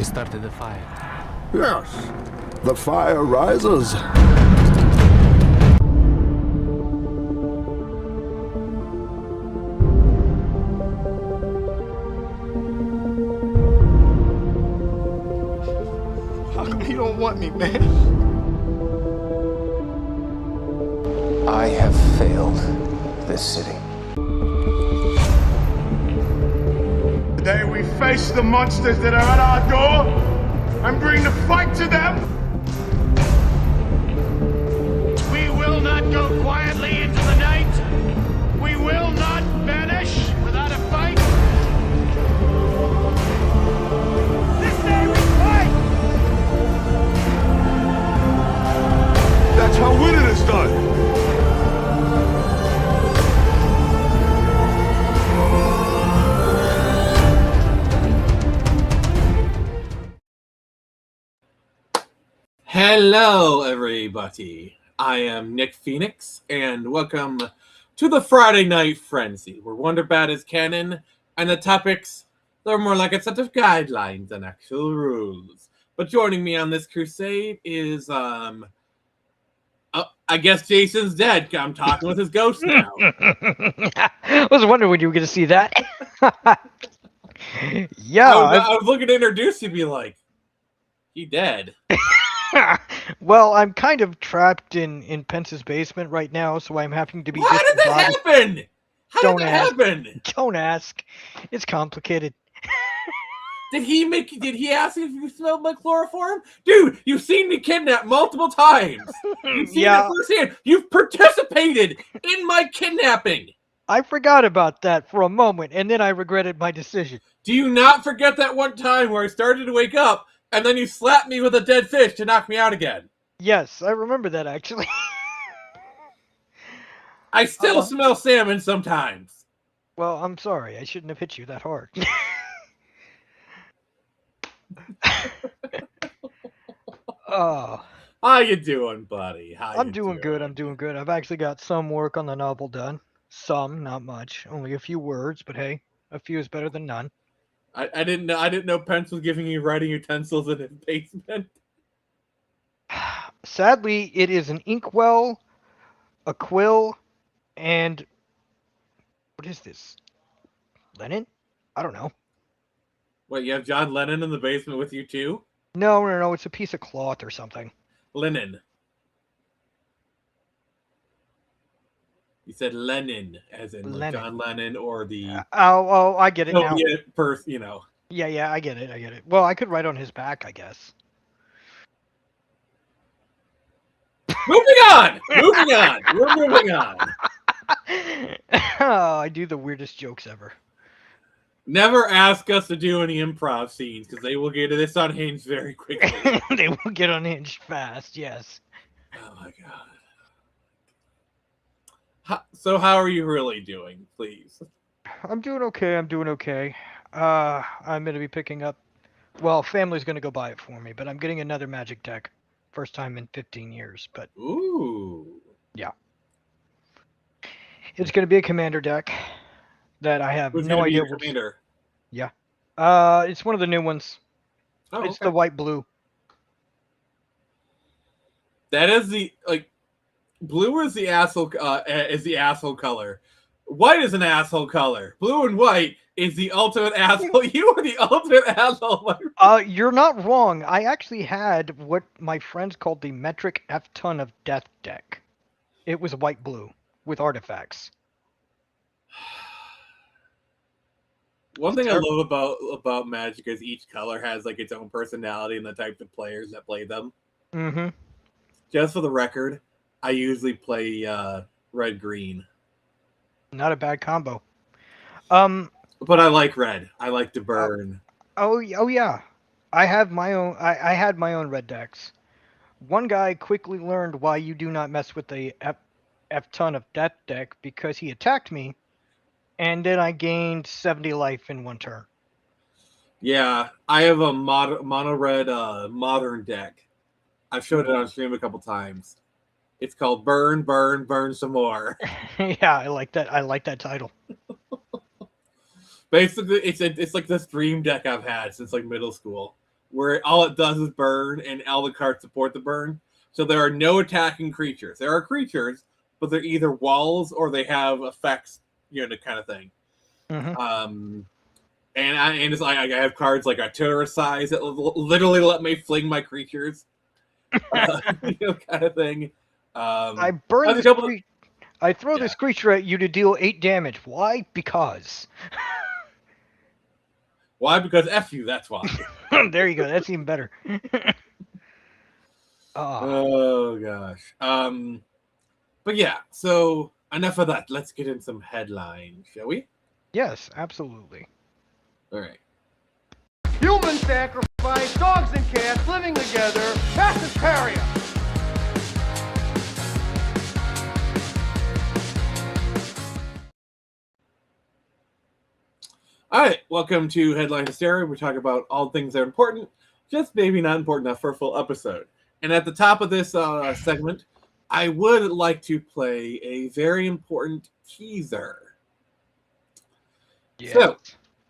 We started the fire. Yes, the fire rises. How come you don't want me, man? I have failed this city. Today we face the monsters that are at our door and bring the fight to them. We will not go quietly into the night. We will not vanish without a fight. This day we fight! That's how winning is done. Hello, everybody. I am Nick Phoenix, and welcome to the Friday Night Frenzy, where Wonder Bad is canon, and the topics, they're more like a set of guidelines than actual rules. But joining me on this crusade is, I guess Jason's dead. I'm talking with his ghost now. I was wondering when you were going to see that. Yeah. I was looking to introduce you, be like, he dead. Well, I'm kind of trapped in Pence's basement right now, so I'm having to be. How did that happen? How did that happen? Don't ask. It's complicated. Did he ask if you smelled my chloroform? Dude, you've seen me kidnapped multiple times. You've seen it firsthand. You've participated in my kidnapping. I forgot about that for a moment, and then I regretted my decision. Do you not forget that one time where I started to wake up, and then you slapped me with a dead fish to knock me out again? Yes, I remember that, actually. I still smell salmon sometimes. Well, I'm sorry. I shouldn't have hit you that hard. Oh. How you doing, buddy? I'm doing good. I'm doing good. I've actually got some work on the novel done. Some, not much. Only a few words, but hey, a few is better than none. I didn't know Pence was giving you writing utensils in his basement. Sadly, it is an inkwell, a quill, and what is this? Lennon? I don't know. Wait, you have John Lennon in the basement with you too? No. It's a piece of cloth or something. Linen. You said Lenin, as in like John Lennon or the Oh, I get it now. You know. Yeah, I get it. Well, I could write on his back, I guess. Moving on. We're moving on. Oh, I do the weirdest jokes ever. Never ask us to do any improv scenes because they will get this unhinged very quickly. They will get unhinged fast, yes. Oh my god. So how are you really doing, please? I'm doing okay. I'm going to be picking up... Well, family's going to go buy it for me, but I'm getting another Magic deck. First time in 15 years, but... Ooh. Yeah. It's going to be a commander deck that I have Who's no idea what... Commander? Yeah. It's one of the new ones. Oh, it's the white-blue. That is the... Blue is the asshole color. White is an asshole color. Blue and white is the ultimate asshole. You are the ultimate asshole. You're not wrong. I actually had what my friends called the metric F-ton of death deck. It was white-blue with artifacts. One thing I love about Magic is each color has like its own personality and the types of players that play them. Mm-hmm. Just for the record, I usually play red-green. Not a bad combo. But I like red. I like to burn. Oh yeah. I have my own. I had my own red decks. One guy quickly learned why you do not mess with the F-ton of death deck because he attacked me, and then I gained 70 life in one turn. Yeah, I have a mono red modern deck. I've showed it on stream a couple times. It's called Burn, Burn, Burn Some More. Yeah, I like that. I like that title. Basically, it's like this dream deck I've had since like middle school. where all it does is burn, and all the cards support the burn. So there are no attacking creatures. There are creatures, but they're either walls or they have effects, kind of thing. Mhm. And it's like I have cards like Artillery Size that literally let me fling my creatures, kind of thing. I burn there's a this couple of- creature. I throw this creature at you to deal 8 damage. Why? Because. Why? Because F you, that's why. There you go. That's even better. Oh gosh. But yeah, so enough of that. Let's get in some headlines, shall we? Yes, absolutely. All right. Human sacrifice, dogs and cats living together, mass hysteria. All right, welcome to Headline Hysteria. We talk about all things that are important, just maybe not important enough for a full episode. And at the top of this segment, I would like to play a very important teaser. Yes. So,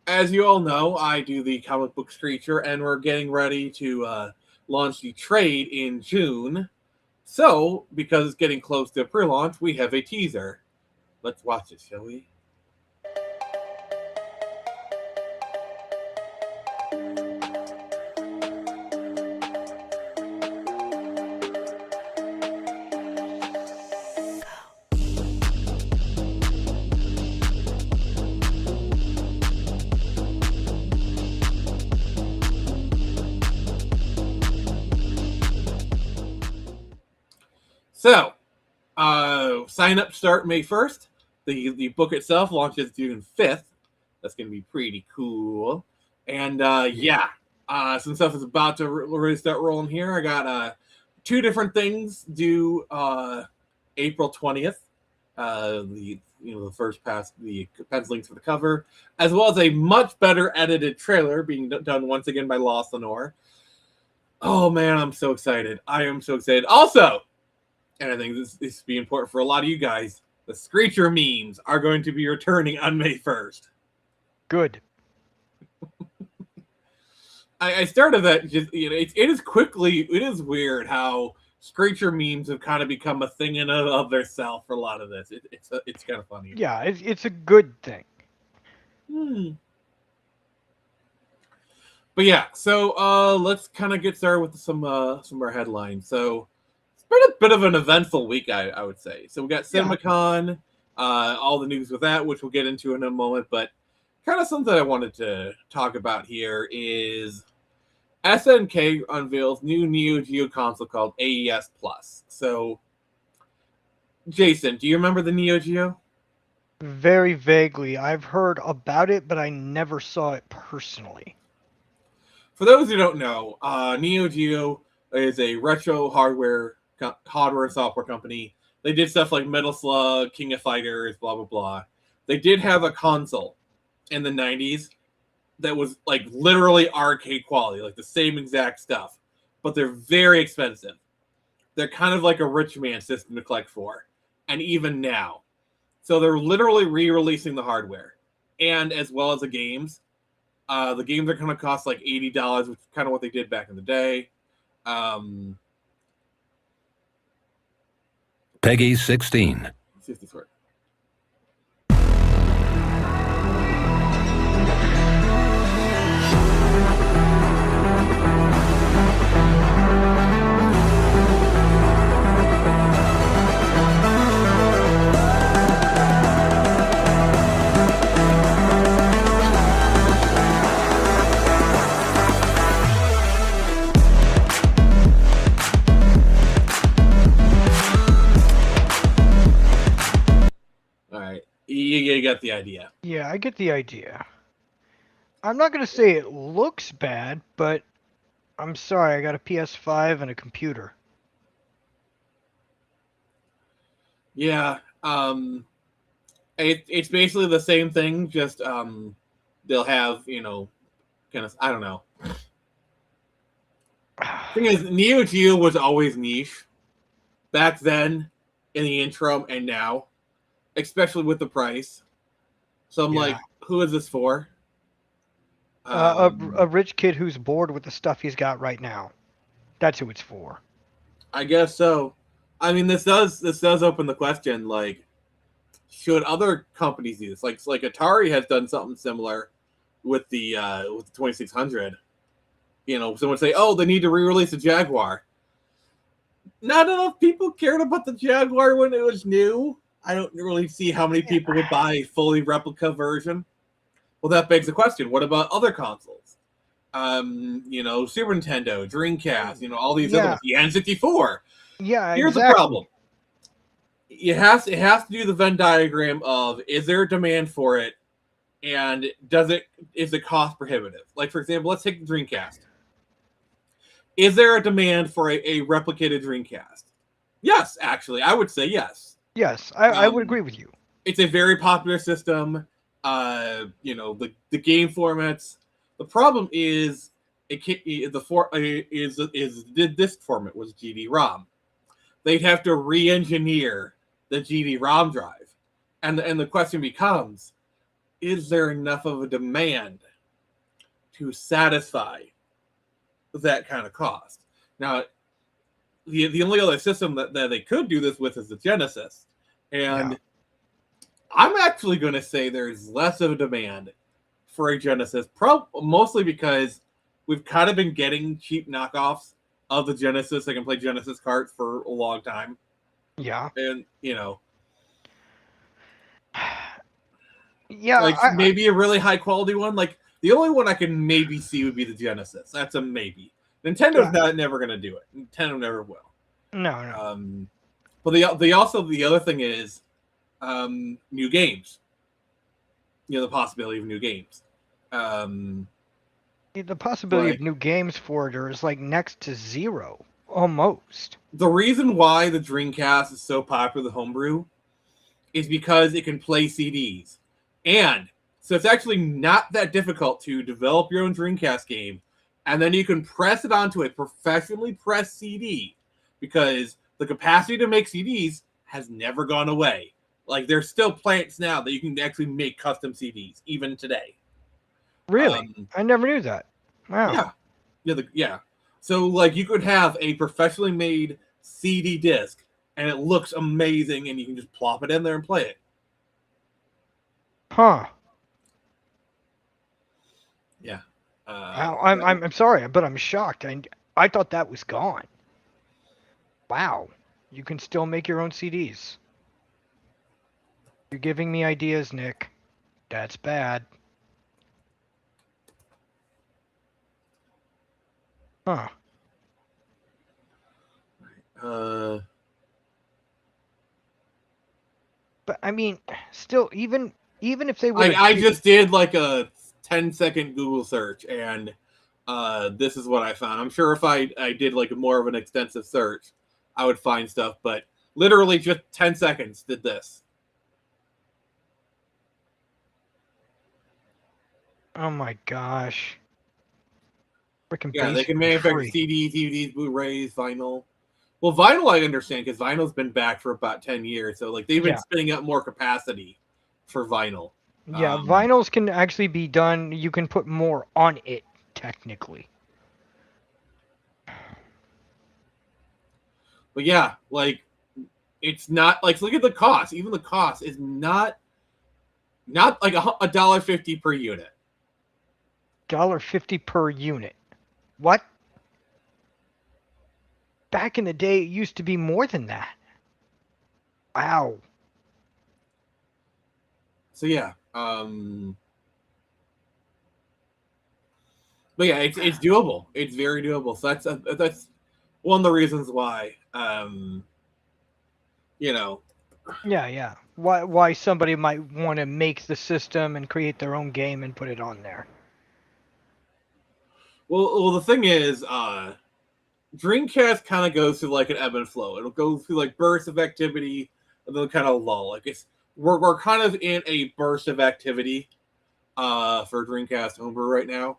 as you all know, I do the comic book creature, and we're getting ready to launch the trade in June. So, because it's getting close to pre-launch, we have a teaser. Let's watch it, shall we? So, sign up start May 1st. The book itself launches June 5th. That's going to be pretty cool. And some stuff is about to really start rolling here. I got 2 different things due April 20th. The first pass, the penciling for the cover, as well as a much better edited trailer being done once again by Lost Lenore. Oh man, I'm so excited. I am so excited. Also, and I think this will be important for a lot of you guys, the Screecher memes are going to be returning on May 1st. Good. I started that just, it is weird how Screecher memes have kind of become a thing in and of themselves for a lot of this. It's kind of funny. Yeah, it's a good thing. But yeah, so let's kind of get started with some of our headlines. So it's been a bit of an eventful week, I would say. So we got CinemaCon, all the news with that, which we'll get into in a moment. But kind of something I wanted to talk about here is SNK unveils new Neo Geo console called AES Plus. So, Jason, do you remember the Neo Geo? Very vaguely. I've heard about it, but I never saw it personally. For those who don't know, Neo Geo is a retro hardware and software company. They did stuff like Metal Slug, King of Fighters, blah, blah, blah. They did have a console in the 90s that was like literally arcade quality, like the same exact stuff, but they're very expensive. They're kind of like a rich man system to collect for, and even now. So they're literally re-releasing the hardware, and as well as the games. The games are going to cost like $80, which is kind of what they did back in the day. Peggy 16. Let's see if this works. You got the idea. Yeah, I get the idea. I'm not going to say it looks bad, but I'm sorry, I got a PS5 and a computer. Yeah, it's basically the same thing, just they'll have, kind of, I don't know. Thing is, Neo Geo was always niche back then in the interim and now, especially with the price. So I'm like, who is this for? A rich kid who's bored with the stuff he's got right now. That's who it's for. I guess so. I mean, this does open the question, like, should other companies do this? Like Atari has done something similar with the 2600. You know, someone say, "Oh, they need to re-release the Jaguar." Not enough people cared about the Jaguar when it was new. I don't really see how many people would buy a fully replica version. Well, that begs the question: what about other consoles? You know, Super Nintendo, Dreamcast, you know, all these other ones, the N64. Yeah, Here's exactly. the problem. It has to do the Venn diagram of, is there a demand for it, and is it cost prohibitive? Like, for example, let's take the Dreamcast. Is there a demand for a replicated Dreamcast? Yes, actually, I would say yes. Yes, I would agree with you. It's a very popular system. You know, the game formats. The problem is the disc format was GD-ROM. They'd have to re-engineer the GD-ROM drive, and the question becomes: is there enough of a demand to satisfy that kind of cost? Now, the only other system that they could do this with is the Genesis, and I'm actually going to say there's less of a demand for a Genesis, mostly because we've kind of been getting cheap knockoffs of the Genesis. I can play Genesis carts for a long time. Yeah. And, you know, yeah, like maybe a really high quality one. Like, the only one I can maybe see would be the Genesis. That's a maybe. Nintendo's never going to do it. Nintendo never will. No. But the other thing is new games. You know, the possibility of new games. The possibility of new games for it is like next to zero, almost. The reason why the Dreamcast is so popular, the homebrew, is because it can play CDs. And so it's actually not that difficult to develop your own Dreamcast game, and then you can press it onto a professionally pressed CD, because the capacity to make CDs has never gone away. Like, there's still plants now that you can actually make custom CDs, even today. Really? I never knew that. Wow. Yeah. So, like, you could have a professionally made CD disc, and it looks amazing, and you can just plop it in there and play it. Huh. Yeah. I'm sorry, but I'm shocked. I thought that was gone. Wow. You can still make your own CDs. You're giving me ideas, Nick. That's bad. Huh. But I mean, still, even if they would, I just did like a 10-second Google search, and this is what I found. I'm sure if I did like more of an extensive search, I would find stuff, but literally just 10 seconds did this. Oh my gosh. Freaking Yeah, they can manufacture CDs, DVDs, Blu-rays, vinyl. Well, vinyl I understand, because vinyl's been back for about 10 years, so like they've been spinning up more capacity for vinyl. Yeah, vinyls can actually be done. You can put more on it, technically. But yeah, like, it's not like, look at the cost. Even the cost is not like $1.50 per unit. $1.50 per unit. What? Back in the day, it used to be more than that. Wow. So yeah, but yeah, it's doable. It's very doable. So that's one of the reasons why, you know. Yeah. Why somebody might want to make the system and create their own game and put it on there. Well, the thing is, Dreamcast kind of goes through like an ebb and flow. It'll go through like bursts of activity, and then kind of lull. Like we're kind of in a burst of activity for Dreamcast homebrew right now.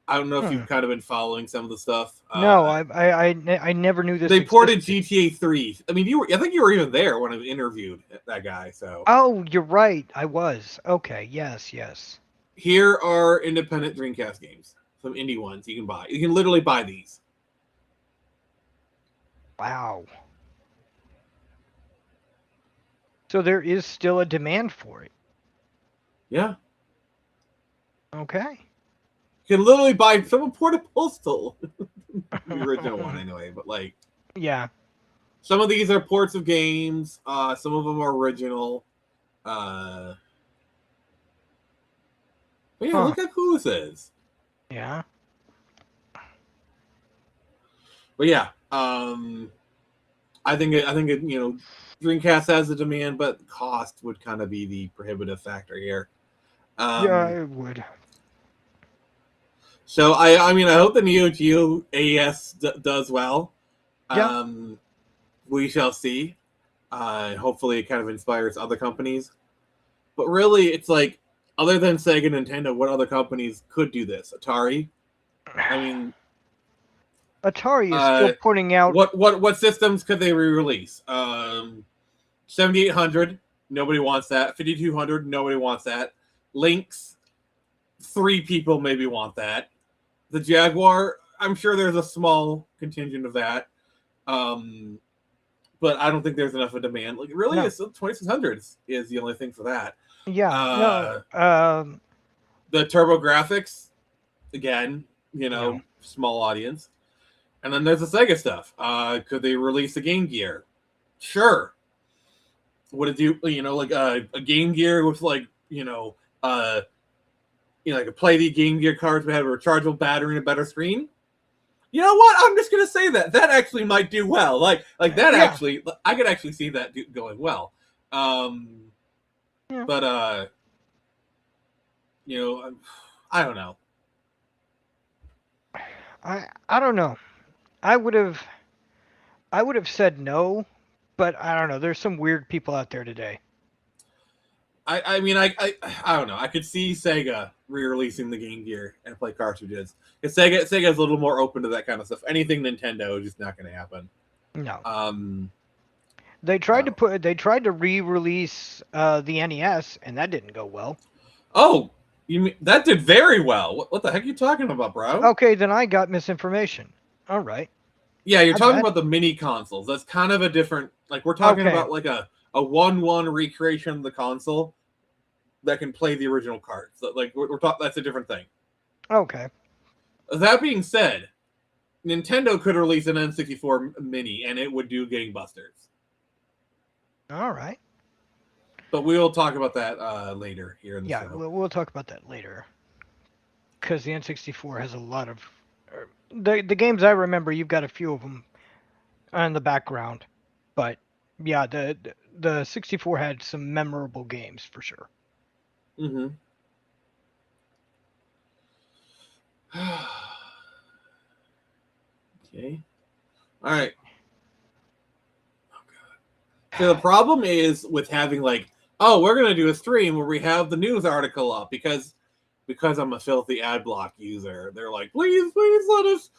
I don't know if you've kind of been following some of the stuff. No, I never knew this. They ported GTA 3. I mean, I think you were even there when I interviewed that guy. So. Oh, you're right. I was. Okay. Yes. here are independent Dreamcast games, some indie ones you can buy. You can literally buy these. Wow. So there is still a demand for it. Yeah. Okay. You can literally buy some Porta Postal. The original one, anyway. But, like, Yeah. some of these are ports of games. Some of them are original. But yeah, Huh. look how cool this is. Yeah. But yeah, I think Dreamcast has the demand, but cost would kind of be the prohibitive factor here. Yeah, it would. So I mean, I hope the Neo Geo AES does well. Yeah. We shall see. Hopefully, it kind of inspires other companies. But really, it's like, other than Sega and Nintendo, what other companies could do this? Atari? I mean, Atari is still putting out. what systems could they re-release? 7800, nobody wants that. 5200, nobody wants that. Lynx, 3 people maybe want that. The Jaguar, I'm sure there's a small contingent of that. But I don't think there's enough of demand. Like, really, No. it's 2600 is the only thing for that. Yeah. The Turbo Graphics, again, Yeah. small audience. And then there's the Sega stuff. Could they release a Game Gear? Sure. Would it do, like a Game Gear with, like, like a play the Game Gear cards would have a rechargeable battery and a better screen? You know what? I'm just gonna say that actually might do well. Like that Yeah. actually, I could actually see that going well. Yeah. But I don't know. I don't know. I would have said no, but I don't know. There's some weird people out there today. I mean, I don't know. I could see Sega re-releasing the Game Gear and play cartridges. Because Sega's a little more open to that kind of stuff. Anything Nintendo is just not going to happen. No. They tried to re-release the NES, and that didn't go well. Oh, you mean that did very well? What the heck are you talking about, bro? Okay, then I got misinformation. All right. Yeah, you're talking bad. about the mini consoles. That's kind of a different. Like, we're talking Okay. about like a 1-1 recreation of the console that can play the original cards. So, like, we're talking. That's a different thing. Okay. That being said, Nintendo could release an N64 mini and it would do gangbusters. All right. But we will talk about that later here in the Yeah, show. we'll talk about that later. Because the N64 has a lot of the games I remember. You've got a few of them in the background, but yeah, the 64 had some memorable games for sure. Mm-hmm. Okay. All right. Oh god. So the problem is with having like, oh, we're gonna do a stream where we have the news article up because I'm a filthy ad block user. They're like, please let us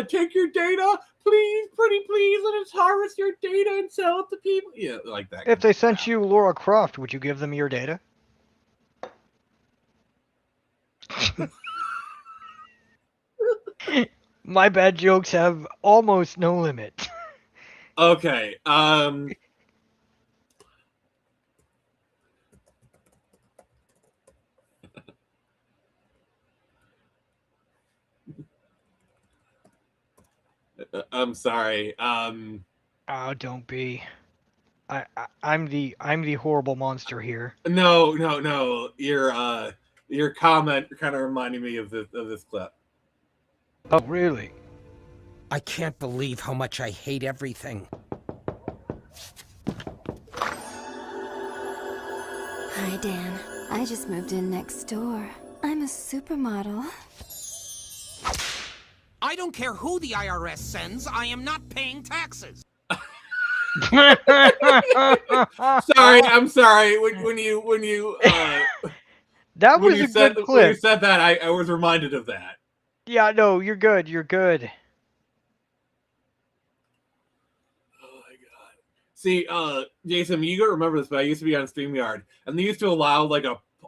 take your data. Please, pretty please let us harvest your data and sell it to people. Yeah, like that. If they sent you Laura Croft, would you give them your data? My bad jokes have almost no limit. Okay. I'm sorry. Oh, don't be. I'm the horrible monster here. No. Your comment kind of reminded me of this clip. Oh, really? I can't believe how much I hate everything. Hi, Dan. I just moved in next door. I'm a supermodel. I don't care who the IRS sends, I am not paying taxes. Sorry, I'm sorry. When you that when was you a said good when you clip. said that, I was reminded of that. Yeah, no, you're good. You're good. Oh my god. See, Jason, you gotta remember this, but I used to be on StreamYard, and they used to allow like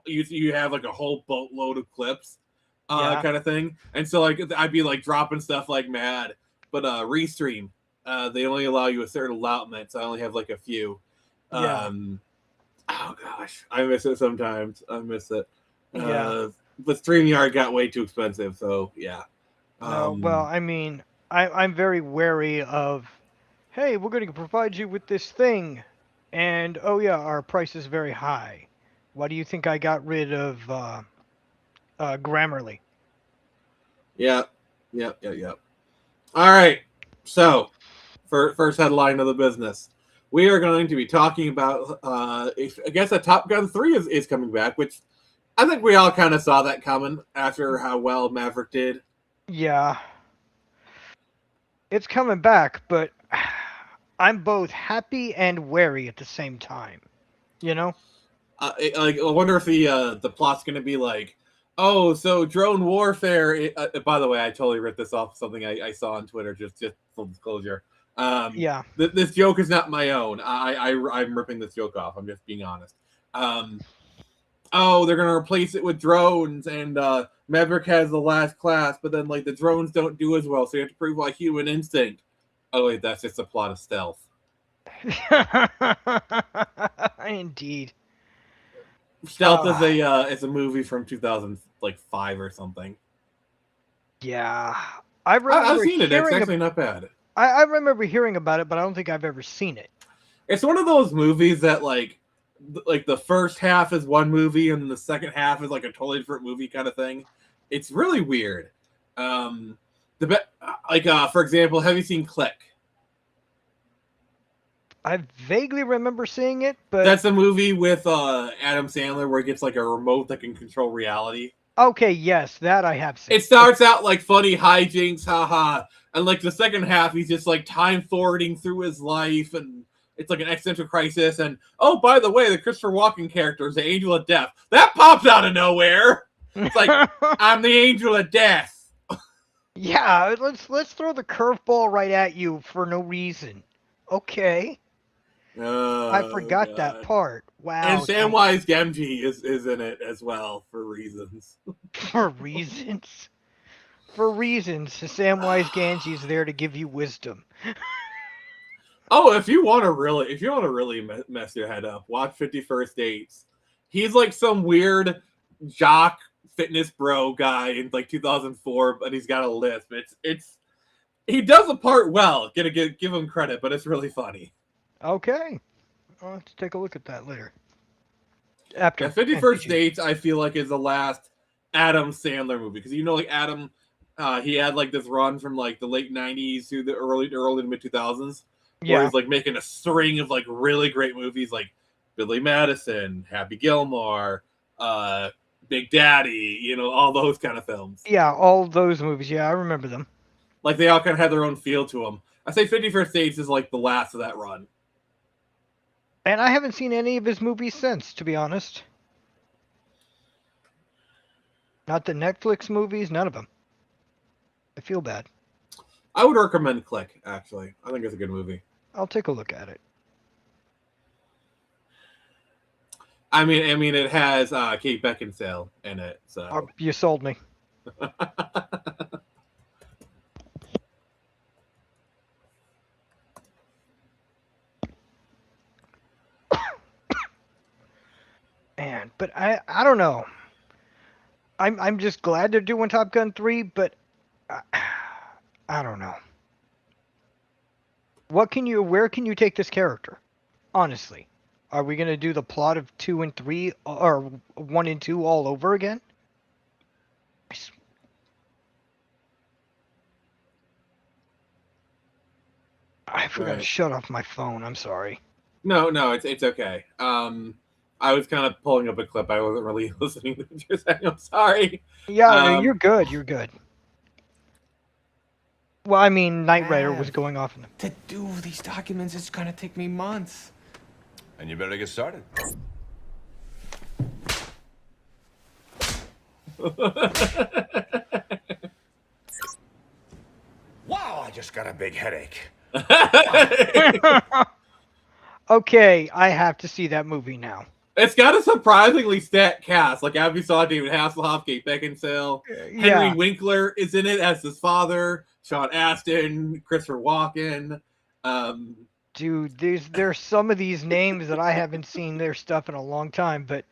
you have like a whole boatload of clips, Yeah. kind of thing. And so like I'd be like dropping stuff like mad, but Restream, they only allow you a certain allotment, so I only have like a few. Yeah. Oh gosh, I miss it sometimes. I miss it. Yeah. But StreamYard got way too expensive, so yeah. No, well, I mean, I'm very wary of, hey, we're going to provide you with this thing, and oh yeah, our price is very high. Why do you think I got rid of Grammarly? Yeah, yep. All right, so first headline of the business, we are going to be talking about. I guess a Top Gun 3 is coming back, which I think we all kind of saw that coming after how well Maverick did. Yeah, it's coming back, but I'm both happy and wary at the same time. You know? I wonder if the plot's going to be like, oh, so drone warfare. By the way, I totally ripped this off something I saw on Twitter. Just full disclosure. Yeah. This joke is not my own. I'm ripping this joke off. I'm just being honest. Oh, they're going to replace it with drones, and Maverick has the last class, but then like the drones don't do as well, so you have to prove like human instinct. Oh wait, that's just a plot of Stealth. Indeed. Stealth is a movie from 2005 or something. Yeah. I I've seen it. It's hearing actually not bad. I remember hearing about it, but I don't think I've ever seen it. It's one of those movies that like the first half is one movie and the second half is like a totally different movie kind of thing. It's really weird. For example, have you seen Click? I vaguely remember seeing it, but That's a movie with Adam Sandler where he gets like a remote that can control reality. okay, yes, that I have seen. It starts out like funny hijinks, haha, and like the second half, he's just like time forwarding through his life, and it's like an existential crisis. And oh, by the way, the Christopher Walken character is the Angel of Death. That pops out of nowhere. It's like I'm the Angel of Death. Yeah, let's throw the curveball right at you for no reason. Okay. I forgot that part. Wow. And Samwise Gamgee is in it as well for reasons. For reasons. For reasons, Samwise Gamgee's there to give you wisdom. Oh, if you want to really mess your head up, watch 50 First Dates. He's like some weird jock fitness bro guy in like 2004, but he's got a lisp. It's he does the part well. Gonna give him credit, but it's really funny. Okay. I'll have to take a look at that later. After 50 First Dates, I feel like is the last Adam Sandler movie because like Adam, he had like this run from like the late 90s to the early to mid 2000s. Where he's like making a string of like really great movies like Billy Madison, Happy Gilmore, Big Daddy, all those kind of films. Yeah, all those movies. Yeah, I remember them. Like they all kind of had their own feel to them. I say 50 First Dates is like the last of that run. And I haven't seen any of his movies since, to be honest. Not the Netflix movies, none of them. I feel bad. I would recommend Click, actually. I think it's a good movie. I'll take a look at it. I mean, it has Kate Beckinsale in it, so You sold me. Man, but I don't know. I'm just glad they're doing Top Gun 3, but I don't know. Where can you take this character? Honestly. Are we going to do the plot of 2 and 3 or 1 and 2 all over again? I forgot to shut off my phone. I'm sorry. No, it's okay. I was kind of pulling up a clip. I wasn't really listening to what you're saying. I'm sorry. Yeah, you're good. You're good. Well, I mean, Knight Rider was going off. To do these documents, it's gonna take me months. And you better get started. Wow, I just got a big headache. Okay, I have to see that movie now. It's got a surprisingly stacked cast. Like, as we saw, David Hasselhoff, Kate Beckinsale, Henry Winkler is in it as his father, Sean Astin, Christopher Walken. Dude, there's some of these names that I haven't seen their stuff in a long time, but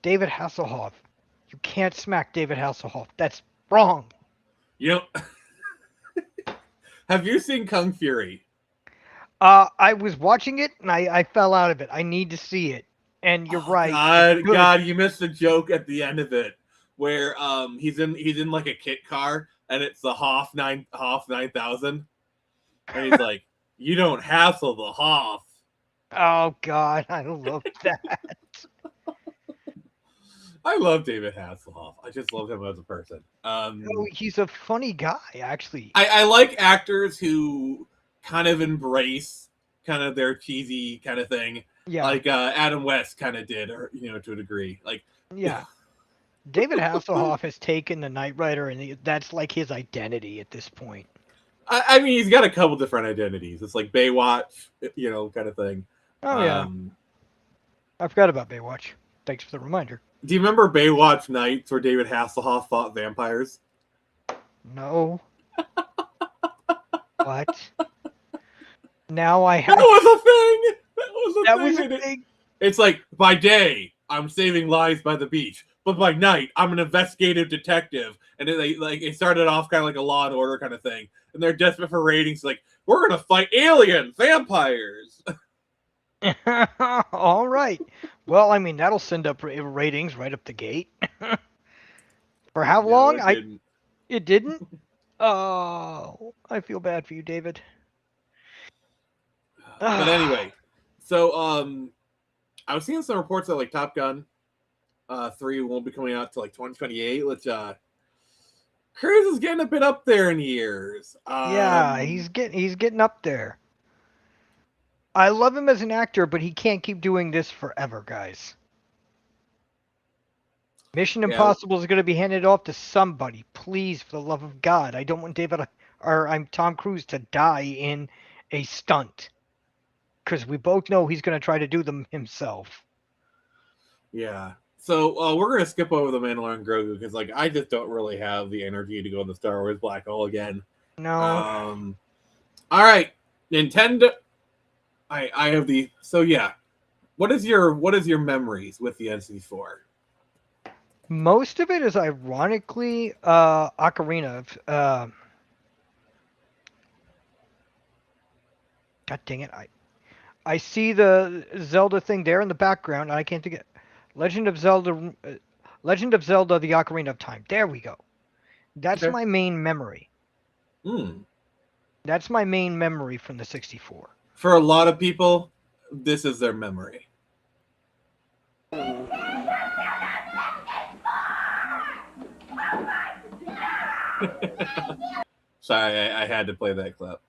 David Hasselhoff, you can't smack David Hasselhoff. That's wrong. You know, have you seen Kung Fury? I was watching it and I fell out of it. I need to see it. And you're right. God, you missed the joke at the end of it where he's in like a kit car and it's the Hoff 9000, and he's like, "You don't hassle the Hoff." Oh God, I love that. I love David Hasselhoff. I just love him as a person. He's a funny guy, actually. I like actors who kind of embrace kind of their cheesy kind of thing. Yeah. Like Adam West kind of did, or to a degree. Like, yeah. David Hasselhoff has taken the Knight Rider, and that's like his identity at this point. I mean, he's got a couple different identities. It's like Baywatch, kind of thing. Oh yeah. I forgot about Baywatch. Thanks for the reminder. Do you remember Baywatch Nights where David Hasselhoff fought vampires? No. What? Now I have. That was a thing. That was a thing. It's like, by day, I'm saving lives by the beach, but by night, I'm an investigative detective. And it started off kind of like a Law and Order kind of thing, and they're desperate for ratings. Like, we're gonna fight aliens, vampires. All right. Well, I mean, that'll send up ratings right up the gate. For how long? It didn't. Oh, I feel bad for you, David. But anyway, so I was seeing some reports that like Top Gun 3 won't be coming out till like 2028, which Cruise is getting a bit up there in years. Yeah, he's getting up there. I love him as an actor, but he can't keep doing this forever, guys. Mission Impossible is going to be handed off to somebody. Please, for the love of God, I don't want Tom Cruise to die in a stunt, because we both know he's going to try to do them himself. Yeah. So we're going to skip over the Mandalorian Grogu because, like, I just don't really have the energy to go in the Star Wars black hole again. No. All right, Nintendo. I have the What is your memories with the N64? Most of it is ironically Ocarina of God dang it! I see the Zelda thing there in the background, and I can't think of Legend of Zelda: The Ocarina of Time. There we go. That's my main memory. That's my main memory from the 64. For a lot of people, this is their memory. Sorry, I had to play that clip.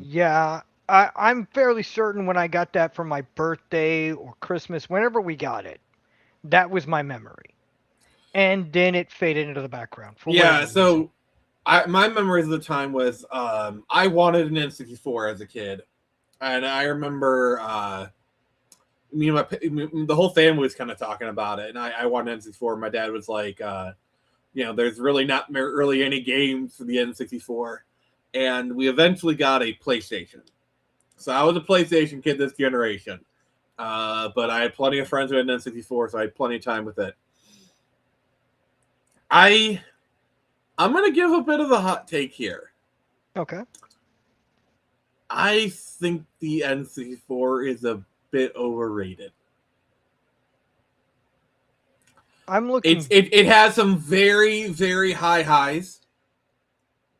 Yeah, I'm fairly certain when I got that for my birthday or Christmas, whenever we got it, that was my memory. And then it faded into the background. So my memories of the time was I wanted an N64 as a kid. And I remember the whole family was kind of talking about it. And I wanted an N64. My dad was like, there's really not really any games for the N64. And we eventually got a PlayStation. So I was a PlayStation kid this generation. But I had plenty of friends who had an N64, so I had plenty of time with it. I'm going to give a bit of a hot take here. Okay. I think the N64 is a bit overrated. I'm looking. It has some very, very high highs,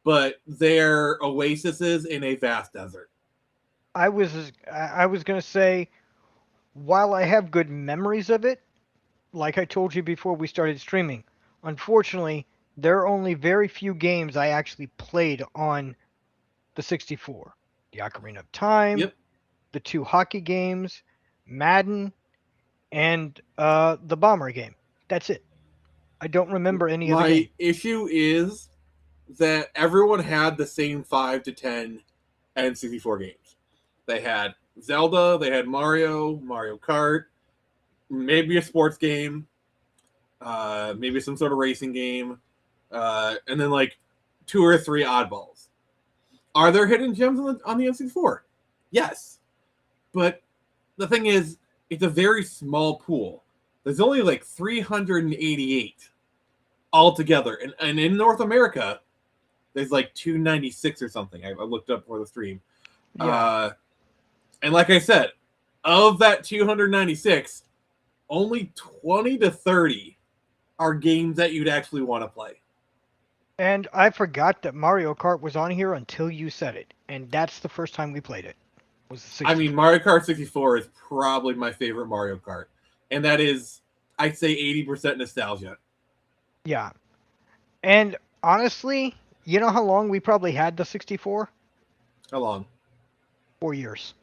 but they're oases in a vast desert. I was going to say, while I have good memories of it, like I told you before we started streaming, unfortunately, there are only very few games I actually played on the 64. The Ocarina of Time, the 2 hockey games, Madden, and the Bomber game. That's it. I don't remember any of the games. My issue is that everyone had the same 5 to 10 N64 games. They had Zelda, they had Mario Kart, maybe a sports game, maybe some sort of racing game, and then like 2 or 3 oddballs. Are there hidden gems on the N64? Yes, but the thing is, it's a very small pool. There's only like 388 altogether, and in North America, there's like 296 or something. I looked up for the stream. Yeah. And like I said, of that 296, only 20 to 30 are games that you'd actually want to play. And I forgot that Mario Kart was on here until you said it, and that's the first time we played it. Was the 64. I mean, Mario Kart 64 is probably my favorite Mario Kart, and that is, I'd say, 80% nostalgia. Yeah. And honestly, you know how long we probably had the 64? How long? 4 years.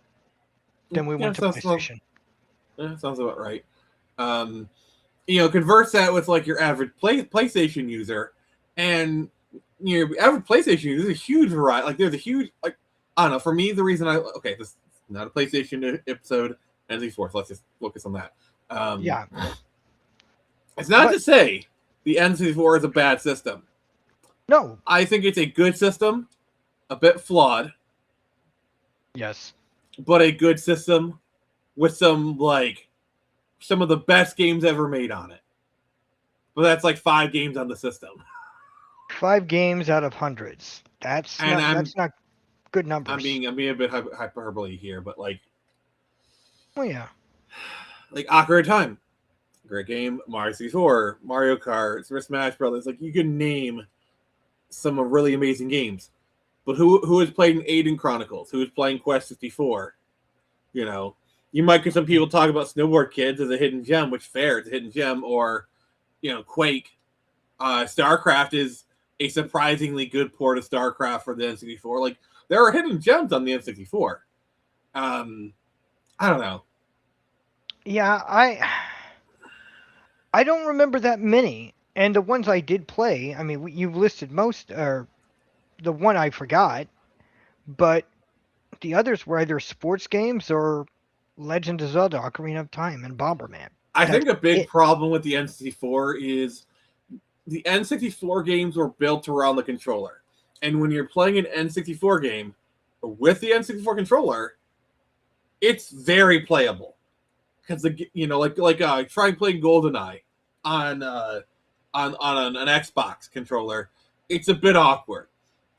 Then we went to PlayStation. Sounds about right. Converse that with like your average PlayStation user, and your average PlayStation user, there's a huge variety. Like there's a huge, like, I don't know. For me, the reason this is not a PlayStation episode, N64. So let's just focus on that. Yeah. It's not to say the N64 is a bad system. No. I think it's a good system, a bit flawed, Yes. but a good system with some of the best games ever made on it. But that's like 5 games on the system. 5 games out of hundreds. That's not good numbers. I'm being a bit hyperbole here, but like, oh yeah, like Ocarina of Time, great game. Mario 64, Mario Kart, Super Smash Brothers. Like you can name some really amazing games. But who is playing Aiden Chronicles? Who is playing Quest 54? You know, you might get some people talk about Snowboard Kids as a hidden gem, which fair, it's a hidden gem, or Quake. StarCraft is a surprisingly good port of StarCraft for the N64. Like there are hidden gems on the N64. I don't know. Yeah, I don't remember that many, and the ones I did play. I mean, you've listed most, or the one I forgot, but the others were either sports games or Legend of Zelda: Ocarina of Time and Bomberman. I think a big problem with the N64 is the N64 games were built around the controller. And when you're playing an N64 game with the N64 controller, it's very playable. Because try playing GoldenEye on an Xbox controller, it's a bit awkward.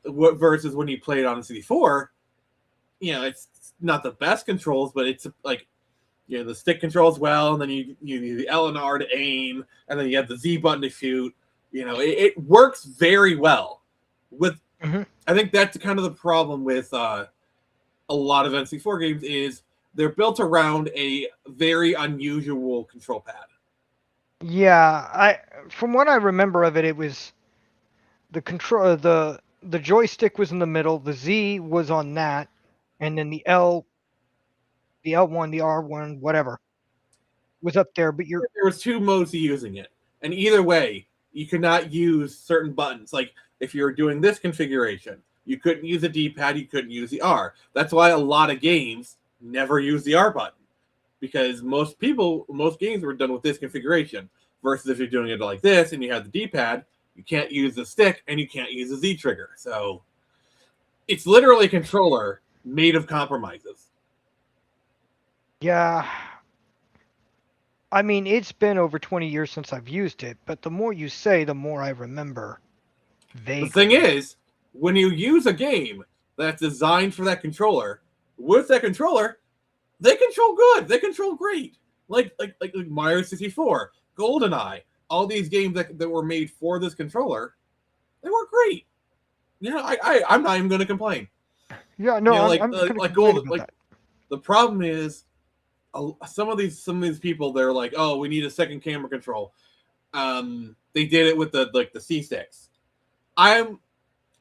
Versus when you play it on a 64, it's not the best controls, but it's like, the stick controls well, and then you use the L and R to aim, and then you have the Z button to shoot. It works very well. I think that's kind of the problem with a lot of N64 games is they're built around a very unusual control pad. Yeah, from what I remember of it, it was the control the joystick was in the middle, the Z was on that, and then the L1, the R1, whatever, was up there. But there was 2 modes of using it, and either way, you could not use certain buttons. Like if you're doing this configuration, you couldn't use the D-pad, you couldn't use the R. That's why a lot of games never use the R button, because most games were done with this configuration. Versus if you're doing it like this and you have the D-pad, you can't use the stick and you can't use the Z trigger. So it's literally a controller made of compromises. Yeah. I mean, it's been over 20 years since I've used it, but the more you say, the more I remember vaguely. The thing is, when you use a game that's designed for that controller, with that controller, they control good. They control great. Like Mario 64, GoldenEye, all these games that were made for this controller, they work great. I'm not even going to complain. Yeah, no, I'm the problem is some of these people, they're like, oh, we need a second camera control. They did it with the C6. I'm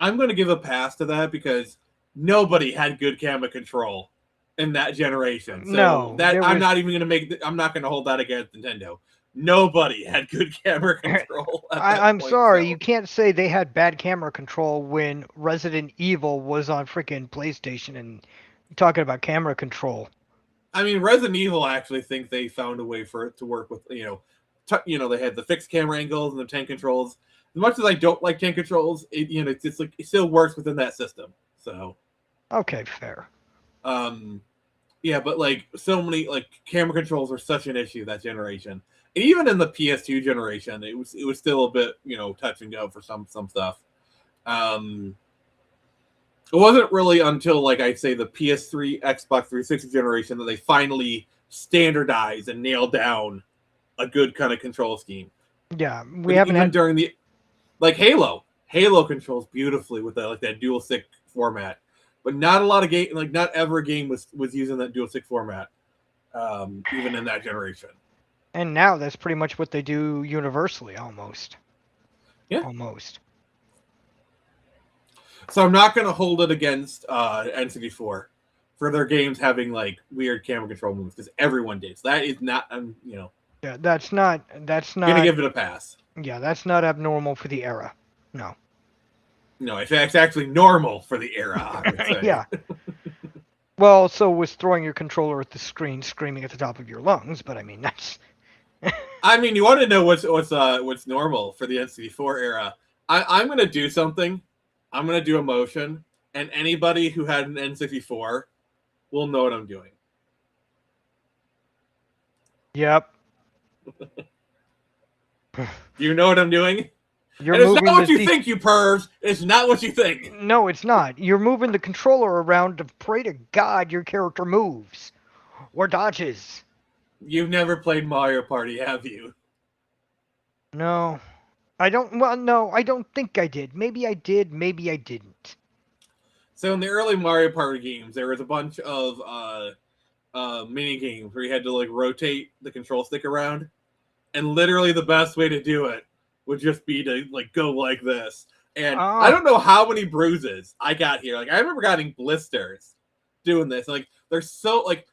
going to give a pass to that because nobody had good camera control in that generation. So I'm not going to hold that against Nintendo. Nobody had good camera control. I'm sorry, you can't say they had bad camera control when Resident Evil was on freaking PlayStation and you're talking about camera control. I mean, Resident Evil, I actually think they found a way for it to work with, they had the fixed camera angles and the tank controls. As much as I don't like tank controls, it's like it still works within that system. So, Okay, fair. yeah, but like so many like camera controls were such an issue that generation. And even in the PS2 generation, it was still a bit, touch and go for some stuff. It wasn't really until, like, I'd say the PS3, Xbox 360 generation that they finally standardized and nailed down a good kind of control scheme. Yeah, we haven't had during the, like, Halo controls beautifully with that dual stick format, but not a lot of game, like not every game was using that dual stick format, even in that generation. And now that's pretty much what they do universally, almost. Yeah, almost. So I'm not going to hold it against N64 for their games having like weird camera control moves, because everyone did. So that is not, Yeah, that's not. Gonna give it a pass. Yeah, that's not abnormal for the era. No. No, it's actually normal for the era, I would say. Yeah. Well, so was throwing your controller at the screen, screaming at the top of your lungs, but I mean that's. I mean, you want to know what's normal for the N64 era? I'm gonna do something. I'm gonna do a motion, and anybody who had an N64 will know what I'm doing. Yep. Do you know what I'm doing? You're and it's moving not what the you think, you pervs. It's not what you think. No, it's not. You're moving the controller around to pray to God your character moves or dodges. You've never played Mario Party, have you? No. I don't. Well, no, I don't think I did. Maybe I did. Maybe I didn't. So in the early Mario Party games, there was a bunch of mini games where you had to like rotate the control stick around, and literally the best way to do it would just be to like go like this. And I don't know how many bruises I got here. Like I remember getting blisters doing this. Like they're so like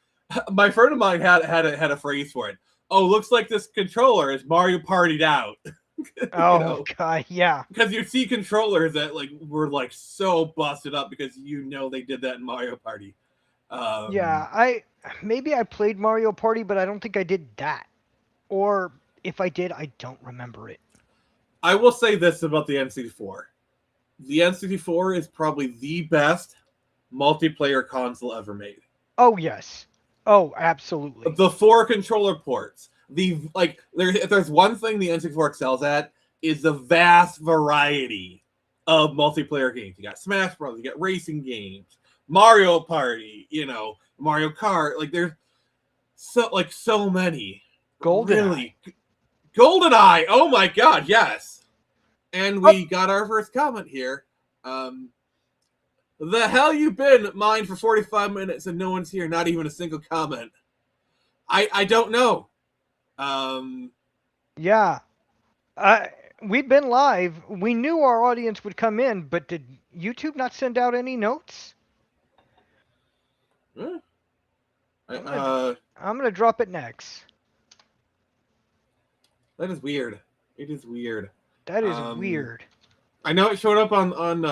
my friend of mine had a phrase for it. Oh, looks like this controller is Mario Partied out. Oh God, yeah. Because you see controllers that like were like so busted up because they did that in Mario Party. Yeah, maybe I played Mario Party, but I don't think I did that. Or if I did, I don't remember it. I will say this about the N64. The N64 is probably the best multiplayer console ever made. Oh yes. Oh, absolutely. The 4 controller ports. If there's one thing the N64 excels at, is the vast variety of multiplayer games. You got Smash Bros. You got racing games, Mario Party, Mario Kart. Like there's so many. GoldenEye. GoldenEye. Oh my God, yes. And we got our first comment here. The hell you been mine for 45 minutes and no one's here, not even a single comment. I don't know. Yeah. We've been live. We knew our audience would come in, but did YouTube not send out any notes? I'm gonna drop it next. That is weird. It is weird. That is weird. I know it showed up on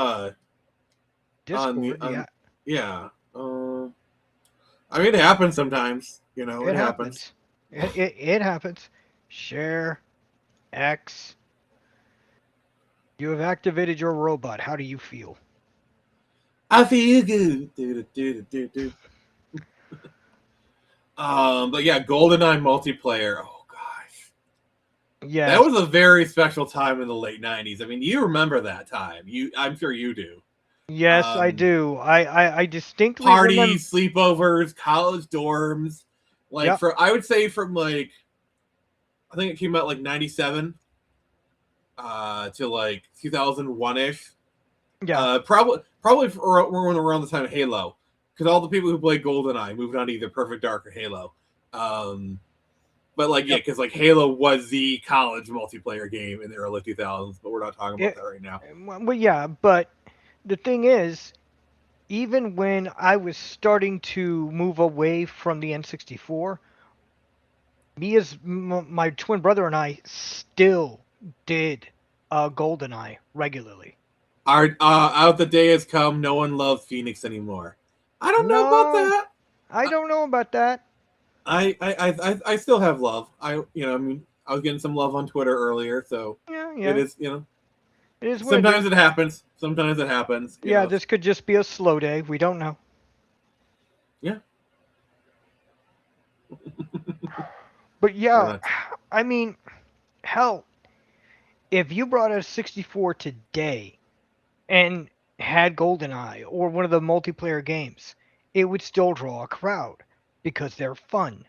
Discord. Yeah. I mean, it happens sometimes. It happens. It happens. Share. X. You have activated your robot. How do you feel? I feel good. But yeah, GoldenEye multiplayer. Oh gosh. Yeah. That was a very special time in the late 90s. I mean, you remember that time. I'm sure you do. Yes, I do. I distinctly parties, sleepovers, college dorms. I would say from like, I think it came out like 97 to like 2001-ish. Yeah. Probably around the time of Halo, because all the people who played GoldenEye moved on to either Perfect Dark or Halo. But because Halo was the college multiplayer game in the early 2000s, but we're not talking about that right now. Well, yeah, but the thing is, even when I was starting to move away from the N64, me as my twin brother and I still did GoldenEye regularly. Out the day has come. No one loves Phoenix anymore. I don't know about that. I don't know about that. I still have love. I mean, I was getting some love on Twitter earlier, so Yeah, it yeah. is, It is what it sometimes is. it happens. Sometimes it happens. Yeah, this could just be a slow day. We don't know. Yeah. But Or yeah, not. I mean, hell, if you brought a 64 today and had GoldenEye or one of the multiplayer games, it would still draw a crowd because they're fun.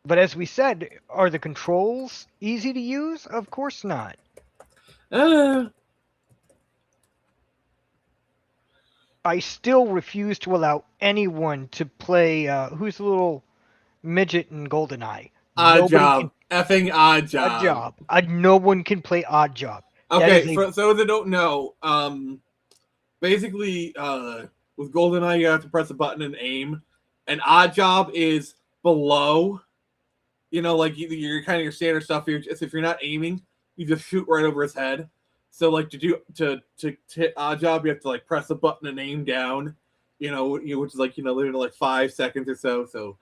But as we said, are the controls easy to use? Of course not. Uh, I still refuse to allow anyone to play. Who's the little midget in GoldenEye? Odd Nobody job. can. Effing odd Odd job. job. No one can play Odd Job. That is Okay, a for those that don't know, basically, with GoldenEye, you have to press a button and aim. An odd job is below. Like you're kind of your standard stuff. If you're not aiming, you just shoot right over his head. So like to hit odd job, you have to like press a button and aim down. Which is like literally like 5 seconds or so. So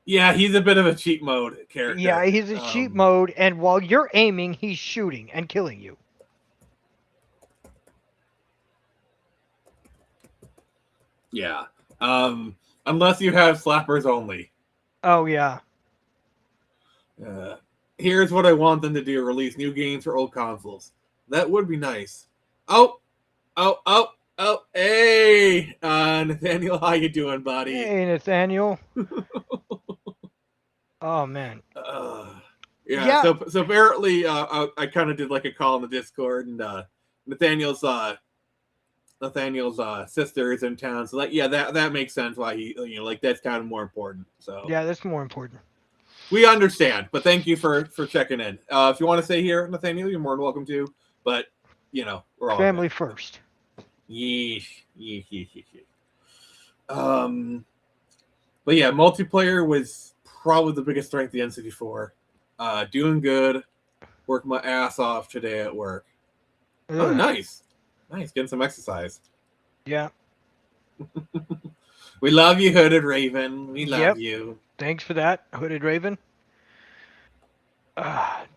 yeah, he's a bit of a cheat mode character. Yeah, he's a cheat mode, and while you're aiming, he's shooting and killing you. Yeah. Unless you have slappers only. Oh yeah. Here's what I want them to do: release new games for old consoles. That would be nice. Oh. Hey, Nathaniel, how you doing, buddy? Hey, Nathaniel. Oh man. Yeah. So apparently, I kind of did like a call in the Discord, and Nathaniel's sister is in town, so that makes sense why he like that's kind of more important. So Yeah, that's more important. we understand, but thank you for checking in. If you want to stay here, Nathaniel, you're more than welcome to. But we're all Family good. first. Yeesh. But yeah, multiplayer was probably the biggest strength of the N64. Doing good. Worked my ass off today at work. Ugh. Oh, nice. Getting some exercise. Yeah. We love you, Hooded Raven. We love Yep. you. Thanks for that, Hooded Raven.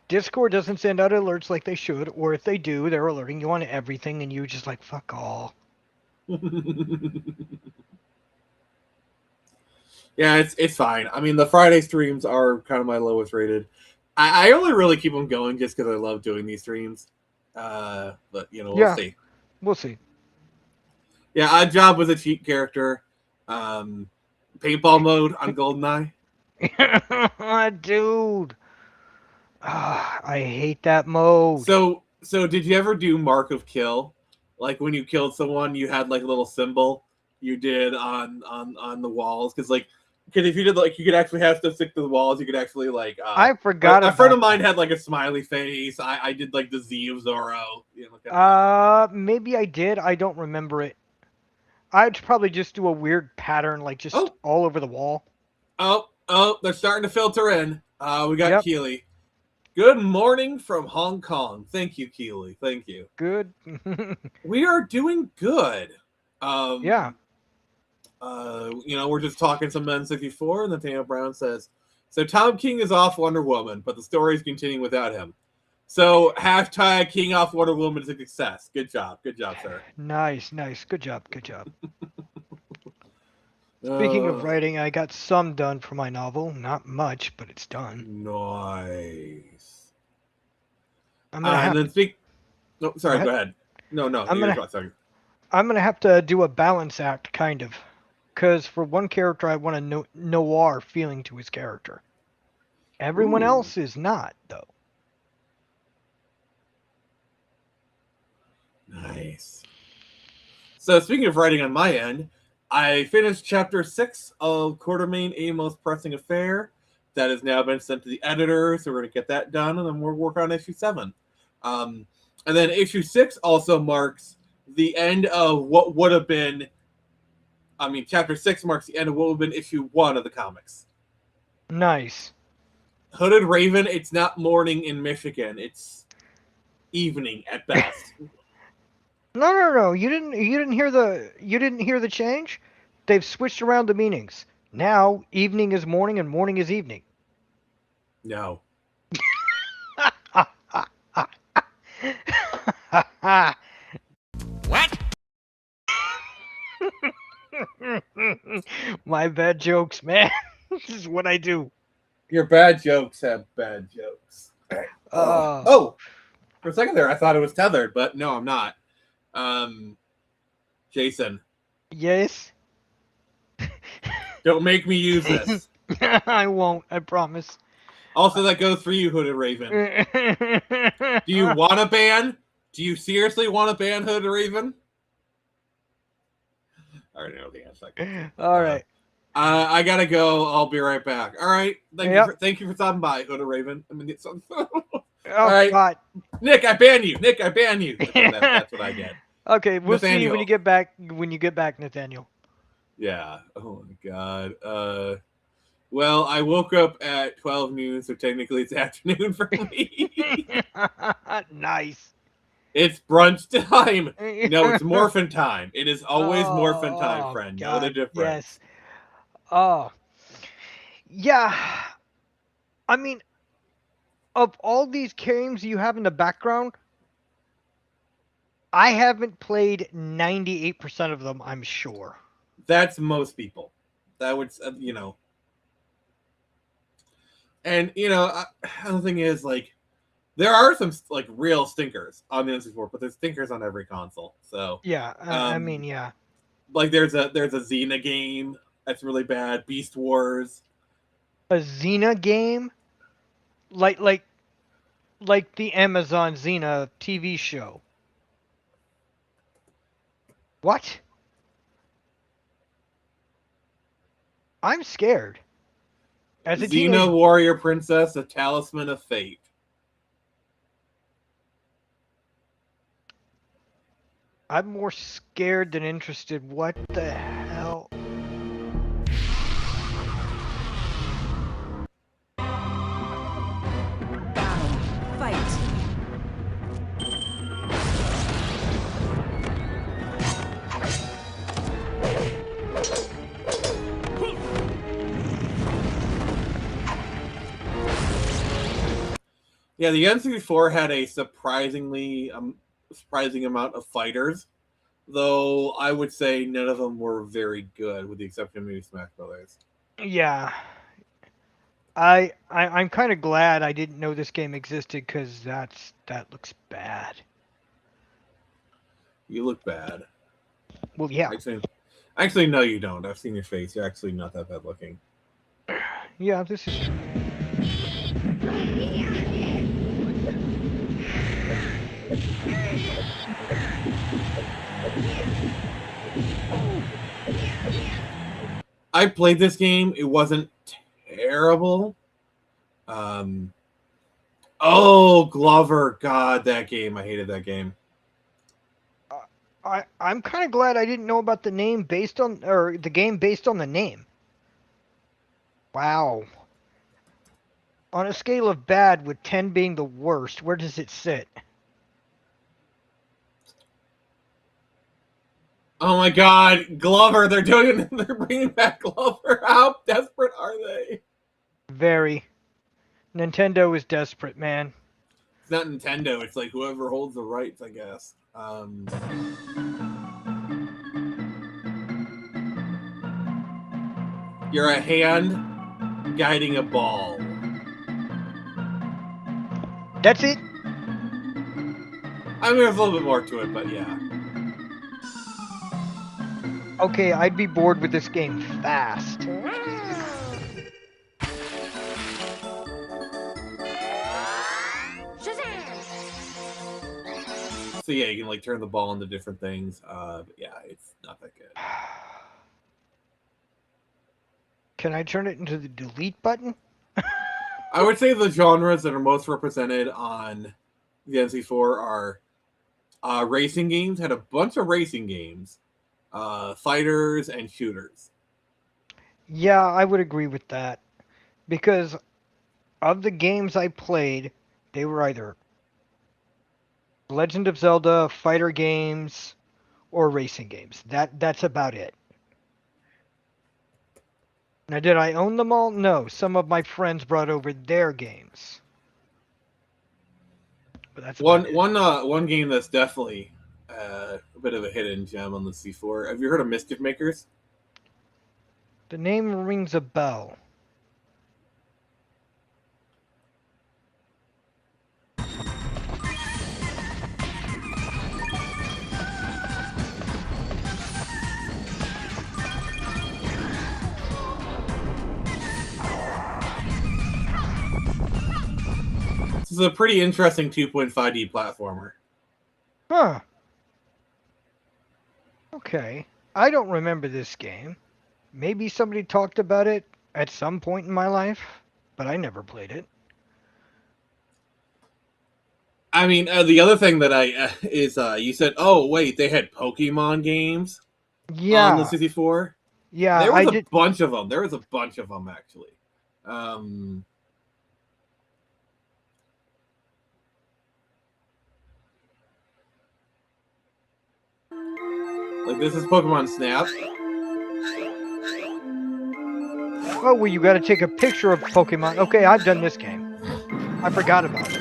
Discord doesn't send out alerts like they should, or if they do, they're alerting you on everything, and you just like, fuck all. Yeah, it's fine. I mean, the Friday streams are kind of my lowest rated. I only really keep them going just because I love doing these streams. But we'll see. We'll see. Yeah, Odd Job was a cheat character. Paintball mode on GoldenEye. Dude. I hate that mode. So did you ever do Mark of Kill? Like when you killed someone, you had like a little symbol you did on the walls, because if you did you could actually have stuff stick to the walls. You could actually I forgot. A friend of mine had like a smiley face. I did like the Z of Zorro. Maybe I did. I don't remember it. I'd probably just do a weird pattern, like just all over the wall. Oh, they're starting to filter in. We got Yep. Keely. Good morning from Hong Kong. Thank you, Keely. Thank you. Good. We are doing good. Yeah. We're just talking some N64, and Nathaniel Brown says, so Tom King is off Wonder Woman, but the story is continuing without him. So hashtag King off Wonder Woman is a success. Good job, sir. Nice. Good job. Speaking of writing, I got some done for my novel. Not much, but it's done. Nice. I'm gonna have and then to, speak. No, sorry. Go Go ahead. No. I'm gonna have to do a balance act, kind of, because for one character, I want a noir feeling to his character. Everyone else is not, though. Nice. So speaking of writing on my end, I finished chapter 6 of Quartermain, A Most Pressing Affair. That has now been sent to the editor, so we're going to get that done, and then we'll work on issue 7. And then issue 6 also marks the end of what would have been... chapter 6 marks the end of what would have been issue 1 of the comics. Nice. Hooded Raven, it's not morning in Michigan. It's evening at best. No. You didn't hear the change? They've switched around the meanings. Now, evening is morning and morning is evening. No. What? My bad jokes, man. This is what I do. Your bad jokes have bad jokes. Uh, Oh, for a second there, I thought it was tethered, but no, I'm not. Jason, yes. don't make me use this. I won't. I promise. Also, that goes for you, Hooded Raven. Do you want a ban? Do you seriously want a ban, Hooded Raven? I already know the answer. All right. I gotta go. I'll be right back. All right. Thank you for stopping by, Hooded Raven. I mean, all Oh right. God. Nick, I ban you. Nick, I ban you. That's what I get. Okay, we'll see Nathaniel. when you get back. When you get back, Nathaniel. Yeah. Oh my God. Well, I woke up at 12 noon, so technically it's afternoon for me. Nice. It's brunch time. No, it's morphin time. It is always morphin time, Oh, friend. Know the God, difference. yes. Oh, yeah. I mean, of all these games you have in the background, I haven't played 98% of them, I'm sure. That's most people. That would, And the thing is, like, there are some like real stinkers on the N64, but there's stinkers on every console. So Yeah, I mean, yeah. like there's a Xena game that's really bad. Beast Wars. A Xena game? Like the Amazon Xena TV show. What? I'm scared. As a Xena teenager. Warrior Princess: A Talisman of Fate. I'm more scared than interested. What the hell? Fight. Yeah, the N64 had a surprising amount of fighters, though I would say none of them were very good, with the exception of maybe Smash Brothers. Yeah. I'm kind of glad I didn't know this game existed because that looks bad. You look bad. Well, yeah. Actually, no, you don't. I've seen your face. You're actually not that bad looking. Yeah, this is. I played this game. It wasn't terrible. Oh, Glover. God, that game. I hated that game. I'm kind of glad I didn't know about the name based on, or the game based on the name. Wow. On a scale of bad, with 10 being the worst, where does it sit? Oh my God, Glover! They're doing. They're bringing back Glover. How desperate are they? Very. Nintendo is desperate, man. It's not Nintendo. It's like whoever holds the rights, I guess. You're a hand guiding a ball. That's it. I mean, there's a little bit more to it, but yeah. Okay, I'd be bored with this game fast. So yeah, you can like turn the ball into different things. But yeah, it's not that good. Can I turn it into the delete button? I would say the genres that are most represented on the N64 are racing games. Had a bunch of racing games, fighters, and shooters. Yeah, I would agree with that. Because of the games I played, they were either Legend of Zelda, fighter games, or racing games. That's about it. Now, did I own them all? No. Some of my friends brought over their games. But that's about it. One game that's definitely a bit of a hidden gem on the C4. Have you heard of Mischief Makers? The name rings a bell. This is a pretty interesting 2.5D platformer. Huh. Okay. I don't remember this game. Maybe somebody talked about it at some point in my life, but I never played it. I mean, the other thing that is you said, oh wait, they had Pokemon games on the Yeah. 64. Yeah, There was I a did. bunch of them. There was a bunch of them actually. Like this is Pokemon Snap. Oh, well, you got to take a picture of Pokemon. Okay, I've done this game. I forgot about it.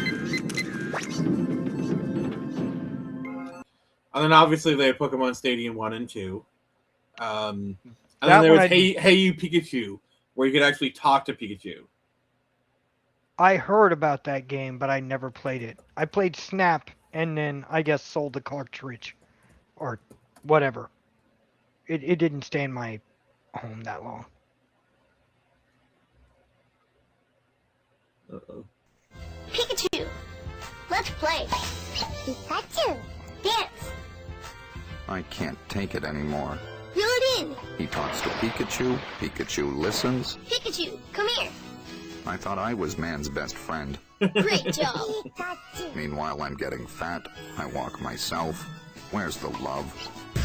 And then obviously they had Pokemon Stadium 1 and 2. And then That there one was I- Hey You Pikachu, where you could actually talk to Pikachu. I heard about that game, but I never played it. I played Snap, and then I guess sold the cartridge, or whatever. It didn't stay in my home that long. Uh-oh. Pikachu! Let's play! Pikachu! Dance! I can't take it anymore. Reel it in! He talks to Pikachu, Pikachu listens. Pikachu, come here! I thought I was man's best friend. Great job! Meanwhile, I'm getting fat. I walk myself. Where's the love?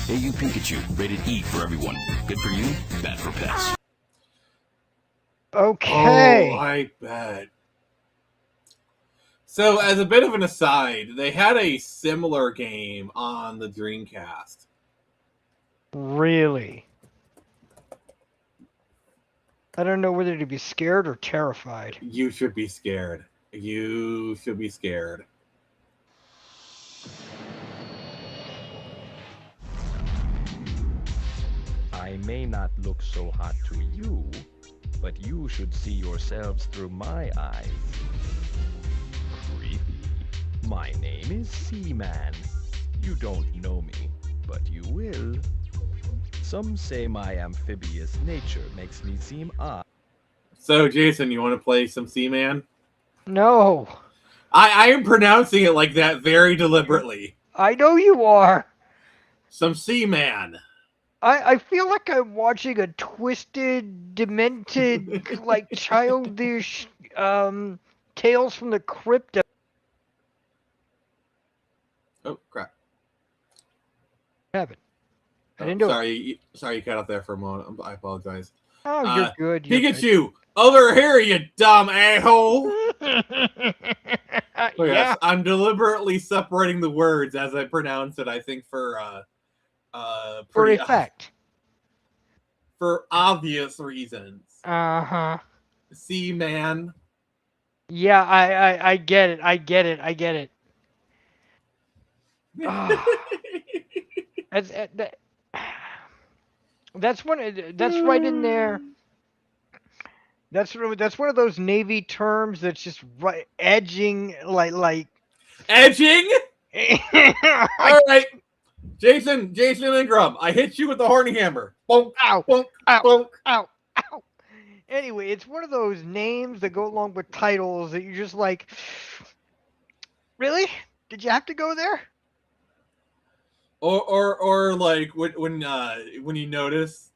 Hey You Pikachu, rated E for everyone. Good for you, bad for pets. Okay. Oh, I bet. So, as a bit of an aside, they had a similar game on the Dreamcast. Really? I don't know whether to be scared or terrified. You should be scared. You should be scared. I may not look so hot to you, but you should see yourselves through my eyes. Creepy. My name is Seaman. You don't know me, but you will. Some say my amphibious nature makes me seem odd. So, Jason, you want to play some Seaman? No. I am pronouncing it like that very deliberately. I know you are. Some Seaman. I feel like I'm watching a twisted, demented, like childish Tales from the Crypt. Oh, crap. Heaven. I didn't do it. Sorry, you cut out there for a moment. I apologize. Oh, you're good. You're Pikachu, over here, you dumb a-hole. Good. Yes, I'm deliberately separating the words as I pronounce it, I think for effect. For obvious reasons. Uh-huh. Seaman. Yeah, I get it. I get it. That's right in there. That's one of those Navy terms that's just right edging like edging. All right, Jason Ingram, I hit you with the horny hammer. Bonk, ow, bonk, ow, bonk. ow, ow. Anyway, it's one of those names that go along with titles that you're just like, really? Did you have to go there? Or like when you notice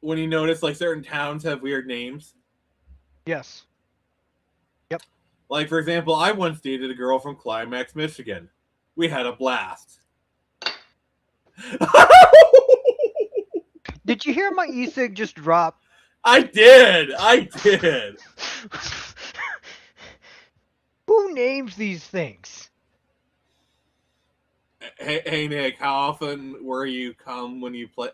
when you notice like certain towns have weird names. Yes. Yep. Like for example, I once dated a girl from Climax, Michigan. We had a blast. Did you hear my e-cig just drop? I did. Who names these things? Hey Nick, how often were you come when you play?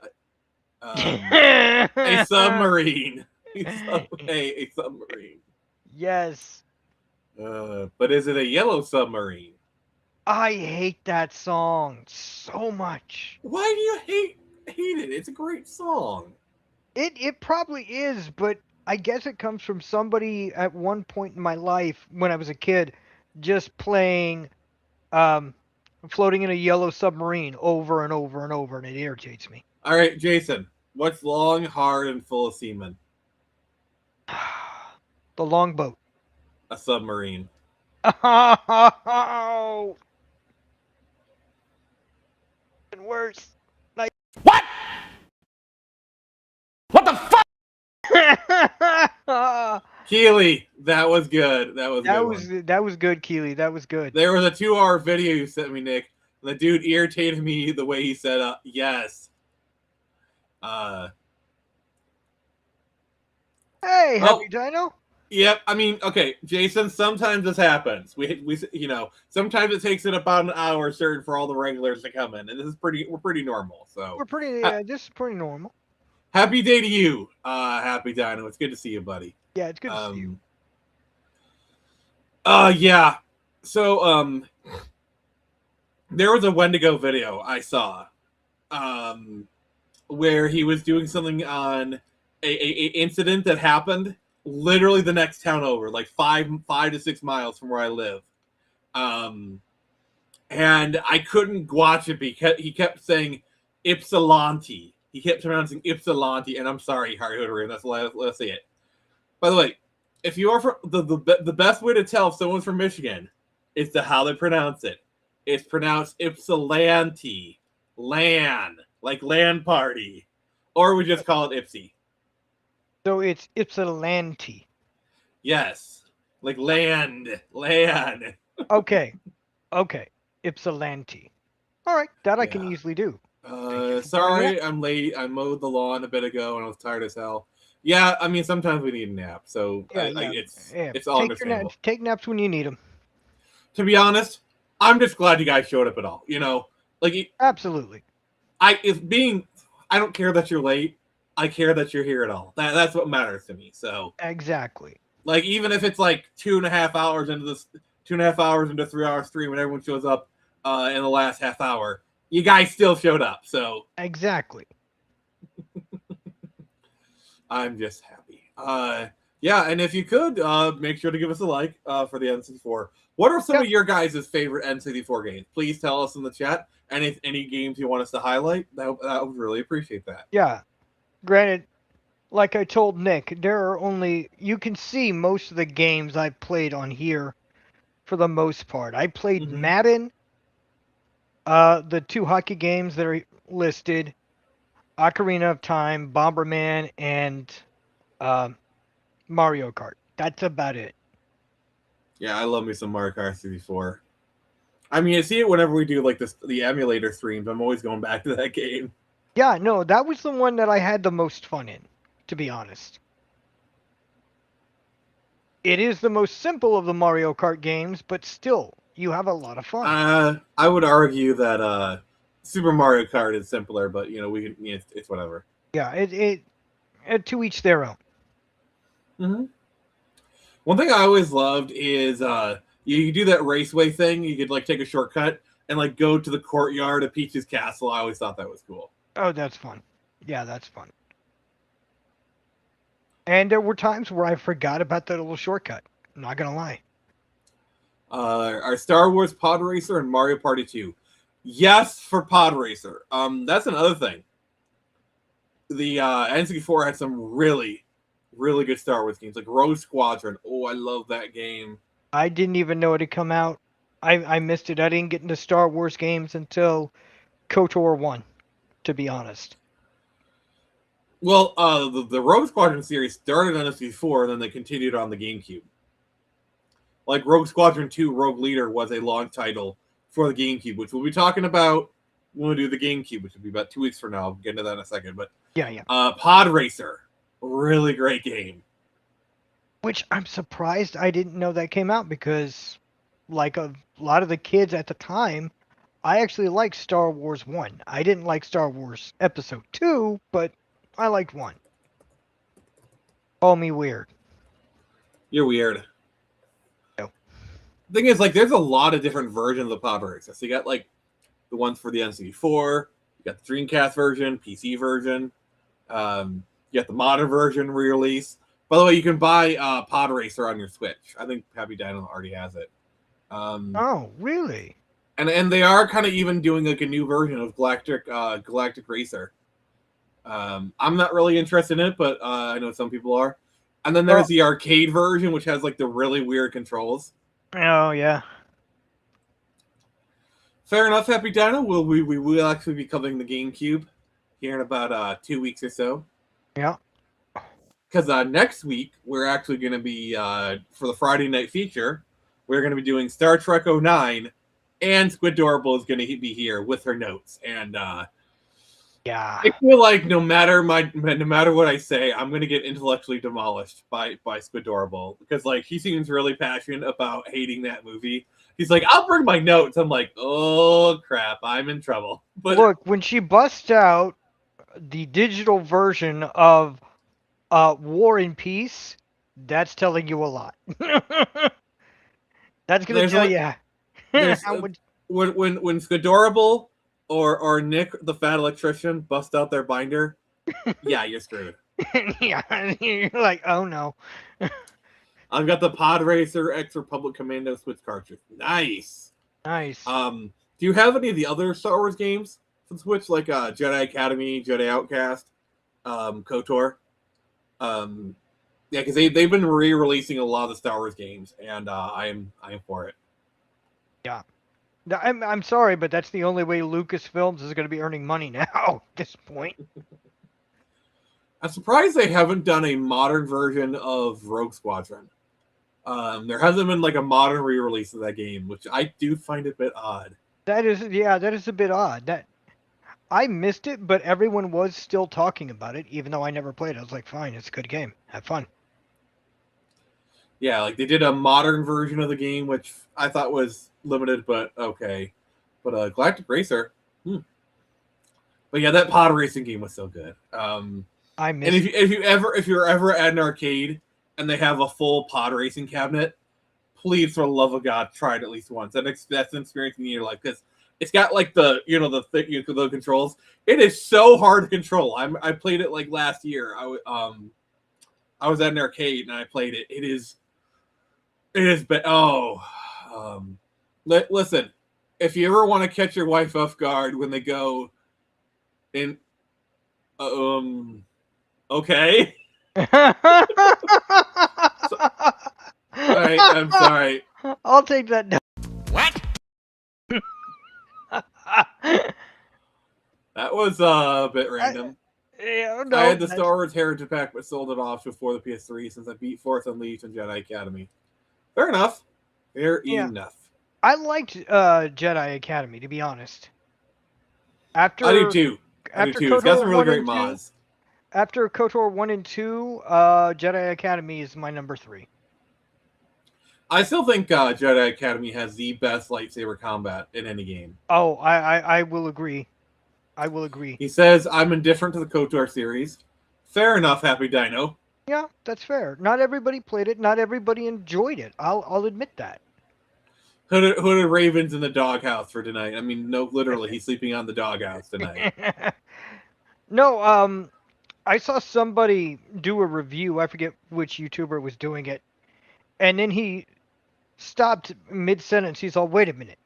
A submarine. A submarine. Yes. But is it a yellow submarine? I hate that song so much. Why do you hate it? It's a great song. It probably is, but I guess it comes from somebody at one point in my life when I was a kid just playing floating in a yellow submarine over and over and over, and it irritates me. All right, Jason. What's long, hard, and full of semen? The longboat. A submarine. Oh, and worse. Like What? What the fuck? Keely, that was good. That was good, Keely. That was good. There was a 2-hour video you sent me, Nick. The dude irritated me the way he said yes. Hey, happy Dino. Yep. I mean, okay, Jason. Sometimes this happens. We sometimes it takes it about an hour certain for all the regulars to come in, and we're pretty normal. So This is pretty normal. Happy day to you, Happy Dino. It's good to see you, buddy. Yeah, it's good to see you. Yeah. So there was a Wendigo video I saw, where he was doing something on a incident that happened literally the next town over, like 5 to 6 miles from where I live. And I couldn't watch it because he kept saying Ypsilanti. He kept pronouncing Ypsilanti, and I'm sorry, Harry Hooter, let's say it. By the way, if you are from the best way to tell if someone's from Michigan is to how they pronounce it. It's pronounced Ypsilanti, like land party, or we just call it Ipsy. So it's Ypsilanti. Yes, like land. Okay, Ypsilanti. All right, that I can easily do. Sorry, I'm late. I mowed the lawn a bit ago, and I was tired as hell. Yeah, I mean, sometimes we need a nap, so it's all understandable. Take naps when you need them. To be honest, I'm just glad you guys showed up at all. Absolutely. I don't care that you're late. I care that you're here at all. That's what matters to me. So exactly. Like even if it's like 2.5 hours into this, 2.5 hours into 3 hour stream, when everyone shows up in the last half hour, you guys still showed up. So exactly. I'm just happy. Yeah, and if you could make sure to give us a like for the N64. What are some of your guys' favorite N64 games? Please tell us in the chat. And if any games you want us to highlight, that would really appreciate that. Yeah. Granted, like I told Nick, you can see most of the games I played on here for the most part. I played Madden, the 2 hockey games that are listed, Ocarina of Time, Bomberman, and Mario Kart. That's about it. Yeah, I love me some Mario Kart 64. I mean, I see it whenever we do like the emulator streams. I'm always going back to that game. Yeah, no, that was the one that I had the most fun in, to be honest. It is the most simple of the Mario Kart games, but still, you have a lot of fun. I would argue that Super Mario Kart is simpler, but it's whatever. Yeah, it to each their own. Mm-hmm. One thing I always loved is you do that raceway thing. You could like take a shortcut and like go to the courtyard of Peach's castle. I always thought that was cool. Oh, that's fun. Yeah, that's fun. And there were times where I forgot about that little shortcut. I'm not gonna lie. Our Star Wars Pod Racer and Mario Party 2. Yes, for Pod Racer. That's another thing. The N64 had some really, really good Star Wars games, like Rogue Squadron. Oh, I love that game. I didn't even know it had come out. I missed it. I didn't get into Star Wars games until KOTOR 1, to be honest. Well, the Rogue Squadron series started on N64, and then they continued on the GameCube. Like Rogue Squadron 2 Rogue Leader was a long title for the GameCube, which we'll be talking about when we do the GameCube, which will be about 2 weeks from now. I'll get into that in a second. But yeah. Pod Racer, really great game. Which I'm surprised I didn't know that came out, because like a lot of the kids at the time, I actually liked Star Wars 1. I didn't like Star Wars Episode 2, but I liked 1. Call me weird. You're weird. No. Thing is, like, there's a lot of different versions of Pod Racer. So you got like the ones for the N64, you got the Dreamcast version, PC version, you got the modern version re-release. By the way, you can buy Pod Racer on your Switch. I think Happy Dino already has it. Oh, really? And they are kind of even doing like a new version of Galactic Racer. I'm not really interested in it, but I know some people are. And then there's the arcade version, which has like the really weird controls. Oh yeah. Fair enough, Happy Dino. We will actually be covering the GameCube here in about 2 weeks or so. Yeah. Because next week we're actually going to be for the Friday night feature, we're going to be doing Star Trek 09, and Squidorable is going to be here with her notes. And yeah, I feel like no matter what I say, I'm going to get intellectually demolished by Squidorable, because like he seems really passionate about hating that movie. He's like, I'll bring my notes. I'm like, oh crap, I'm in trouble. But look, when she busts out the digital version of War and Peace, that's telling you a lot. That's gonna tell you. When Squidorable or Nick the Fat Electrician bust out their binder, yeah, you're screwed. Yeah, you're like, oh no. I've got the Pod Racer X Republic Commando Switch cartridge. Nice. Nice. Do you have any of the other Star Wars games for the Switch, like Jedi Academy, Jedi Outcast, KOTOR? Yeah, because they've been re-releasing a lot of the Star Wars games, and I am for it. Yeah. I'm sorry, but that's the only way Lucasfilms is going to be earning money now at this point. I'm surprised they haven't done a modern version of Rogue Squadron. There hasn't been like a modern re-release of that game, which I do find a bit odd. That is a bit odd. That I missed it, but everyone was still talking about it, even though I never played it. I was like, fine, it's a good game. Have fun. Yeah, like they did a modern version of the game, which I thought was limited, but okay. But Galactic Racer, But yeah, that pod racing game was so good. I miss. And if you're ever at an arcade and they have a full pod racing cabinet, please, for the love of God, try it at least once. That's an experience in your life, because it's got like the controls. It is so hard to control. I played it like last year. I was at an arcade and I played it. It is. Listen, if you ever want to catch your wife off guard when they go in, okay. I'm sorry. I'll take that down. What? That was a bit random. I had the Star Wars Heritage Pack, but sold it off before the PS3 since I beat Force Unleashed and Jedi Academy. Fair enough. Fair enough. I liked Jedi Academy, to be honest. I do too. It's got some really great mods. After KOTOR 1 and 2, Jedi Academy is my number 3. I still think Jedi Academy has the best lightsaber combat in any game. Oh, I will agree. I will agree. He says, I'm indifferent to the KOTOR series. Fair enough, Happy Dino. Yeah, that's fair. Not everybody played it. Not everybody enjoyed it. I'll admit that. Hooded Ravens in the doghouse for tonight. I mean, no, literally, he's sleeping on the doghouse tonight. No, I saw somebody do a review. I forget which YouTuber was doing it. And then he stopped mid-sentence. He's all, wait a minute.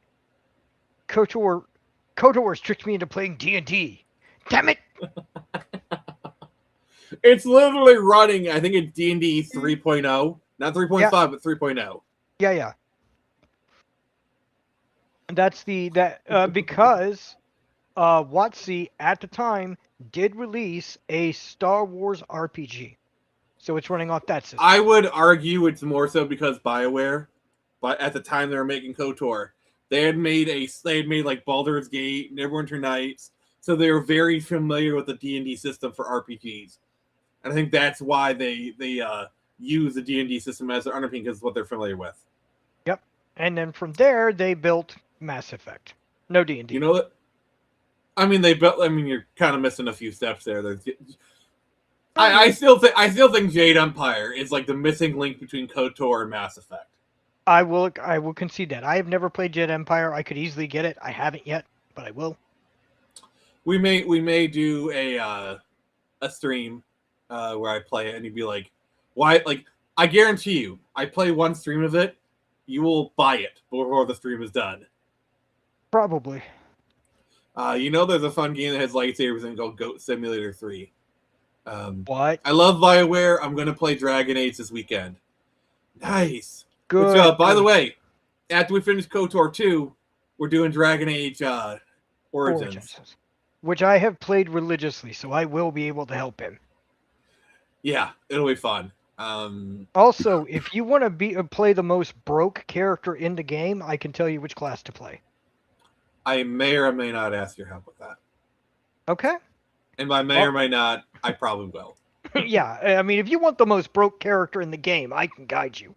KOTOR's tricked me into playing D&D. Damn it! It's literally running, I think it's D&D 3.0. Not 3.5, but 3.0. Yeah. That's because WotC at the time did release a Star Wars RPG. So it's running off that system. I would argue it's more so because BioWare, but at the time they were making KOTOR, they had made like Baldur's Gate, Neverwinter Nights, so they were very familiar with the D&D system for RPGs. And I think that's why they use the D&D system as their underpinning, because it's what they're familiar with. Yep. And then from there, they built Mass Effect. No D&D. You know what? I mean, you're kind of missing a few steps there. I still think Jade Empire is like the missing link between KOTOR and Mass Effect. I will concede that. I have never played Jet Empire. I could easily get it. I haven't yet, but I will. We may do a stream where I play it, and you'd be like, "Why?" Like, I guarantee you, I play one stream of it, you will buy it before the stream is done. Probably. There's a fun game that has lightsabers in it called Goat Simulator 3. What? I love BioWare. I'm going to play Dragon Age this weekend. Nice. Good. Which, by the way, after we finish KOTOR 2, we're doing Dragon Age Origins. Which I have played religiously, so I will be able to help him. Yeah, it'll be fun. Also, if you want to play the most broke character in the game, I can tell you which class to play. I may or may not ask your help with that. Okay. And by may or may not, I probably will. Yeah, I mean, if you want the most broke character in the game, I can guide you,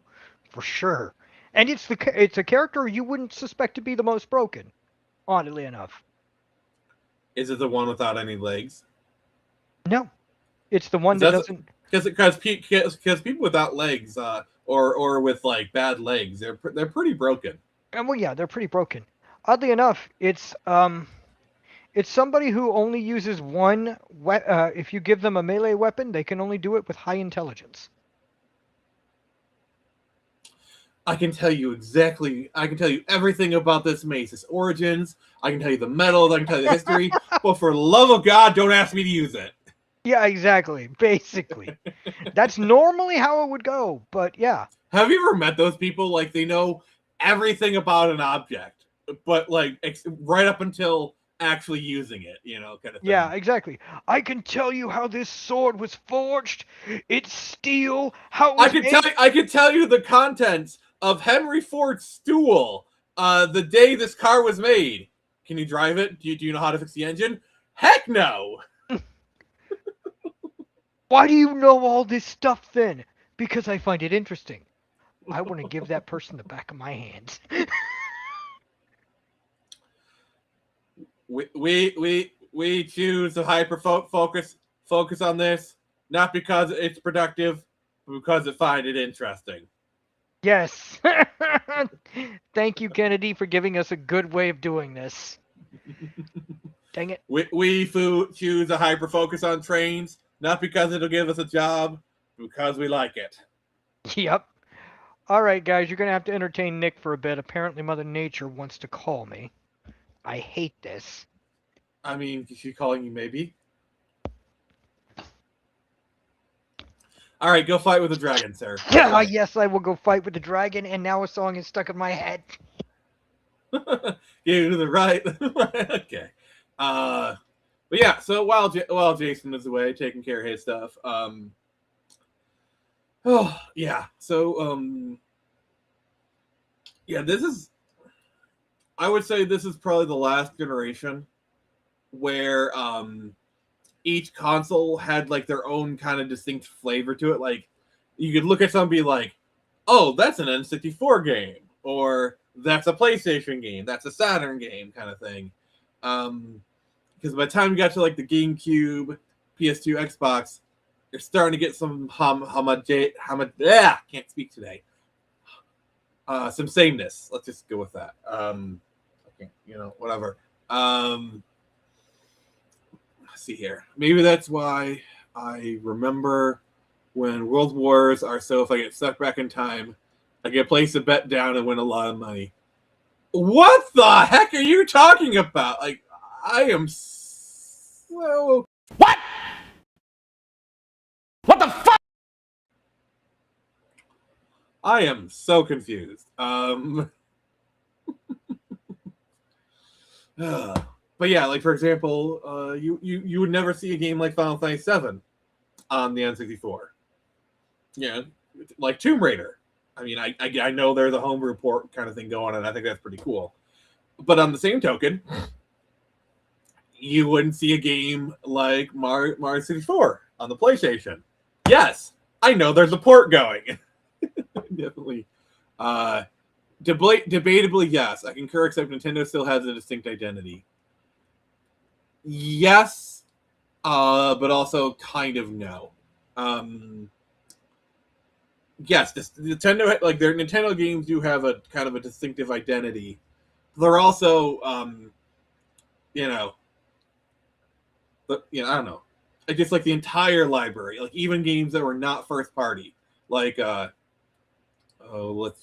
for sure. And it's a character you wouldn't suspect to be the most broken, oddly enough. Is it the one without any legs? No, it's the one that doesn't. Because people without legs, or with like bad legs, they're pretty broken. Well, yeah, they're pretty broken. Oddly enough, it's somebody who only uses one. If you give them a melee weapon, they can only do it with high intelligence. I can tell you everything about this mace, its origins. I can tell you the metals. I can tell you the history. But for the love of God, don't ask me to use it. Yeah, exactly. Basically, that's normally how it would go. But yeah. Have you ever met those people? Like, they know everything about an object, but like right up until actually using it, kind of thing. Yeah, exactly. I can tell you how this sword was forged. It's steel. How it was I can tell you the contents of Henry Ford's stool the day this car was made. Can you drive it? Do you know how to fix the engine? Heck no. Why do you know all this stuff then? Because I find it interesting. I want to give that person the back of my hands. We choose to focus on this, not because it's productive, but because it find it interesting. Yes. Thank you, Kennedy, for giving us a good way of doing this. Dang it. We choose a hyper-focus on trains, not because it'll give us a job, but because we like it. Yep. All right, guys, you're going to have to entertain Nick for a bit. Apparently, Mother Nature wants to call me. I hate this. I mean, is she calling you maybe? All right, go fight with the dragon, sir. Yeah, yes, I will go fight with the dragon, and now a song is stuck in my head. You to the right. Okay. But yeah, so while Jason is away taking care of his stuff, I would say this is probably the last generation where each console had like their own kind of distinct flavor to it. Like, you could look at something and be like, oh, that's an N64 game, or that's a PlayStation game, that's a Saturn game, kind of thing. Because by the time you got to like the GameCube, PS2, Xbox, you're starting to get some can't speak today. Some sameness. Let's just go with that. Okay, whatever. Let's see here. Maybe that's why I remember when World Wars are so if I get stuck back in time, I can place a bet down and win a lot of money. What the heck are you talking about? Like, I am so... What? What the fuck? I am so confused. But yeah, like for example, you would never see a game like Final Fantasy VII on the N64. Yeah, like Tomb Raider. I mean, I know there's a homebrew port kind of thing going on, and I think that's pretty cool. But on the same token, you wouldn't see a game like Mario 64 on the PlayStation. Yes, I know there's a port going. Definitely. Debatably, yes. I concur, except Nintendo still has a distinct identity. Yes, but also kind of no. Yes, this Nintendo, like their Nintendo games do have a kind of a distinctive identity. They're also, you know, but I don't know. I just like the entire library, like even games that were not first party, like I would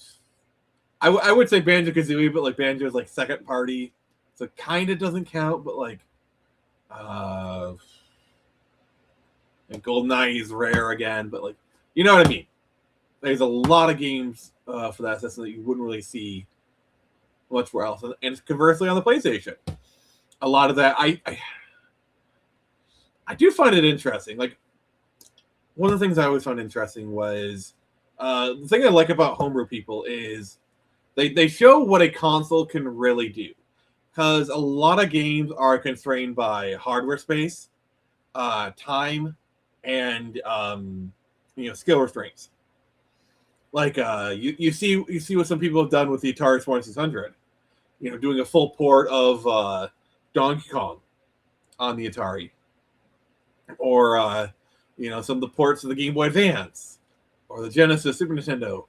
say Banjo-Kazooie, but like Banjo's like second party, so it kind of doesn't count. But like, and GoldenEye is rare again, but like, you know what I mean. There's a lot of games for that system that you wouldn't really see much where else, and conversely on the PlayStation, a lot of that I do find it interesting. Like, one of the things I always found interesting was the thing I like about homebrew people is they show what a console can really do, because a lot of games are constrained by hardware space, time, and skill restraints. Like you see what some people have done with the Atari 2600, doing a full port of Donkey Kong on the Atari, or some of the ports of the Game Boy Advance or the Genesis, Super Nintendo.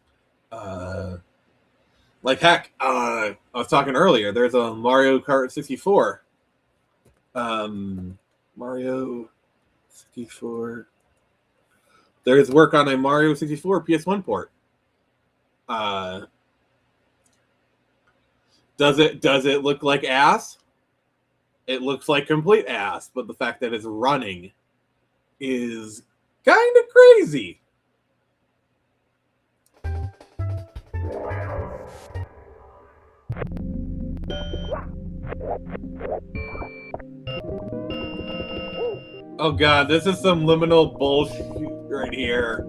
Like heck, I was talking earlier. There's a Mario Kart 64. Mario 64. There's work on a Mario 64 PS1 port. Does it look like ass? It looks like complete ass, but the fact that it's running is kind of crazy. Oh god, this is some liminal bullshit right here.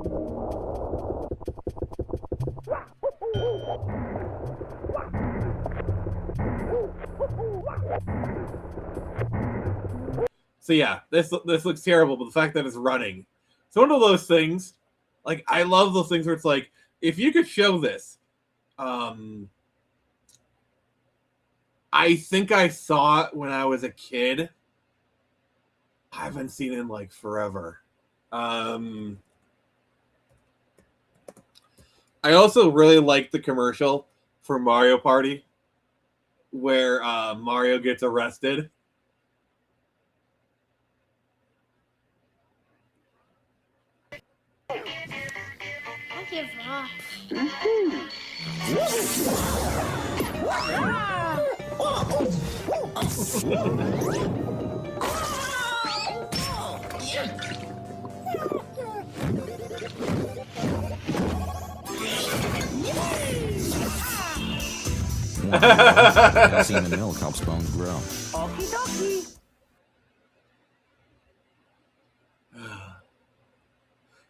So yeah, this looks terrible, but the fact that it's running. It's one of those things, like, I love those things where it's like, if you could show this, I think I saw it when I was a kid. I haven't seen it in like forever. I also really like the commercial for Mario Party where Mario gets arrested. I give up. Calcium in milk helps bones grow. Okie dokie.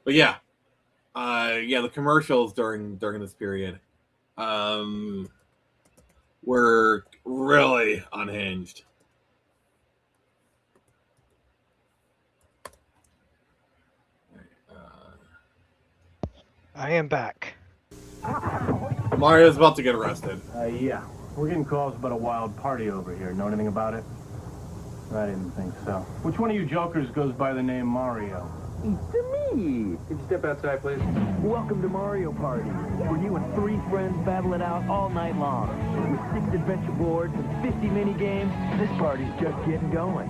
But yeah, the commercials during this period were really unhinged. I am back. Mario's about to get arrested. Yeah. We're getting calls about a wild party over here. Know anything about it? I didn't think so. Which one of you jokers goes by the name Mario? It's me. Could you step outside, please? Welcome to Mario Party, where you and 3 friends battle it out all night long. With 6 adventure boards and 50 mini games, this party's just getting going.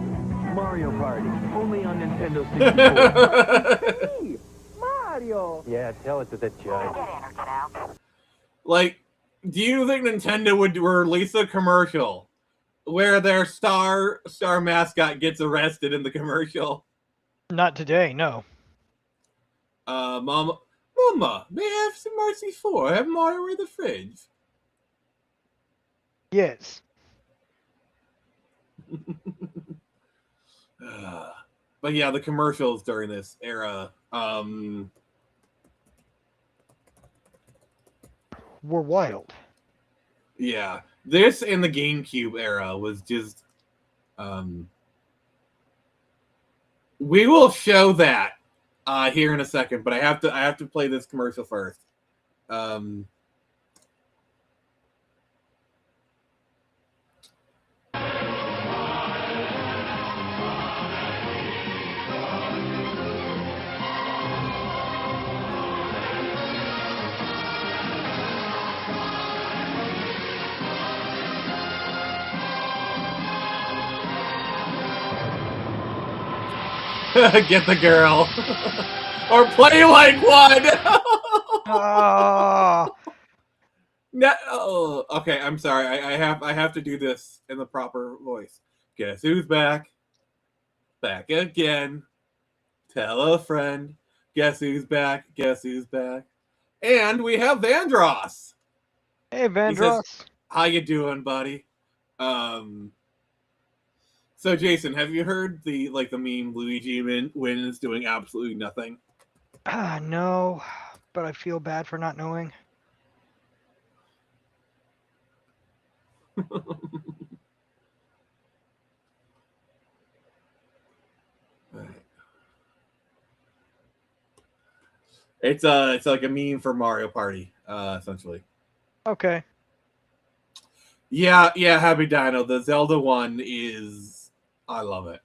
Mario Party, only on Nintendo 64. It's me, Mario. Yeah, tell it to the judge. Like, do you think Nintendo would release a commercial where their star mascot gets arrested in the commercial? Not today, no. Mama, may I have some Mercy 4? I have Mario in the fridge. Yes. But yeah, the commercials during this era were wild. Yeah, this and the GameCube era was just we will show that here in a second, but I have to play this commercial first. Get the girl. Or play like one. No, oh, okay, I'm sorry. I have to do this in the proper voice. Guess who's back? Back again. Tell a friend. Guess who's back? Guess who's back? And we have Vandross. Hey, Vandross. How you doing, buddy? So Jason, have you heard the meme Luigi wins doing absolutely nothing? No, but I feel bad for not knowing. It's like a meme for Mario Party, essentially. Okay. Yeah, Happy Dino. The Zelda one is, I love it.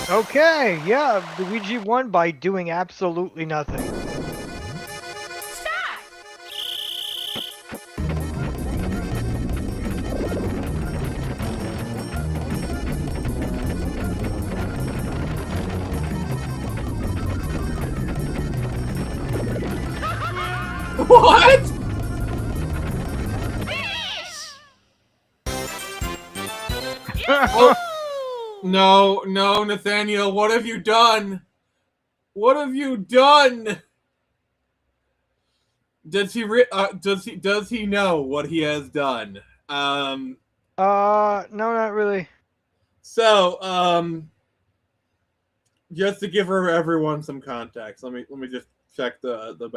Okay, yeah, Luigi won by doing absolutely nothing. What? Oh, no, Nathaniel, what have you done? What have you done? Does he know what he has done? No, not really. So, just to give everyone some context, let me just check the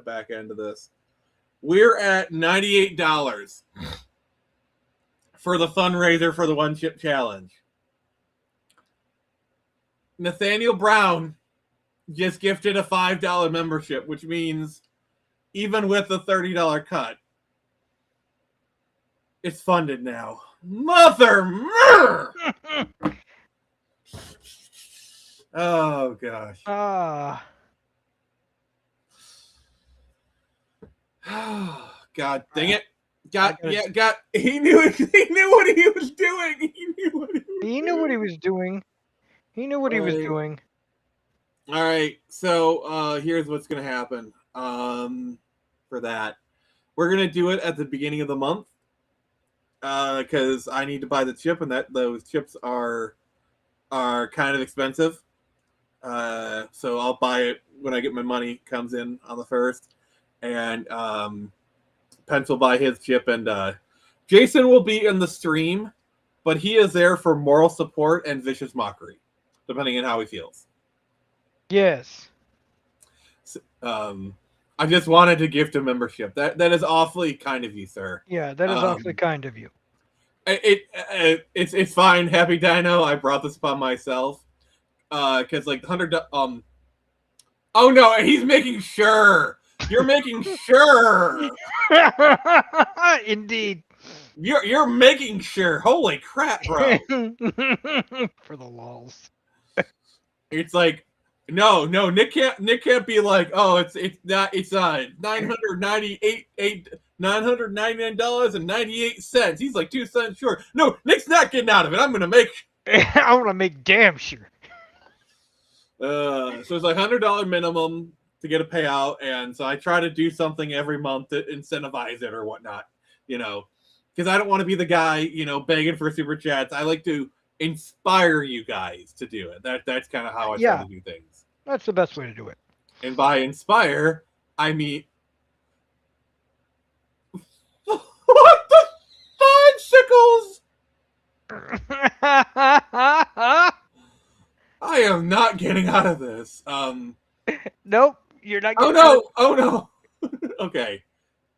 back end of this. We're at $98 for the fundraiser for the One Chip Challenge. Nathaniel Brown just gifted a $5 membership, which means even with the $30 cut, it's funded now. Mother! Oh gosh. God dang it. He knew what he was doing. He knew what he was doing. All right. So, here's what's going to happen. For that, we're going to do it at the beginning of the month. Cuz I need to buy the chip, and those chips are kind of expensive. So I'll buy it when I get my money comes in on the 1st. And Pence will buy his chip, and Jason will be in the stream, but he is there for moral support and vicious mockery, depending on how he feels. Yes. I just wanted to gift a membership. That is awfully kind of you, sir. Yeah, that is awfully kind of you. It's fine, Happy Dino. I brought this upon myself. Because like $100. Oh no, he's making sure. You're making sure. Indeed. You're making sure. Holy crap, bro. For the lols. It's like no, Nick can't be like, oh, it's $999.98. He's like 2 cents short. No, Nick's not getting out of it. I'm gonna make damn sure. So it's like $100 minimum to get a payout, and so I try to do something every month to incentivize it or whatnot, because I don't want to be the guy, begging for super chats. I like to inspire you guys to do it. That's kind of how I try to do things. That's the best way to do it. And by inspire, I mean what the fudgesicles? I am not getting out of this. Nope, you're not. Oh no! Okay.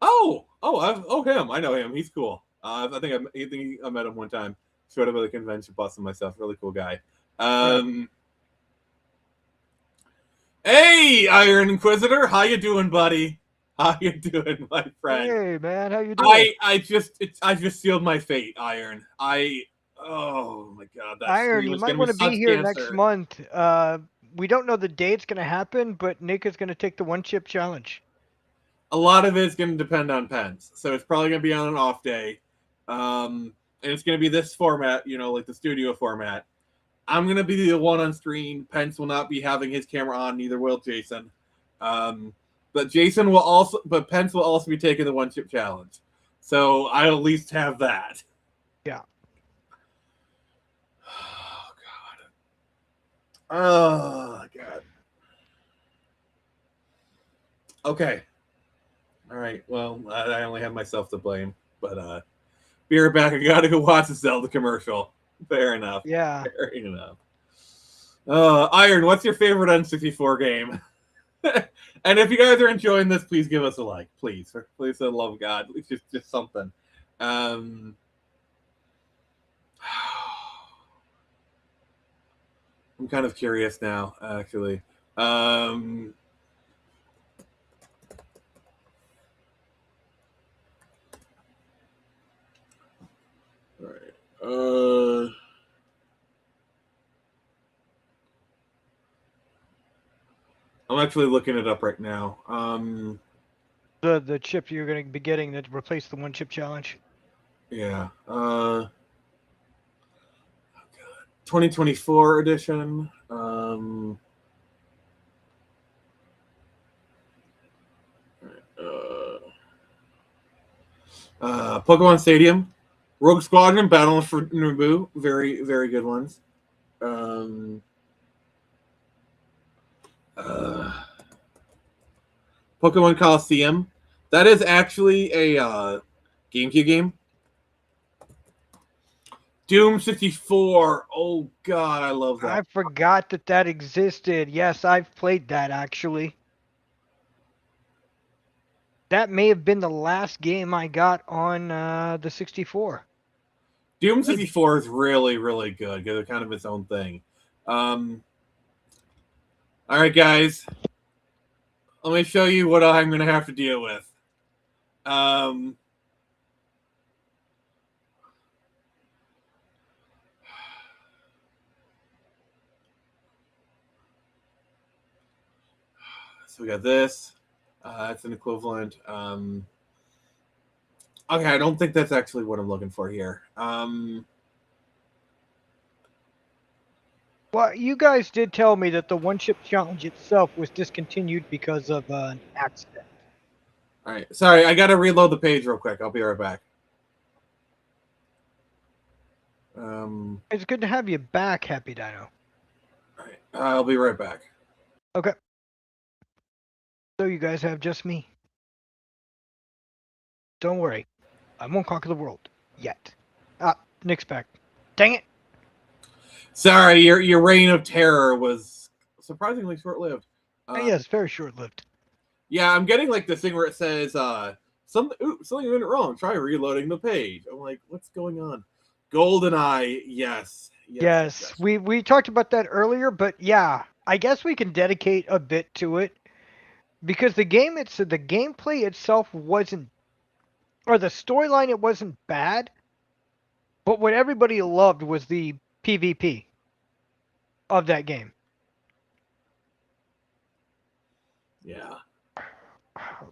Him. I know him. He's cool. I think I met him one time. Showed up at a convention, busting myself. Really cool guy. Hey, Iron Inquisitor, how you doing, buddy? How you doing, my friend? Hey, man, how you doing? I just sealed my fate, Iron. Oh my God, that Iron, you might want to be here next month. we don't know the day it's going to happen, but Nick is going to take the one chip challenge. A lot of it's going to depend on Pence, so it's probably going to be on an off day, and it's going to be this format, like the studio format. I'm going to be the one on screen. Pence will not be having his camera on. Neither will Jason. But Pence will also be taking the one chip challenge. So I'll at least have that. Yeah. Oh God. Okay. All right. Well, I only have myself to blame, but be right back. I gotta go watch the Zelda commercial. Fair enough. Yeah. Fair enough. Iron, what's your favorite N64 game? And if you guys are enjoying this, please give us a like, please, for the love of God. It's just something. I'm kind of curious now, actually. All right. I'm actually looking it up right now. The chip you're going to be getting that replace the one chip challenge. Yeah. 2024 edition. Pokemon Stadium, Rogue Squadron, Battle for Naboo, very, very good ones. Pokemon Coliseum, that is actually a GameCube game. Doom 64, oh God, I love that. I forgot that existed. Yes, I've played that actually. That may have been the last game I got on the 64. Doom 64 is really, really good because it's kind of its own thing. All right, guys. Let me show you what I'm going to have to deal with. So we got this. It's an equivalent. Okay, I don't think that's actually what I'm looking for here. Well, you guys did tell me that the one chip challenge itself was discontinued because of an accident. All right, sorry, I got to reload the page real quick. I'll be right back. It's good to have you back, Happy Dino. All right, I'll be right back. Okay. So you guys have just me. Don't worry, I won't conquer the world yet. Nick's back. Dang it! Sorry, your reign of terror was surprisingly short-lived. Yes, very short-lived. Yeah, I'm getting like this thing where it says something went wrong. Try reloading the page. I'm like, what's going on? GoldenEye, yes. We talked about that earlier, but yeah, I guess we can dedicate a bit to it because the gameplay itself wasn't, or the storyline, it wasn't bad, but what everybody loved was the PvP of that game. Yeah.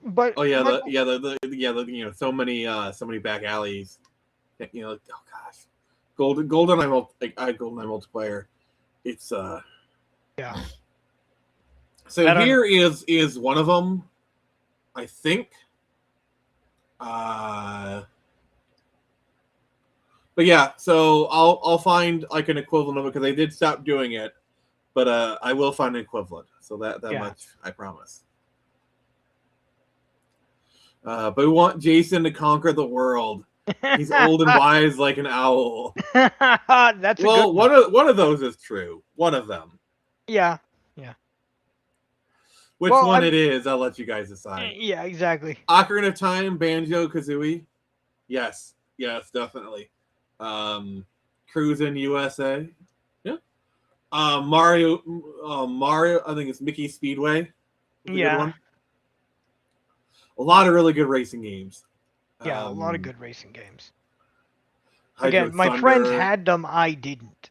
But oh yeah, the so many back alleys. Oh gosh, GoldenEye multiplayer. It's yeah. So here is one of them, I think. But yeah, so I'll find like an equivalent of it because they did stop doing it, but I will find an equivalent. So that much I promise. But we want Jason to conquer the world. He's old and wise like an owl. That's well, one of those is true. One of them. Yeah. Which one it is, I'll let you guys decide. Yeah, exactly. Ocarina of Time, Banjo-Kazooie. Yes, definitely. Cruisin' USA. Yeah. Mario, I think it's Mickey Speedway. Yeah. One. A lot of really good racing games. Yeah, a lot of good racing games. Hydro Again, my Thunder. friends had them, I didn't.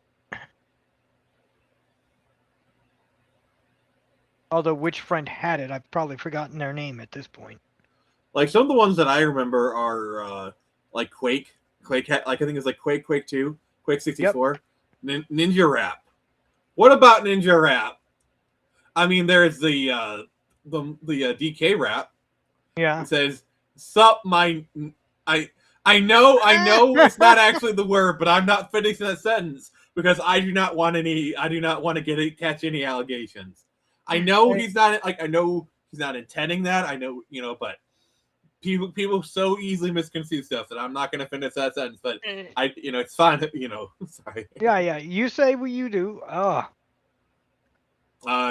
Although which friend had it, I've probably forgotten their name at this point. Like some of the ones that I remember are like Quake, like I think it's like Quake 2, Quake 64, Ninja Rap. What about Ninja Rap? I mean, there's the DK rap. Yeah. It says, "Sup, I know it's not actually the word, but I'm not finishing that sentence because I do not want to catch any allegations. I know he's not intending that. I know, but people so easily misconceive stuff that I'm not going to finish that sentence. But it's fine. Sorry. Yeah. You say what you do. Oh.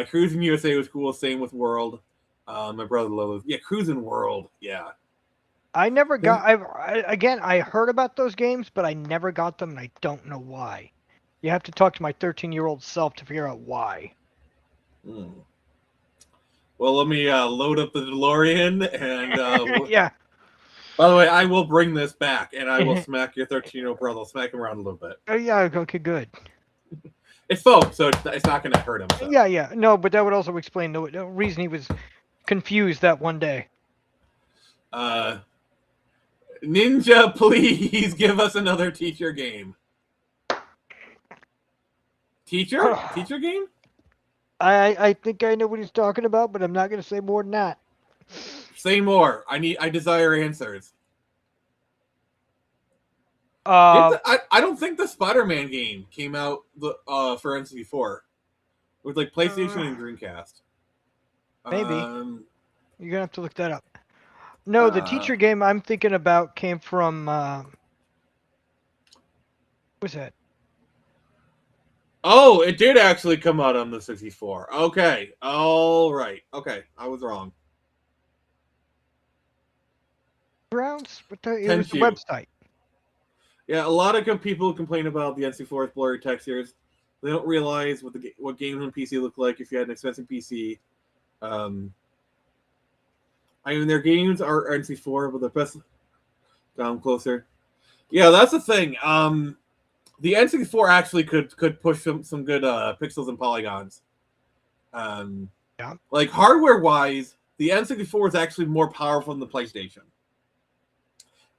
Cruising USA was cool. Same with World. My brother loves. Yeah, Cruising World. Yeah. I never got. I heard about those games, but I never got them, and I don't know why. You have to talk to my 13-year-old self to figure out why. Well, let me load up the DeLorean, and yeah. By the way, I will bring this back, and I will smack your 13-year-old brother. I'll smack him around a little bit. Oh yeah. Okay. Good. It's folk, so it's not going to hurt him. So. Yeah. No, but that would also explain the reason he was confused that one day. Ninja, please give us another teacher game. Teacher game? I think I know what he's talking about, but I'm not going to say more than that. Say more. I desire answers. I don't think the Spider-Man game came out for N64 with like PlayStation and Dreamcast. Maybe. You're gonna have to look that up. No, the teacher game I'm thinking about came from. What's that? Oh, it did actually come out on the 64. Okay. All right. Okay. I was wrong. Grounds? It was the website. Yeah, a lot of people complain about the N64's blurry textures. They don't realize what games on PC look like if you had an expensive PC. I mean, their games are N64, but the best. Down closer. Yeah, that's the thing. The N64 actually could push some good pixels and polygons. Like hardware wise, the N64 is actually more powerful than the PlayStation.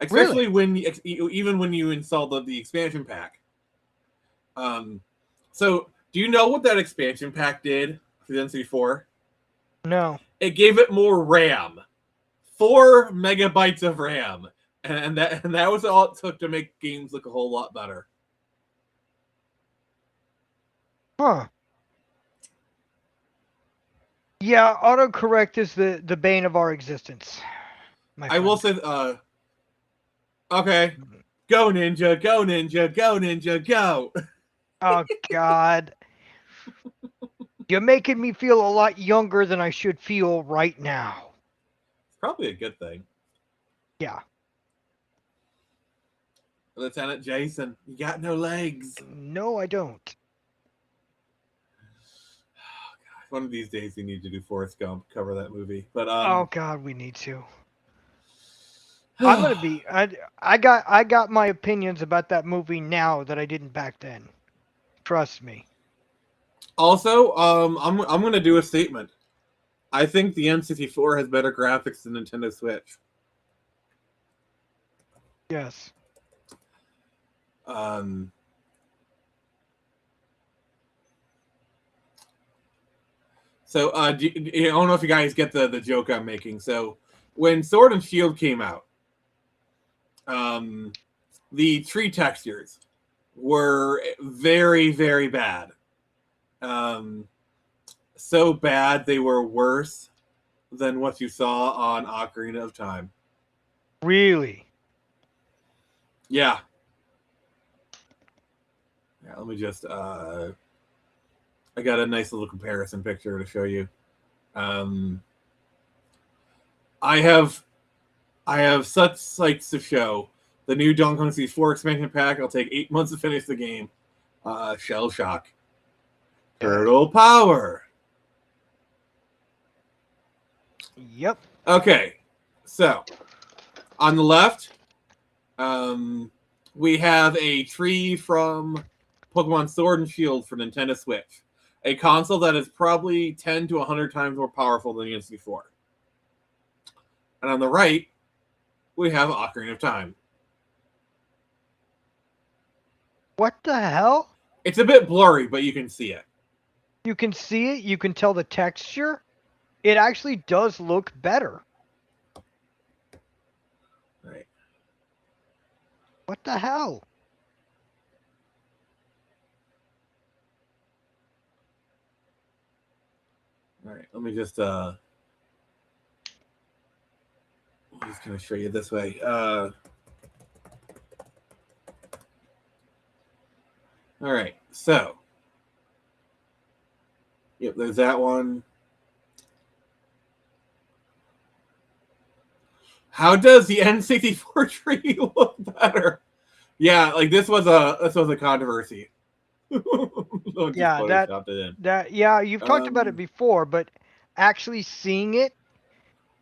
Especially when you install the expansion pack. So do you know what that expansion pack did for the N64? No. It gave it more RAM, 4 megabytes of RAM, and that was all it took to make games look a whole lot better. Huh. Yeah, autocorrect is the bane of our existence. I will say, okay, go Ninja, go Ninja, go Ninja, go. Oh God. You're making me feel a lot younger than I should feel right now. It's probably a good thing. Yeah. Lieutenant Jason, you got no legs. No, I don't. Oh, God. One of these days we need to do Forrest Gump, cover that movie. But oh God, we need to. I'm gonna be. I got my opinions about that movie now that I didn't back then. Trust me. Also, I'm gonna do a statement. I think the N64 has better graphics than Nintendo Switch. Yes. So I don't know if you guys get the joke I'm making. So when Sword and Shield came out, the tree textures were very, very bad. So bad they were worse than what you saw on Ocarina of Time. Really? Yeah. Yeah, let me just I got a nice little comparison picture to show you. I have such sights to show. The new Donkey Kong 64 expansion pack, I'll take 8 months to finish the game. Shell Shock. Turtle Power. Yep. Okay. So, on the left, we have a tree from Pokemon Sword and Shield for Nintendo Switch. a console that is probably 10 to 100 times more powerful than the N64. And on the right, we have Ocarina of Time. What the hell? It's a bit blurry, but you can see it. You can see it. You can tell the texture. It actually does look better. Right. What the hell? All right, let me just I'm just gonna show you this way. All right, so yep, there's that one. How does the N64 tree look better? Yeah, like this was a controversy. Yeah, you've talked about it before, but actually seeing it,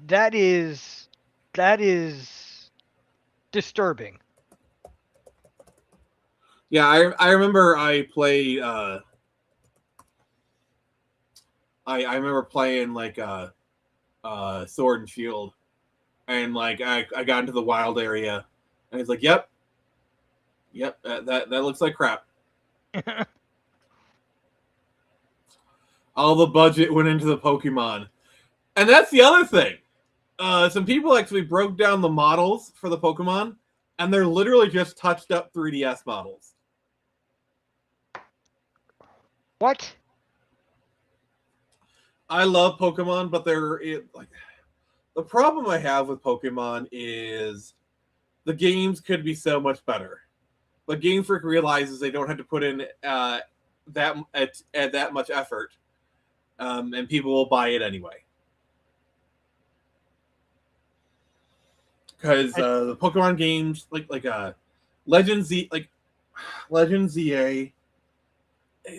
that is disturbing. Yeah, I remember I played I remember playing like Sword and Shield, and like I got into the wild area, and it's like, yep, that looks like crap. All the budget went into the Pokemon, and that's the other thing. Some people actually broke down the models for the Pokemon, and they're literally just touched up 3DS models. What? I love Pokemon, but the problem I have with Pokemon is the games could be so much better. But Game Freak realizes they don't have to put in that much effort, and people will buy it anyway. Because the Pokemon games, like Legends ZA,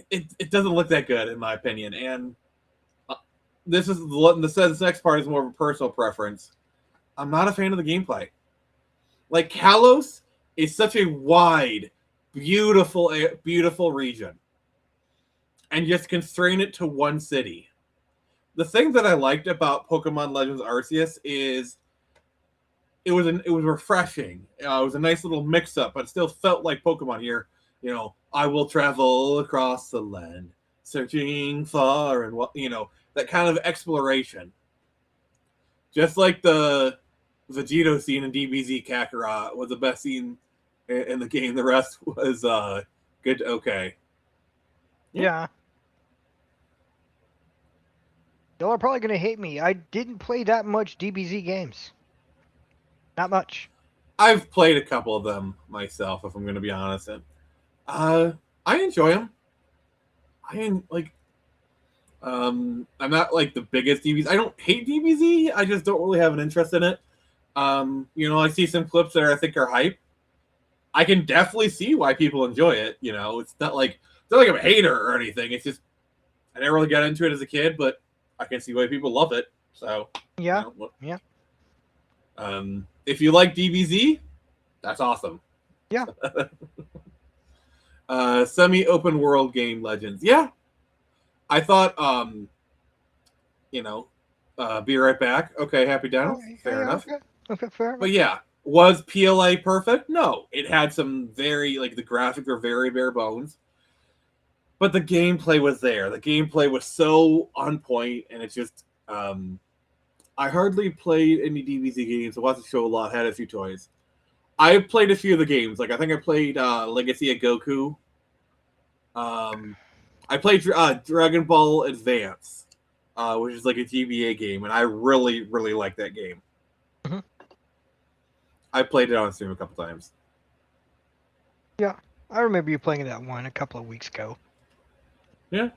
it doesn't look that good in my opinion, and this next part is more of a personal preference. I'm not a fan of the gameplay. Like Kalos is such a wide, beautiful region, and just constrain it to one city. The thing that I liked about Pokemon Legends Arceus is it was refreshing. It was a nice little mix-up, but it still felt like Pokemon here. You know, I will travel across the land, searching far and that kind of exploration. Just like the Vegito scene in DBZ Kakarot was the best scene in the game. The rest was good to okay. Yeah. Y'all are probably going to hate me. I didn't play that much DBZ games. Not much. I've played a couple of them myself, if I'm going to be honest. And I enjoy them. I'm not like the biggest DBZ. I don't hate DBZ. I just don't really have an interest in it. I see some clips that I think are hype. I can definitely see why people enjoy it. It's not like I'm a hater or anything. It's just I never really got into it as a kid, but I can see why people love it. So yeah. If you like DBZ, that's awesome. Yeah. Semi-open world game Legends. Yeah. I thought, be right back. Okay, Happy Down. Fair enough. Okay, fair enough. But yeah, was PLA perfect? No. It had some the graphics were very bare bones. But the gameplay was there. The gameplay was so on point, and it's just, I hardly played any DBZ games. I watched the show a lot, had a few toys. I played a few of the games. Like, I think I played Legacy of Goku. I played Dragon Ball Advance, which is like a GBA game, and I really, really like that game. Mm-hmm. I played it on stream a couple times. Yeah, I remember you playing that one a couple of weeks ago. Yeah.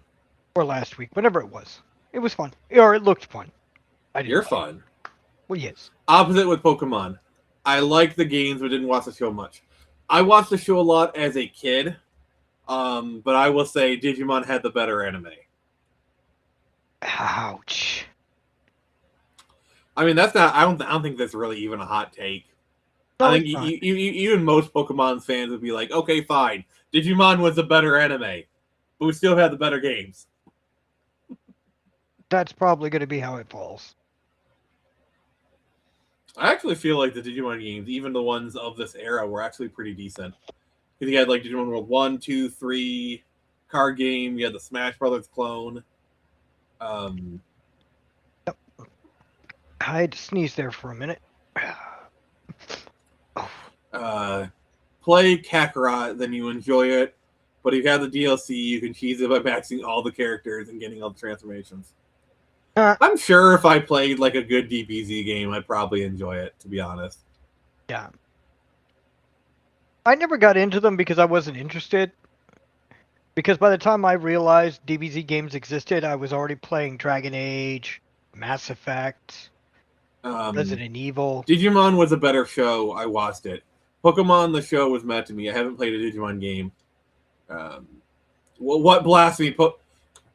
Or last week, whatever it was. It was fun. Or it looked fun. You're fun. Well, yes. Opposite with Pokemon. I like the games, but didn't watch the show much. I watched the show a lot as a kid. But I will say Digimon had the better anime. Ouch. I mean, that's not. I don't think that's really even a hot take. No, I think even most Pokemon fans would be like, okay, fine. Digimon was the better anime, but we still had the better games. That's probably going to be how it falls. I actually feel like the Digimon games, even the ones of this era, were actually pretty decent. Because you had like Digimon World 1, 2, 3, card game, you had the Smash Brothers clone. Yep. I had to sneeze there for a minute. Play Kakarot, then you enjoy it. But if you have the DLC, you can cheese it by maxing all the characters and getting all the transformations. I'm sure if I played like a good DBZ game, I'd probably enjoy it, to be honest. Yeah. I never got into them because I wasn't interested. Because by the time I realized DBZ games existed, I was already playing Dragon Age, Mass Effect, Resident Evil. Digimon was a better show. I watched it. Pokemon, the show, was meant to me. I haven't played a Digimon game. Well, what blasphemy?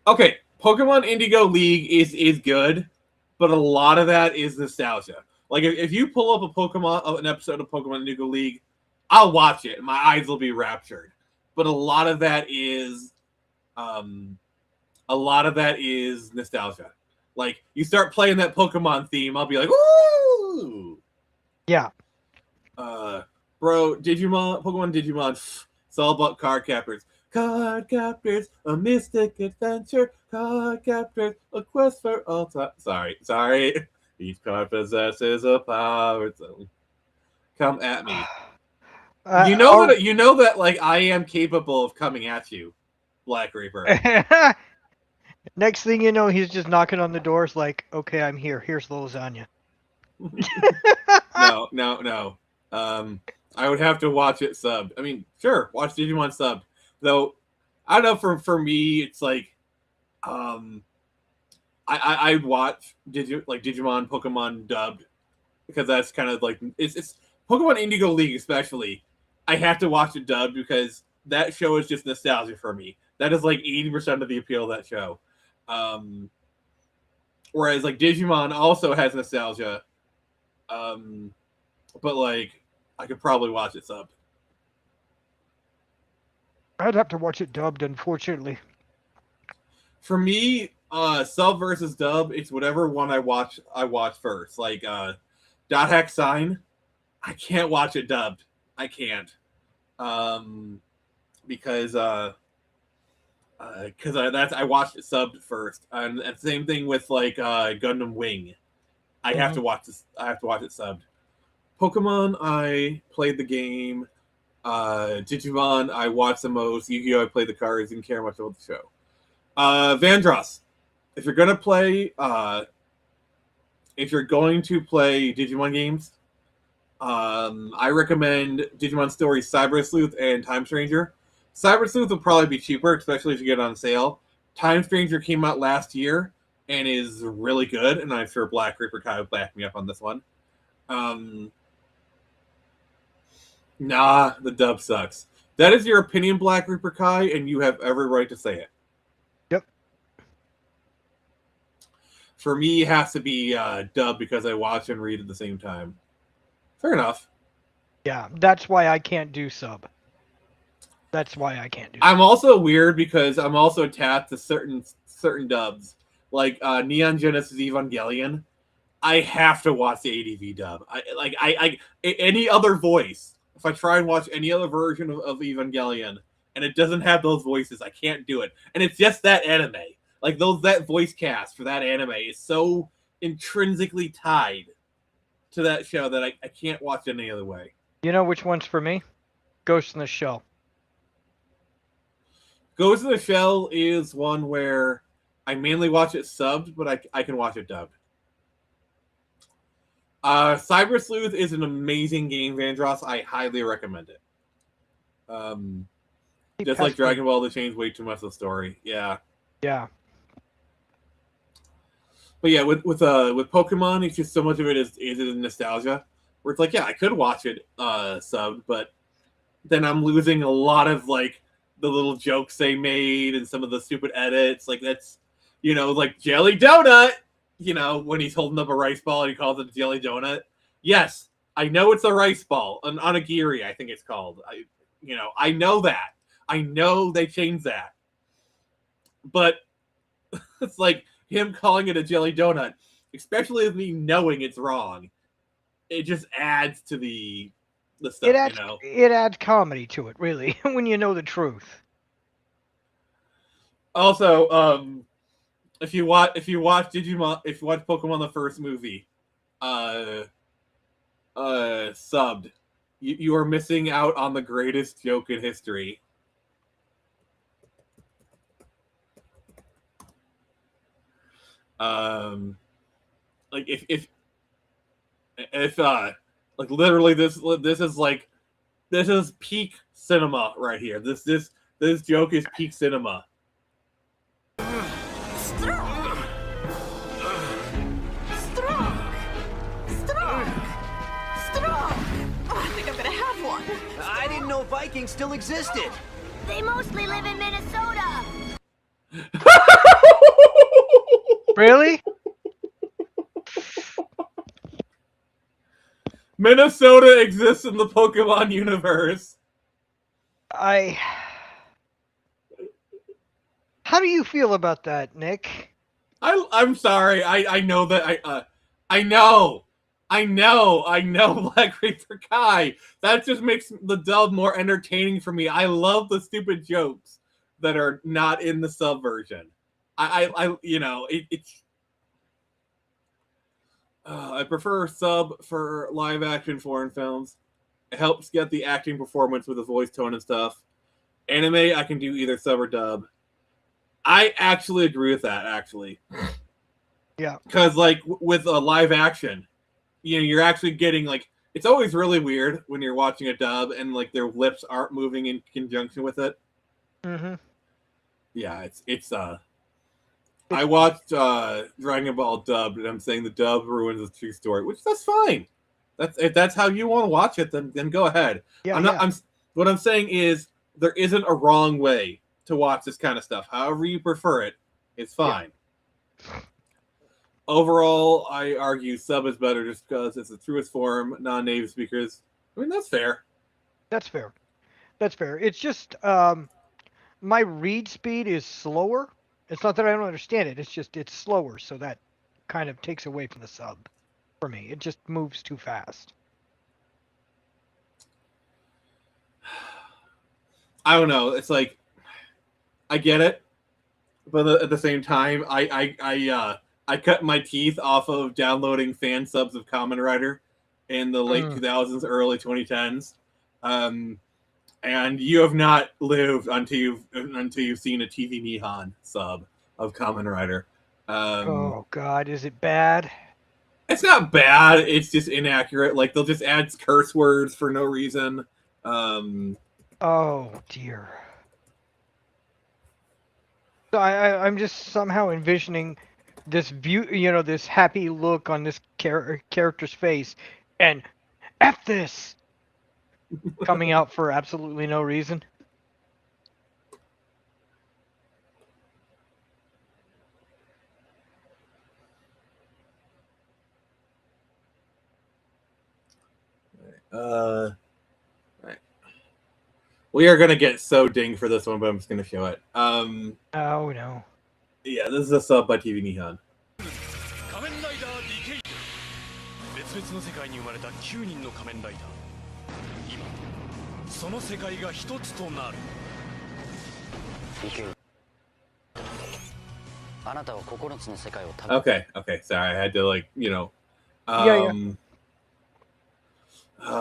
Okay, Pokemon Indigo League is good, but a lot of that is nostalgia. Like if you pull up an episode of Pokemon Indigo League, I'll watch it. My eyes will be raptured. But a lot of that is nostalgia. Like you start playing that Pokemon theme, I'll be like, "Woo!" Yeah. Bro, Pokemon Digimon, it's all about card captors. Card captors, a mystic adventure. Card captors, a quest for all time. Sorry. Each card possesses a power zone. Come at me. You know that like I am capable of coming at you, Black Reaper. Next thing you know, he's just knocking on the doors like, okay, I'm here. Here's the lasagna. No. I would have to watch it subbed. I mean, sure, watch Digimon subbed. Though, I don't know, for me, it's like, I watch Digimon, Pokemon dubbed, because that's kind of like, it's Pokemon Indigo League especially, I have to watch it dubbed because that show is just nostalgia for me. That is like 80% of the appeal of that show. Whereas like Digimon also has nostalgia, but like I could probably watch it subbed. I'd have to watch it dubbed, unfortunately. For me, sub versus dub, it's whatever one I watch first. Like Dot Hack Sign, I can't watch it dubbed. I can't. Because I watched it subbed first. And same thing with like Gundam Wing. I have to watch this. I have to watch it subbed. Pokemon, I played the game. Digimon, I watched the most. Yu-Gi-Oh, I played the cards. Didn't care much about the show. Vandross, if you're gonna play Digimon games, I recommend Digimon Story Cyber Sleuth and Time Stranger. Cyber Sleuth will probably be cheaper, especially if you get it on sale. Time Stranger came out last year and is really good, and I'm sure Black Reaper kind of backed me up on this one. Nah, the dub sucks. That is your opinion, Black Reaper Kai, and you have every right to say it. Yep. For me, it has to be dub because I watch and read at the same time. Fair enough. Yeah, that's why I can't do sub. That's why I can't do sub. I'm also weird because I'm also attached to certain dubs. Like Neon Genesis Evangelion. I have to watch the ADV dub. I any other voice. If I try and watch any other version of Evangelion and it doesn't have those voices, I can't do it. And it's just that anime. Like that voice cast for that anime is so intrinsically tied to that show that I can't watch it any other way. You know which one's for me? Ghost in the Shell. Ghost in the Shell is one where I mainly watch it subbed, but I can watch it dubbed. Cyber Sleuth is an amazing game, Vandross. I highly recommend it. Just like Dragon Ball, they changed way too much of the story. Yeah. Yeah. But yeah, with Pokemon, it's just so much of it is nostalgia. Where it's like, yeah, I could watch it subbed, but then I'm losing a lot of like the little jokes they made and some of the stupid edits. Like that's, like Jelly Donut. When he's holding up a rice ball and he calls it a jelly donut. Yes, I know it's a rice ball, an onigiri, I think it's called. I know that. I know they changed that. But it's like him calling it a jelly donut, especially with me knowing it's wrong, it just adds to the stuff, It adds comedy to it, really, when you know the truth. Also, if you watch Digimon, if you watch Pokemon the first movie, subbed, you are missing out on the greatest joke in history. Like if like literally this is peak cinema right here. This joke is peak cinema. I think I'm gonna have one. I didn't know Vikings still existed. They mostly live in Minnesota. Really? Minnesota exists in the Pokemon universe. How do you feel about that, Nick? I'm sorry. I know that I know Black Reaper Kai. That just makes the dub more entertaining for me. I love the stupid jokes that are not in the sub version. I prefer sub for live action foreign films. It helps get the acting performance with the voice tone and stuff. Anime, I can do either sub or dub. I actually agree with that, actually. Yeah. Because, like, with a live action, you're actually getting, like, it's always really weird when you're watching a dub and, like, their lips aren't moving in conjunction with it. Mm-hmm. Yeah, I watched Dragon Ball dubbed, and I'm saying the dub ruins the true story, which that's fine. If that's how you want to watch it, then go ahead. Yeah, What I'm saying is there isn't a wrong way to watch this kind of stuff. However you prefer it, it's fine. Yeah. Overall, I argue sub is better just because it's the truest form, non-native speakers. I mean, that's fair. That's fair. It's just my read speed is slower. It's not that I don't understand it. It's just it's slower, so that kind of takes away from the sub for me. It just moves too fast. I don't know. It's like I get it, but at the same time, I cut my teeth off of downloading fan subs of Kamen Rider in the late 2000s, early 2010s, and you have not lived until you've seen a TV Nihon sub of Kamen Rider. Oh God, is it bad? It's not bad. It's just inaccurate. Like they'll just add curse words for no reason. Oh dear. So I'm just somehow envisioning this view, this happy look on this character's face, and F this coming out for absolutely no reason. Right. We are gonna get so dinged for this one, but I'm just gonna show it. Oh no. Yeah, this is a sub by TV Nihon. 別々の世界に生まれた9人の仮面ライダー。今、その世界が一つとなる。あなたは9つの世界を Okay, sorry, I had to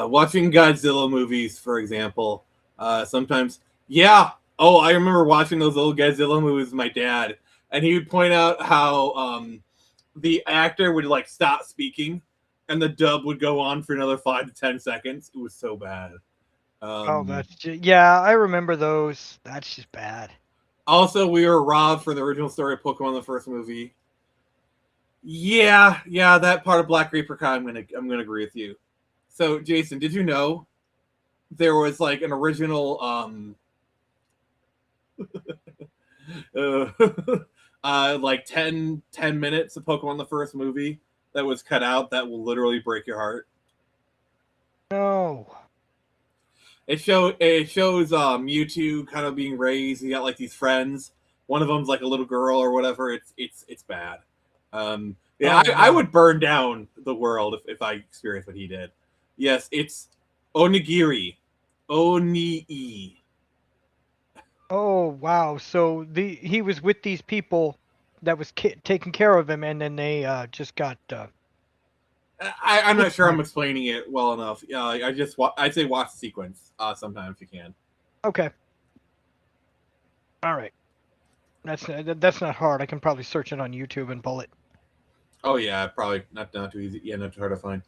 watching Godzilla movies, for example, sometimes, I remember watching those old Godzilla movies with my dad, and he would point out how the actor would like stop speaking, and the dub would go on for another 5 to 10 seconds. It was so bad. I remember those. That's just bad. Also, we were robbed for the original story of Pokemon, the first movie. Yeah, that part of Black Reaper Kai, I'm gonna agree with you. So, Jason, did you know there was like an original like 10 minutes of Pokemon the first movie that was cut out that will literally break your heart? No. It shows Mewtwo kind of being raised. He got like these friends. one of them's like a little girl or whatever. It's bad. I would burn down the world if I experienced what he did. Yes, it's onigiri, onii. Oh wow! So he was with these people that was taking care of him, and then they just got. I'm not sure I'm explaining it well enough. I'd say watch the sequence sometime if you can. Okay. All right. That's not hard. I can probably search it on YouTube and pull it. Oh yeah, probably not too easy. Yeah, not too hard to find.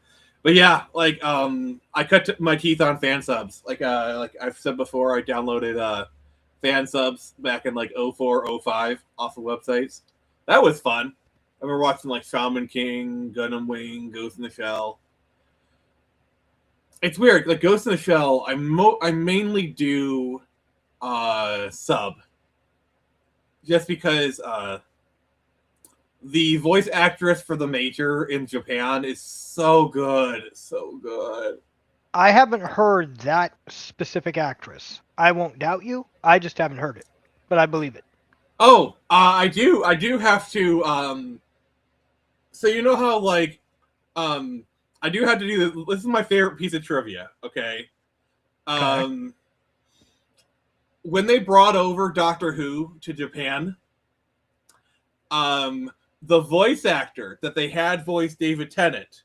But yeah, like I cut my teeth on fan subs. Like I've said before, I downloaded fan subs back in like 04, 05 off of websites. That was fun. I remember watching like Shaman King, Gundam Wing, Ghost in the Shell. It's weird. Like Ghost in the Shell, I mainly do sub. Just because the voice actress for the Major in Japan is so good. So good. I haven't heard that specific actress. I won't doubt you. I just haven't heard it. But I believe it. Oh, I do have to so you know how like I do have to do this. This is my favorite piece of trivia, okay? When they brought over Doctor Who to Japan, the voice actor that they had voice David Tennant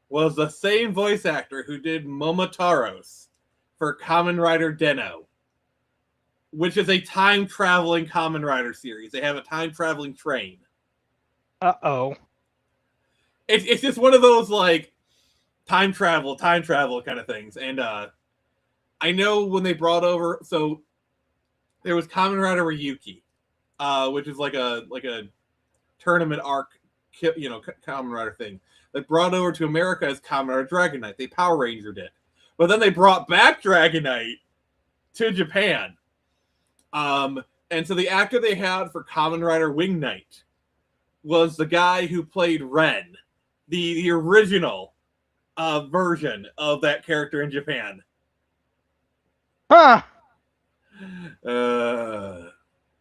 was the same voice actor who did Momotaros for Kamen Rider Den-O, which is a time-traveling Kamen Rider series. They have a time-traveling train. Uh-oh. It's just one of those, like, time travel kind of things. And I know when they brought over... So, there was Kamen Rider Ryuki, which is like a tournament arc, Kamen Rider thing. They brought over to America as Kamen Rider Dragon Knight. They Power Rangered it. But then they brought back Dragon Knight to Japan. And so the actor they had for Kamen Rider Wing Knight was the guy who played Ren, the original version of that character in Japan. Huh.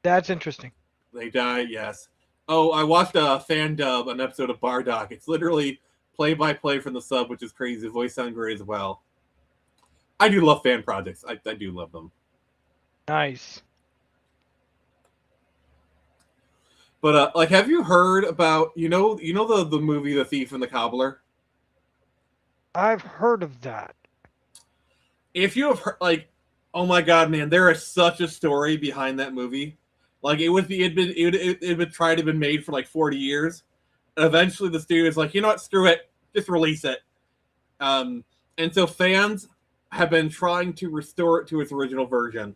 That's interesting. They died, yes. Oh, I watched a fan dub, an episode of Bardock. It's literally play-by-play from the sub, which is crazy. The voice sounds great as well. I do love fan projects. I do love them. Nice. But like, have you heard about the movie The Thief and the Cobbler? I've heard of that. If you have heard, like, oh my god, man, there is such a story behind that movie. Like it had been tried to have been made for like 40 years. And eventually the studio's like, you know what, screw it, just release it. And so fans have been trying to restore it to its original version.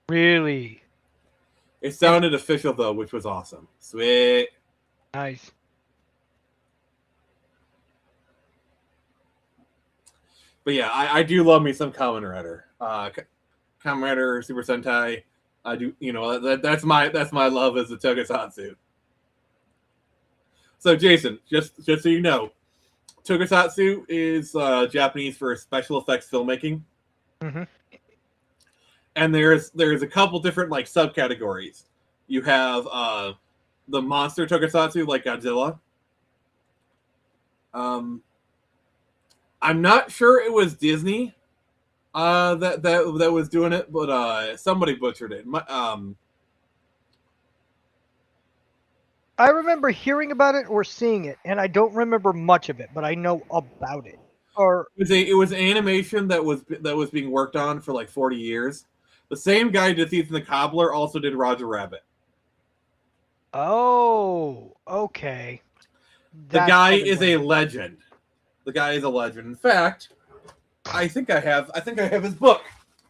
Really? It sounded official though, which was awesome. Sweet. Nice. But yeah, I do love me some Kamen Rider. Kamen Rider, Super Sentai. I do, that's my love as a tokusatsu. So Jason, just so you know, tokusatsu is Japanese for special effects filmmaking. Mm-hmm. And there's a couple different like subcategories. You have the monster tokusatsu like Godzilla. I'm not sure it was Disney that was doing it, but somebody butchered it. I remember hearing about it or seeing it, and I don't remember much of it, but I know about it. It was an animation that was being worked on for like 40 years. The same guy who did Thief and the Cobbler also did Roger Rabbit. Oh, okay. The guy is a legend. The guy is a legend. In fact, I think I have his book,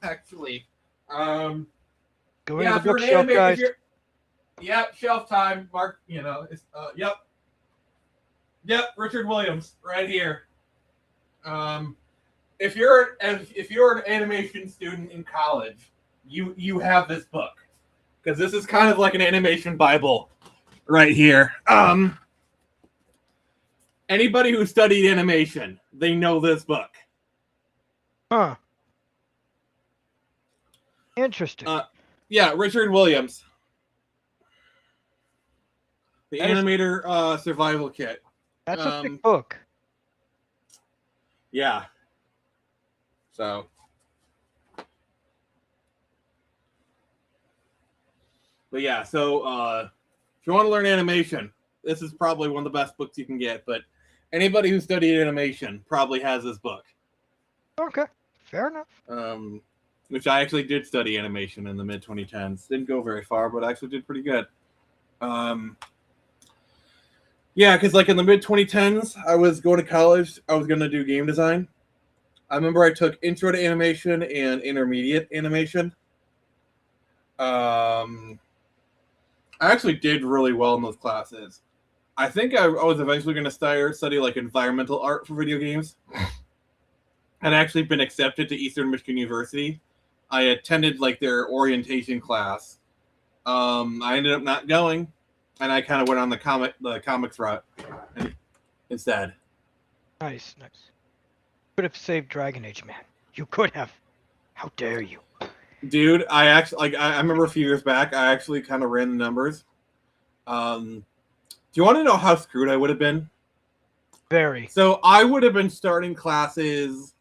actually. Go into the bookshelf, guys. Yep, shelf time. Mark, it's, yep, Richard Williams, right here. If you're an animation student in college, you have this book, because this is kind of like an animation Bible, right here. Anybody who studied animation, they know this book. Huh. Interesting. Yeah, Richard Williams. The That is- animator survival kit. That's a thick book. Yeah. So. But yeah, so if you want to learn animation, this is probably one of the best books you can get. But anybody who studied animation probably has this book. Okay, fair enough. Which I actually did study animation in the mid-2010s. Didn't go very far, but I actually did pretty good. Yeah, because like in the mid-2010s, I was going to college. I was going to do game design. I remember I took Intro to Animation and Intermediate Animation. I actually did really well in those classes. I think I was eventually going to study like environmental art for video games. I'd actually been accepted to Eastern Michigan University. I attended like their orientation class. I ended up not going, and I kind of went on the comics route instead. Nice. Could have saved Dragon Age, man. You could have. How dare you? Dude, I remember a few years back, I actually kind of ran the numbers. Do you want to know how screwed I would have been? Very. So I would have been starting classes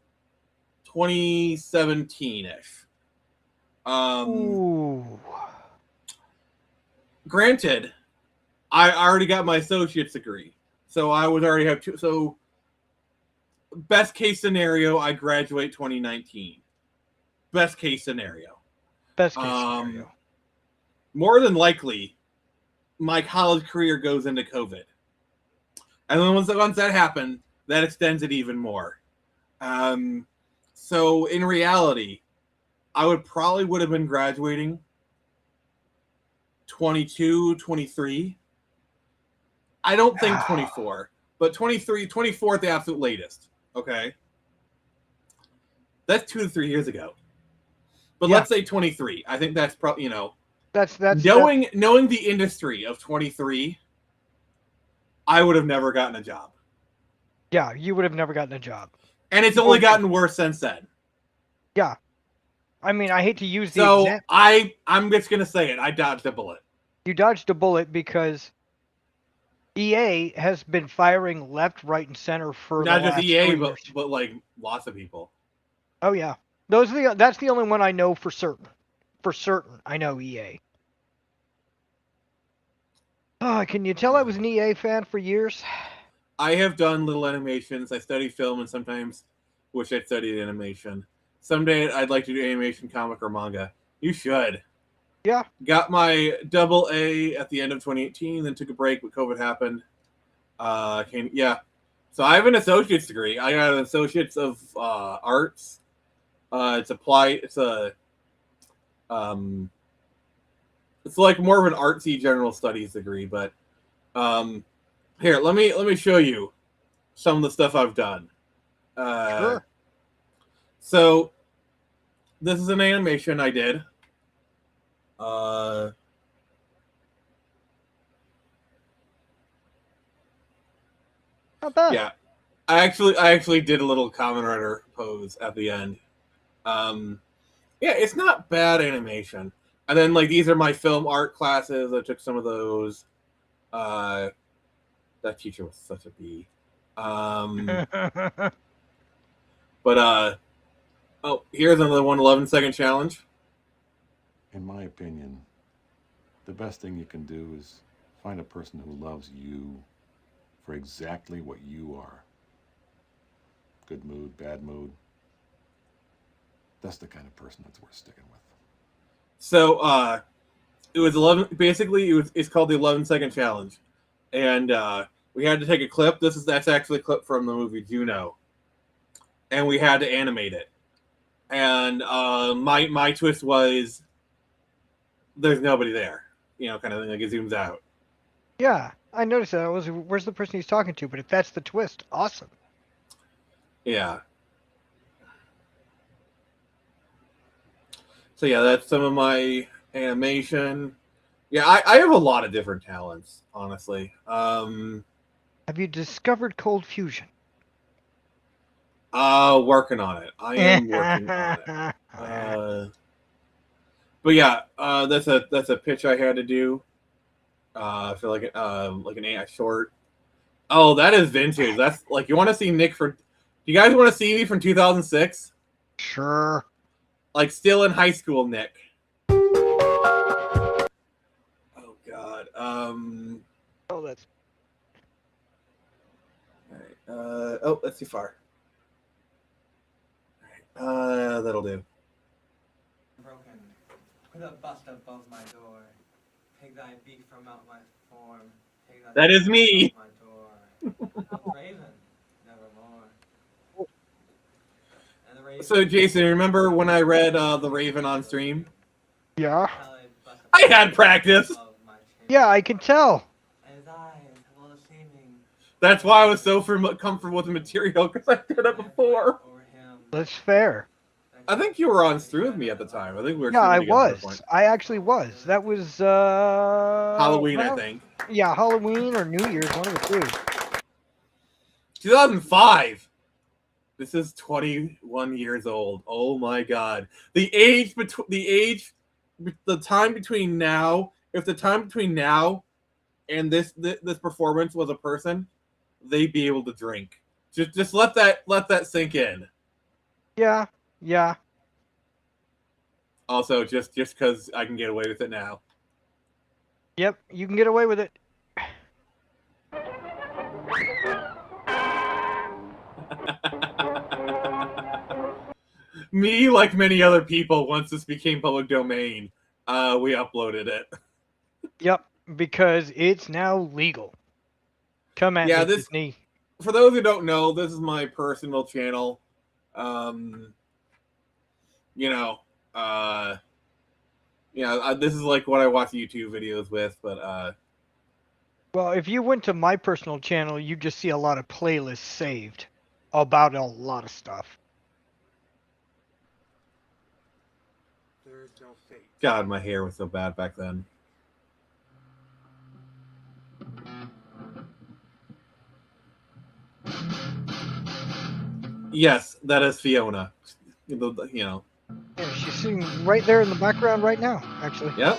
2017-ish. Ooh. Granted, I already got my associate's degree, so I would already have two. So best case scenario, I graduate 2019. Best case scenario. Best case scenario. More than likely, my college career goes into COVID. And then once that happened, that extends it even more. So in reality, I would have been graduating 22, 23. I don't think 24, but 24 at the absolute latest. Okay. That's 2 to 3 years ago. But let's say 23. I think that's probably, that's knowing the industry of 23, I would have never gotten a job. Yeah, you would have never gotten a job. And it's only gotten worse since then. Yeah. I mean, I hate to use the So example. I'm just gonna say it. I dodged a bullet. You dodged a bullet because EA has been firing left, right, and center for not the just last EA, 3 years. but like lots of people. Oh yeah, that's the only one I know for certain. For certain, I know EA. Oh, can you tell I was an EA fan for years? I have done little animations. I study film and sometimes wish I'd studied animation. Someday I'd like to do animation, comic, or manga. You should. Yeah. Got my AA at the end of 2018, then took a break, but COVID happened. So I have an associate's degree. I got an associate's of arts. It's applied. It's like more of an artsy general studies degree. But here, let me show you some of the stuff I've done. Sure. So this is an animation I did. Not bad. Yeah, I actually did a little Kamen Rider pose at the end. Yeah, it's not bad animation. And then like these are my film art classes. I took some of those. That teacher was such a bee. But oh, here's another 11-second challenge. In my opinion, the best thing you can do is find a person who loves you for exactly what you are. Good mood, bad mood. That's the kind of person that's worth sticking with. So it was 11. Basically, it's called the 11-second challenge, and we had to take a clip. That's actually a clip from the movie Juno, and we had to animate it. And my twist was there's nobody there, kind of thing. Like it zooms out. Yeah, I noticed that. Where's the person he's talking to? But if that's the twist, awesome. Yeah. So yeah, that's some of my animation. Yeah, I have a lot of different talents, honestly. Have you discovered cold fusion? Working on it. I am working on it. But yeah, that's a pitch I had to do. For like an AI short. Oh, that is vintage. That's like, you want to see Nick for? Do you guys want to see me from 2006? Sure. Like still in high school, Nick. Oh God. Oh, that's. Oh, that's too far. That'll do. Broken. Put a bust above my door. Take thy beak from out my form. Take thy That is me. my door. Raven, nevermore. And the raven So, Jason, remember when I read The Raven on stream? Yeah. I had practice. Yeah, I can tell. That's why I was so comfortable with the material, because I did it before. That's fair. I think you were on stream with me at the time. I think we were. Yeah, I streaming together at was. one point. I actually was. That was Halloween, I well, think. Yeah, Halloween or New Year's, one of the two. 2005. This is 21 years old. Oh my God. The time between now, if the time between now and this performance was a person, they'd be able to drink. Just let that sink in. Yeah, yeah. Also, just because I can get away with it now. Yep, you can get away with it. Me, like many other people, once this became public domain, we uploaded it. Yep, because it's now legal. Come at me, Disney. For those who don't know, this is my personal channel. This is like what I watch YouTube videos with, but well, if you went to my personal channel, you just see a lot of playlists saved about a lot of stuff. God, my hair was so bad back then. Yes, that is Fiona. You know. Yeah, she's sitting right there in the background right now, actually. Yep.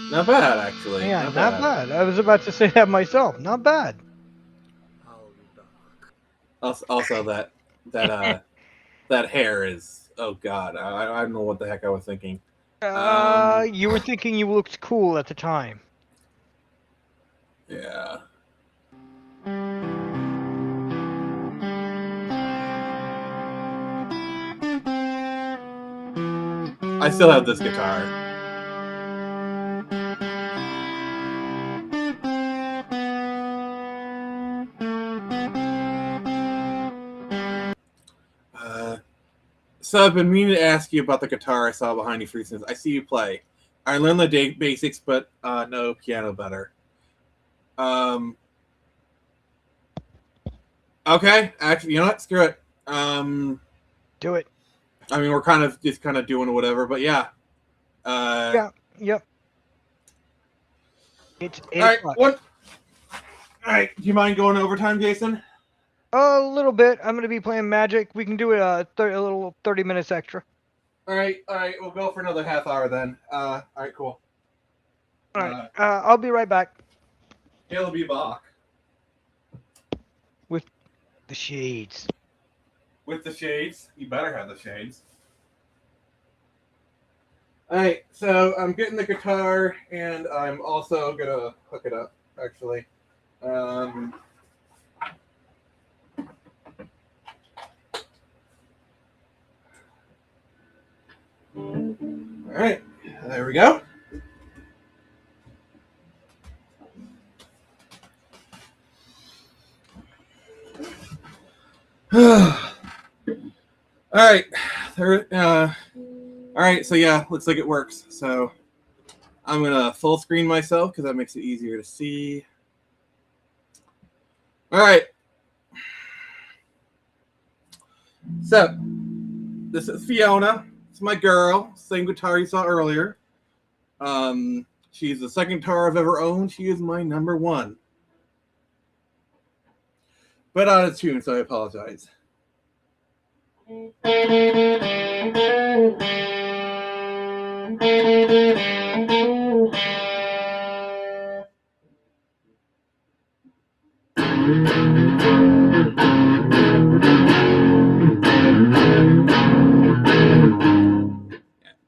Not bad, actually. Yeah, not bad. I was about to say that myself. Not bad. Also, that hair is, oh God, I don't know what the heck I was thinking. You were thinking you looked cool at the time. Yeah. I still have this guitar. So I've been meaning to ask you about the guitar I saw behind you for instance. I see you play. I learned the basics, but no piano better. Okay, actually, you know what? Screw it. Do it. I mean, we're kind of doing whatever, but yeah. Yeah. Yep. It's 8 all right. o'clock. What? All right. Do you mind going overtime, Jason? A little bit. I'm going to be playing Magic. We can do it a little 30 minutes extra. All right. We'll go for another half hour then. All right, cool. All right. I'll be right back. He'll be back. With the shades. With the shades? You better have the shades. All right. So I'm getting the guitar, and I'm also going to hook it up, actually. All right, there we go. All right, all right. So yeah, looks like it works. So I'm gonna full screen myself because that makes it easier to see. All right. So this is Fiona. It's my girl. Same guitar you saw earlier. She's the second guitar I've ever owned. She is my number one. But out of tune, so I apologize. Kind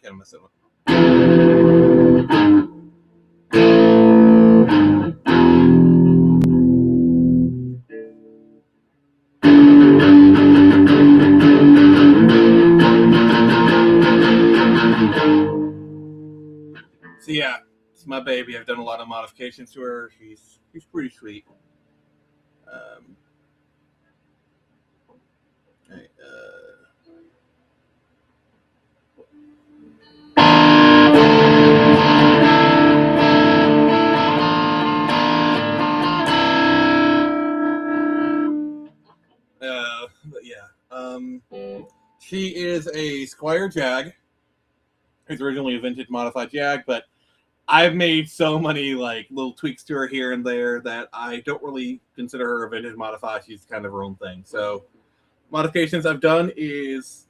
of mess it up. So yeah, it's my baby. I've done a lot of modifications to her. She's pretty sweet. Right, but yeah, she is a Squire Jag. It's originally a vintage modified Jag, but I've made so many like little tweaks to her here and there that I don't really consider her a vintage modified. She's kind of her own thing. So modifications I've done is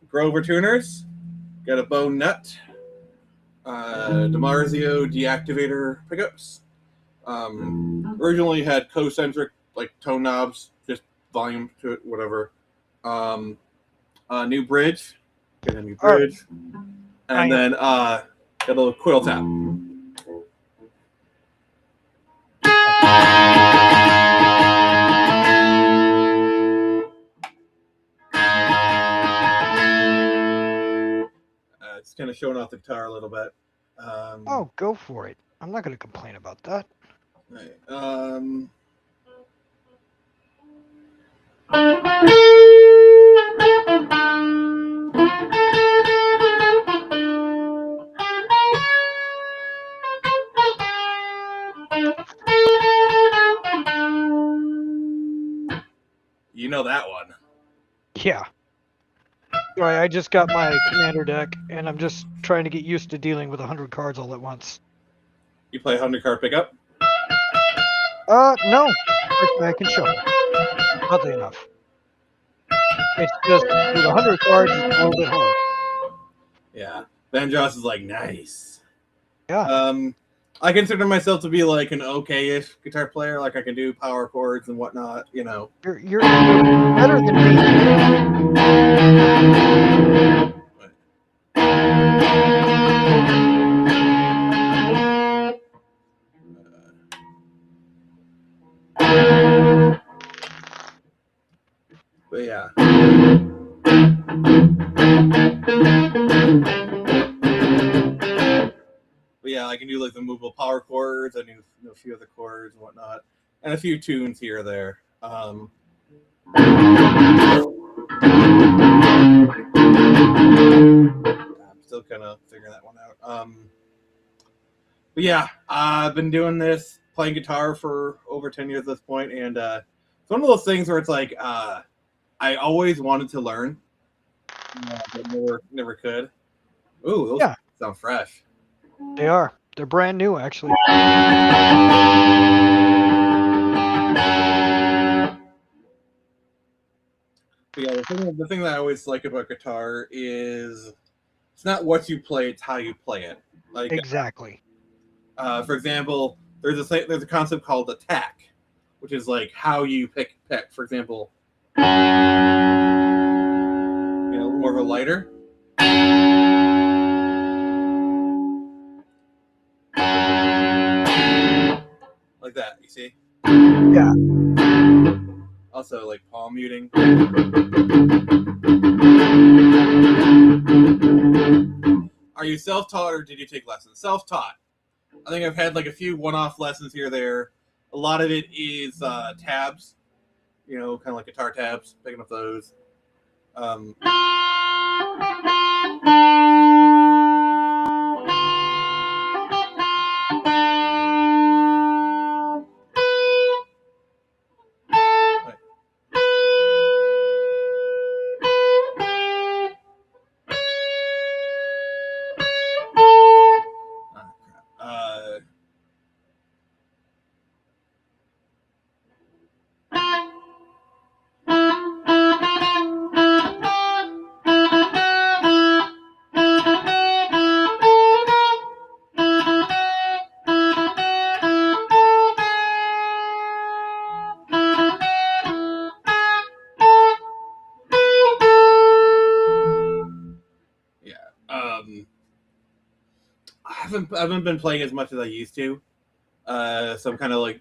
Grover tuners, got a bone nut, DiMarzio deactivator pickups. Originally had concentric like tone knobs, just volume to it, whatever. A new bridge, get a new bridge, and then got a little quill tap. It's kind of showing off the guitar a little bit. Oh, go for it. I'm not going to complain about that. Right. You know that one. Yeah. Sorry, I just got my commander deck, and I'm just trying to get used to dealing with 100 cards all at once. You play 100 card pickup? No. I can show. Oddly enough. It's just, with 100 cards, it's a little bit hard. Yeah. Van Joss is like, nice. Yeah. I consider myself to be like an okay-ish guitar player. Like I can do power chords and whatnot, you know. You're better than me. But yeah. But yeah, I can do like the movable power chords. I do a few other chords and whatnot, and a few tunes here or there. I'm still kind of figuring that one out. But yeah, I've been doing this, playing guitar for over 10 years at this point, and it's one of those things where it's like I always wanted to learn, but never could. Ooh, those sound fresh. They are. They're brand new, actually. But yeah, the thing that I always like about guitar is it's not what you play; it's how you play it. Like exactly. For example, there's a concept called attack, which is like how you pick. For example, more of a lighter. Like that, you see? Yeah. Also, like palm muting. Are you self-taught or did you take lessons? Self-taught. I think I've had like a few one-off lessons here or there. A lot of it is tabs, kind of like guitar tabs, picking up those. Um, uh, yeah. I haven't been playing as much as I used to. So I'm kind of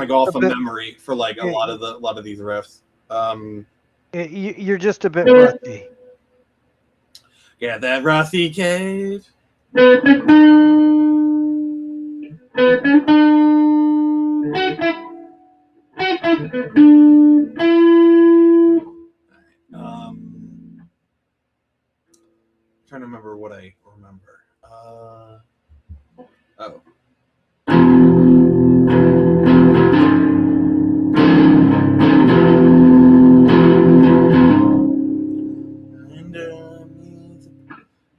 go off of memory for like a lot of these riffs. You're just a bit rusty. Yeah, that rusty cage. Trying to remember what I remember. Oh.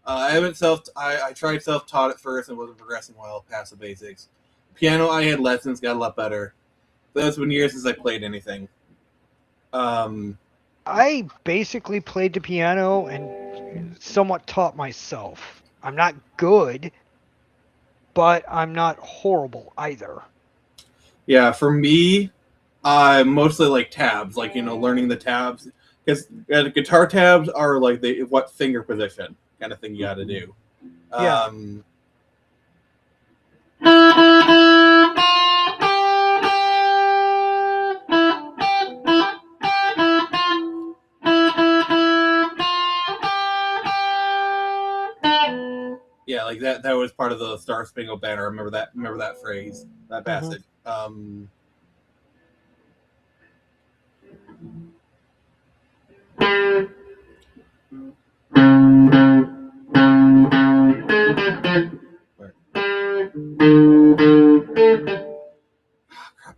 I haven't I tried self-taught at first and wasn't progressing well past the basics. Piano, I had lessons, got a lot better. But it's been years since I played anything. I basically played the piano and somewhat taught myself. I'm not good, but I'm not horrible either. Yeah, for me, mostly like tabs, like learning the tabs, because guitar tabs are like what finger position kind of thing you got to do. Yeah. Yeah, like that was part of the Star Spangled Banner. I remember that phrase, that passage. Crap,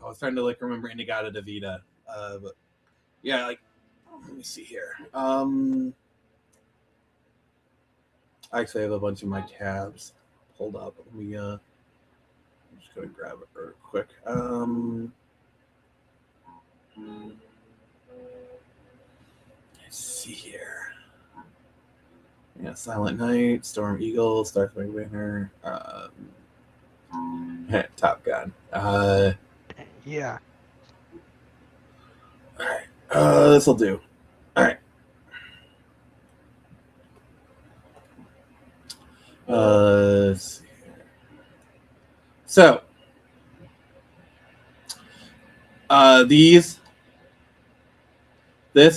I was trying to remember Inagata Davida. But yeah, let me see here. I actually have a bunch of my tabs pulled up. Let me I'm just gonna grab it real quick. Let's see here. Yeah, Silent Night, Storm Eagle, Star Spangled Banner, Top Gun. Yeah. All right. This'll do. All right. Let's see here. So, this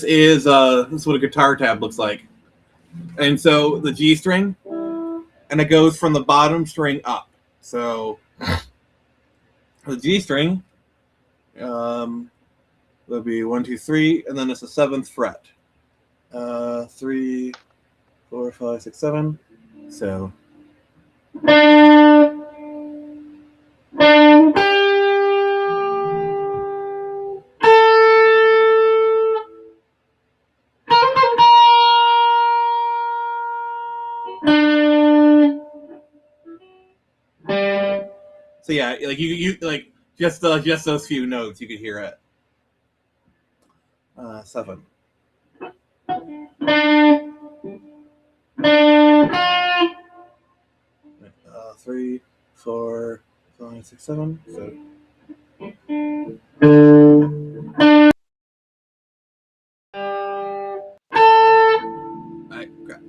is what a guitar tab looks like, and so the G string, and it goes from the bottom string up. So the G string, would be 1, 2, 3, and then it's the 7th fret. 3, 4, 5, 6, 7. So. So yeah, like you like just those few notes you could hear it. 7. 3, 4, 5, 6, 7. So. Alright, okay.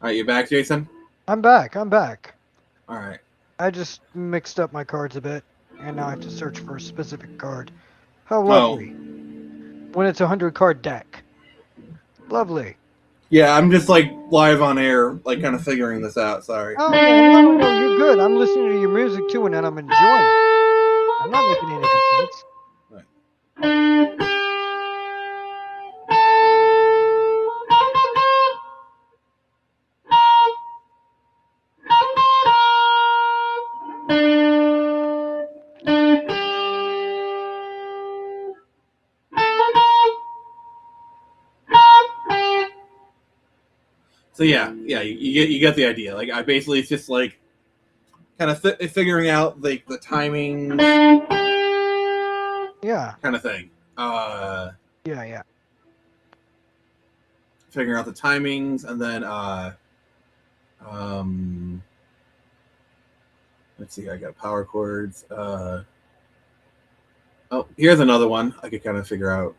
Alright, you back, Jason? I'm back. Alright. I just mixed up my cards a bit, and now I have to search for a specific card. How lovely. When it's a 100-card deck. Lovely. Yeah, I'm just like live on air, like kind of figuring this out. Sorry. Oh yeah, no, you're good. I'm listening to your music too, and then I'm enjoying it. I'm not making any complaints. So yeah, you get the idea. Like I basically it's just like kind of figuring out like the timing, Yeah. kind of thing. Yeah. Figuring out the timings, and then let's see. I got power chords. Oh, here's another one I could kind of figure out.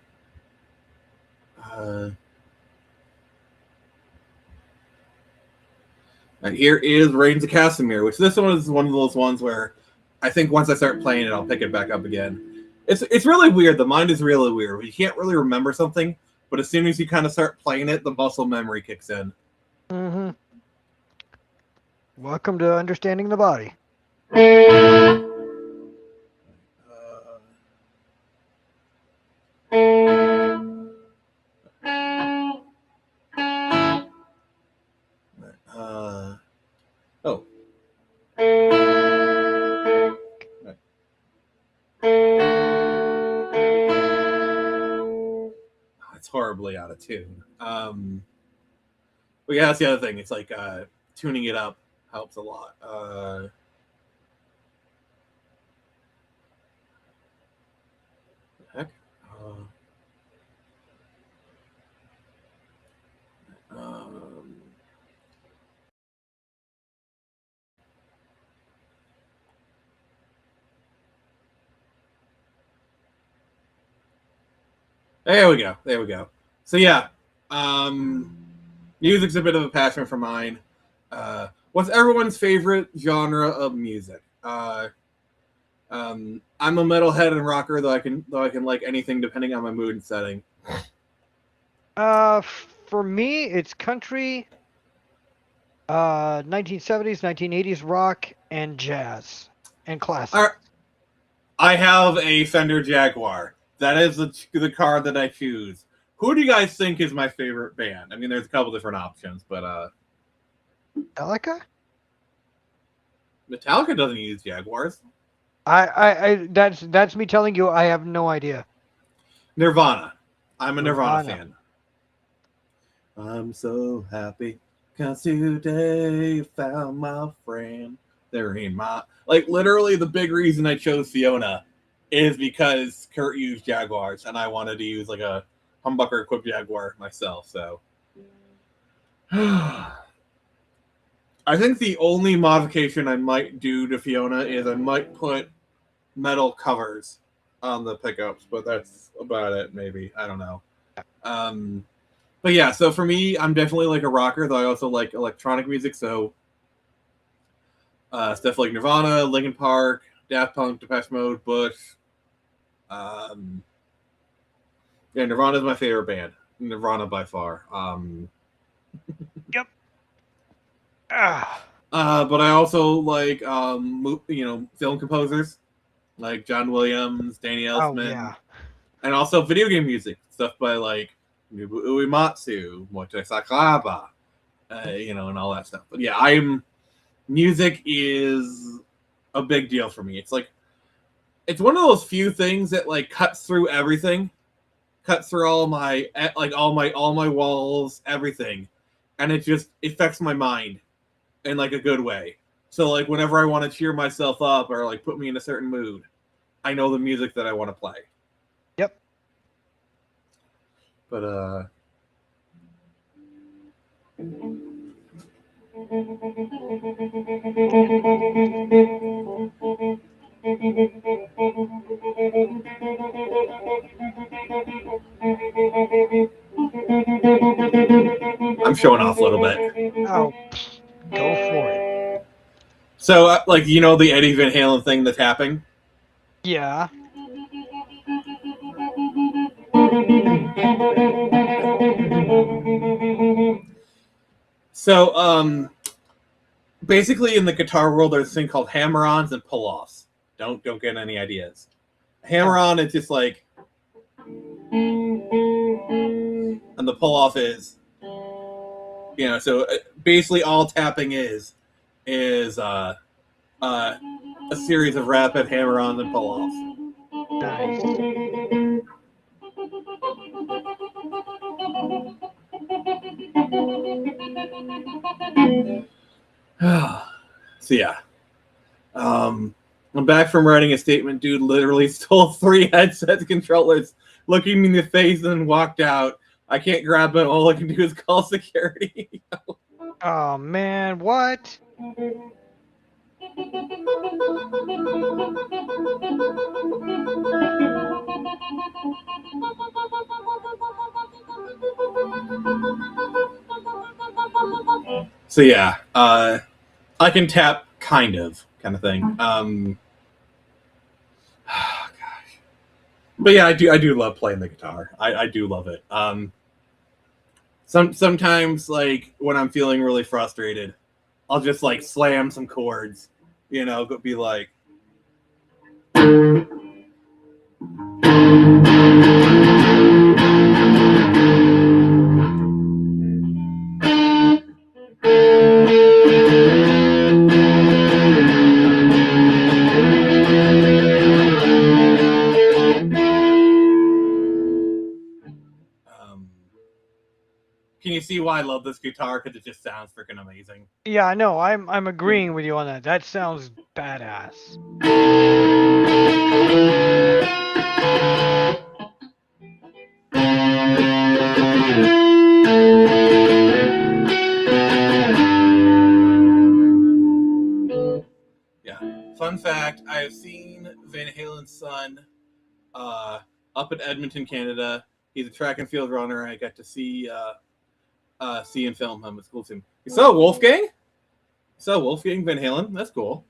And here is Reigns of Casimir, which this one is one of those ones where I think once I start playing it, I'll pick it back up again. It's really weird. The mind is really weird. You can't really remember something, but as soon as you kind of start playing it, the muscle memory kicks in. Mm-hmm. Welcome to understanding the body. Oh. It's horribly out of tune. But yeah, that's the other thing. It's like tuning it up helps a lot. Heck. There we go. So yeah, music's a bit of a passion for mine. What's everyone's favorite genre of music? I'm a metalhead and rocker, though I can like anything depending on my mood and setting. For me, it's country, 1970s, 1980s rock, and jazz, and classic. I have a Fender Jaguar. That is the car that I choose. Who do you guys think is my favorite band? I mean, there's a couple different options, but Metallica? Metallica doesn't use Jaguars. That's me telling you I have no idea. Nirvana. I'm a Nirvana fan. I'm so happy because today I found my friend. They're in my literally the big reason I chose Fiona is because Kurt used Jaguars and I wanted to use like a humbucker equipped Jaguar myself. So I think the only modification I might do to Fiona is I might put metal covers on the pickups, but that's about it. Maybe I don't know. But yeah, so for me, I'm definitely like a rocker, though I also like electronic music. So stuff like Nirvana, Linkin Park, Daft Punk, Depeche Mode, Bush. Yeah, Nirvana is my favorite band. Nirvana by far. Yep. But I also like film composers like John Williams, Danny Elfman, and also video game music stuff by like Nobuo Uematsu, Moichai Sakuraba, and all that stuff. But yeah, music is a big deal for me. It's like it's one of those few things that like cuts through everything, cuts through all my walls, everything, and it just affects my mind in like a good way. So like whenever I want to cheer myself up or like put me in a certain mood, I know the music that I want to play. Yep. But I'm showing off a little bit. Oh, go for it. So, like, the Eddie Van Halen thing, the tapping? Yeah. So, basically in the guitar world, there's a thing called hammer-ons and pull-offs. Don't get any ideas. Hammer-on is just like, and the pull-off is, so basically all tapping is a series of rapid hammer-ons and pull-offs. Nice. So yeah, I'm back from writing a statement. Dude literally stole 3 headsets controllers, looking me in the face, and then walked out. I can't grab them. All I can do is call security. Oh man, what? So yeah, I can tap kind of thing. Gosh. But yeah, I do love playing the guitar. I do love it. Sometimes like when I'm feeling really frustrated, I'll just like slam some chords, be like. Can you see why I love this guitar? Because it just sounds freaking amazing. Yeah, I know. I'm agreeing with you on that. That sounds badass. Yeah. Fun fact: I have seen Van Halen's son up in Edmonton, Canada. He's a track and field runner. I got to see and film him. It's cool to him. You saw Wolfgang? You saw Wolfgang Van Halen? That's cool.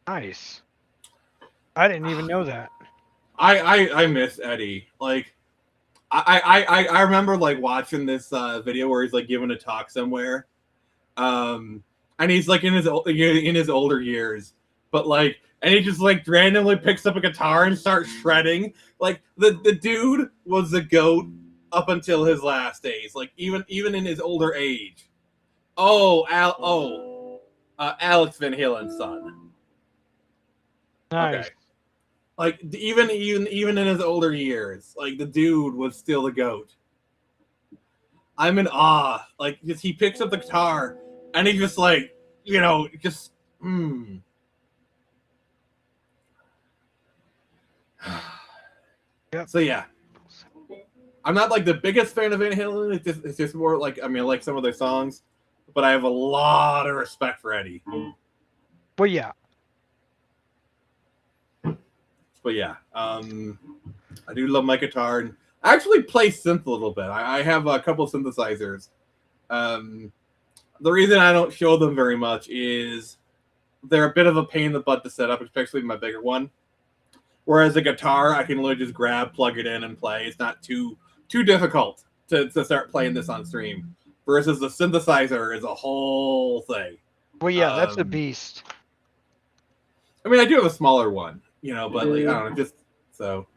Nice. I didn't even know that. I miss Eddie. Like, I remember like watching this video where he's like giving a talk somewhere, and he's like in his older years, but like, and he just like randomly picks up a guitar and starts shredding. Like the dude was the GOAT up until his last days. Like even in his older age. Alex Van Halen's son. Nice. Okay. Like even in his older years, like the dude was still the GOAT. I'm in awe. Like just he picks up the guitar and he just like just. Yep. So yeah, I'm not like the biggest fan of Van Halen. It's just more like I like some of their songs, but I have a lot of respect for Eddie. Well, yeah. But yeah, I do love my guitar, and I actually play synth a little bit. I have a couple of synthesizers. The reason I don't show them very much is they're a bit of a pain in the butt to set up, especially my bigger one. Whereas a guitar, I can literally just grab, plug it in, and play. It's not too difficult to start playing this on stream. Versus the synthesizer is a whole thing. Well, yeah, that's a beast. I mean, I do have a smaller one, but like I don't know, just so.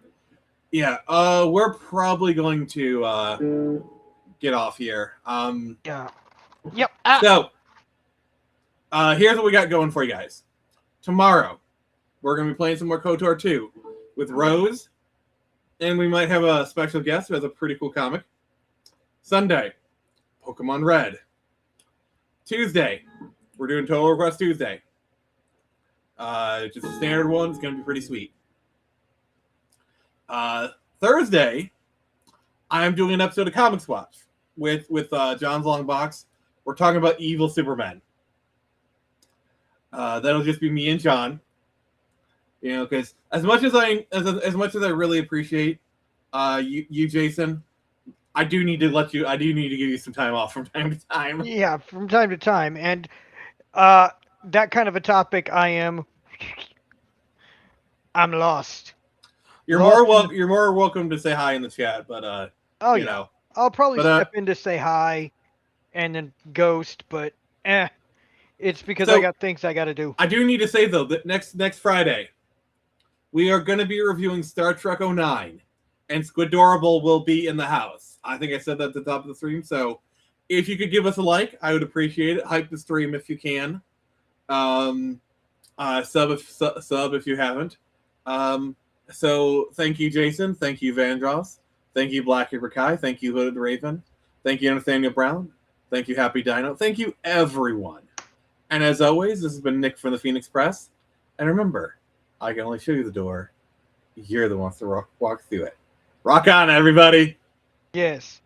Yeah, we're probably going to get off here. Yeah. Yep. So, here's what we got going for you guys. Tomorrow, we're going to be playing some more KOTOR 2 with Rose, and we might have a special guest who has a pretty cool comic. Sunday, Pokemon Red. Tuesday, we're doing Total Request Tuesday. Just a standard one. It's going to be pretty sweet. Thursday, I'm doing an episode of Comics Watch with John's Long Box. We're talking about Evil Superman. That'll just be me and John. Because as much as I really appreciate you, Jason, I do need to give you some time off from time to time. Yeah, from time to time, and that kind of a topic, I'm lost. You're more welcome to say hi in the chat, but I'll probably step in to say hi, and then Ghost, but it's because So- I got things I got to do. I do need to say though that next Friday we are going to be reviewing Star Trek 09, and Squidorable will be in the house. I think I said that at the top of the stream. So if you could give us a like, I would appreciate it. Hype the stream if you can. Sub if you haven't. So thank you, Jason. Thank you, Vandross. Thank you, Black Kai. Thank you, Hooded Raven. Thank you, Nathaniel Brown. Thank you, Happy Dino. Thank you, everyone. And as always, this has been Nick from the Phoenix Press. And remember, I can only show you the door. You're the ones to walk through it. Rock on, everybody. Yes.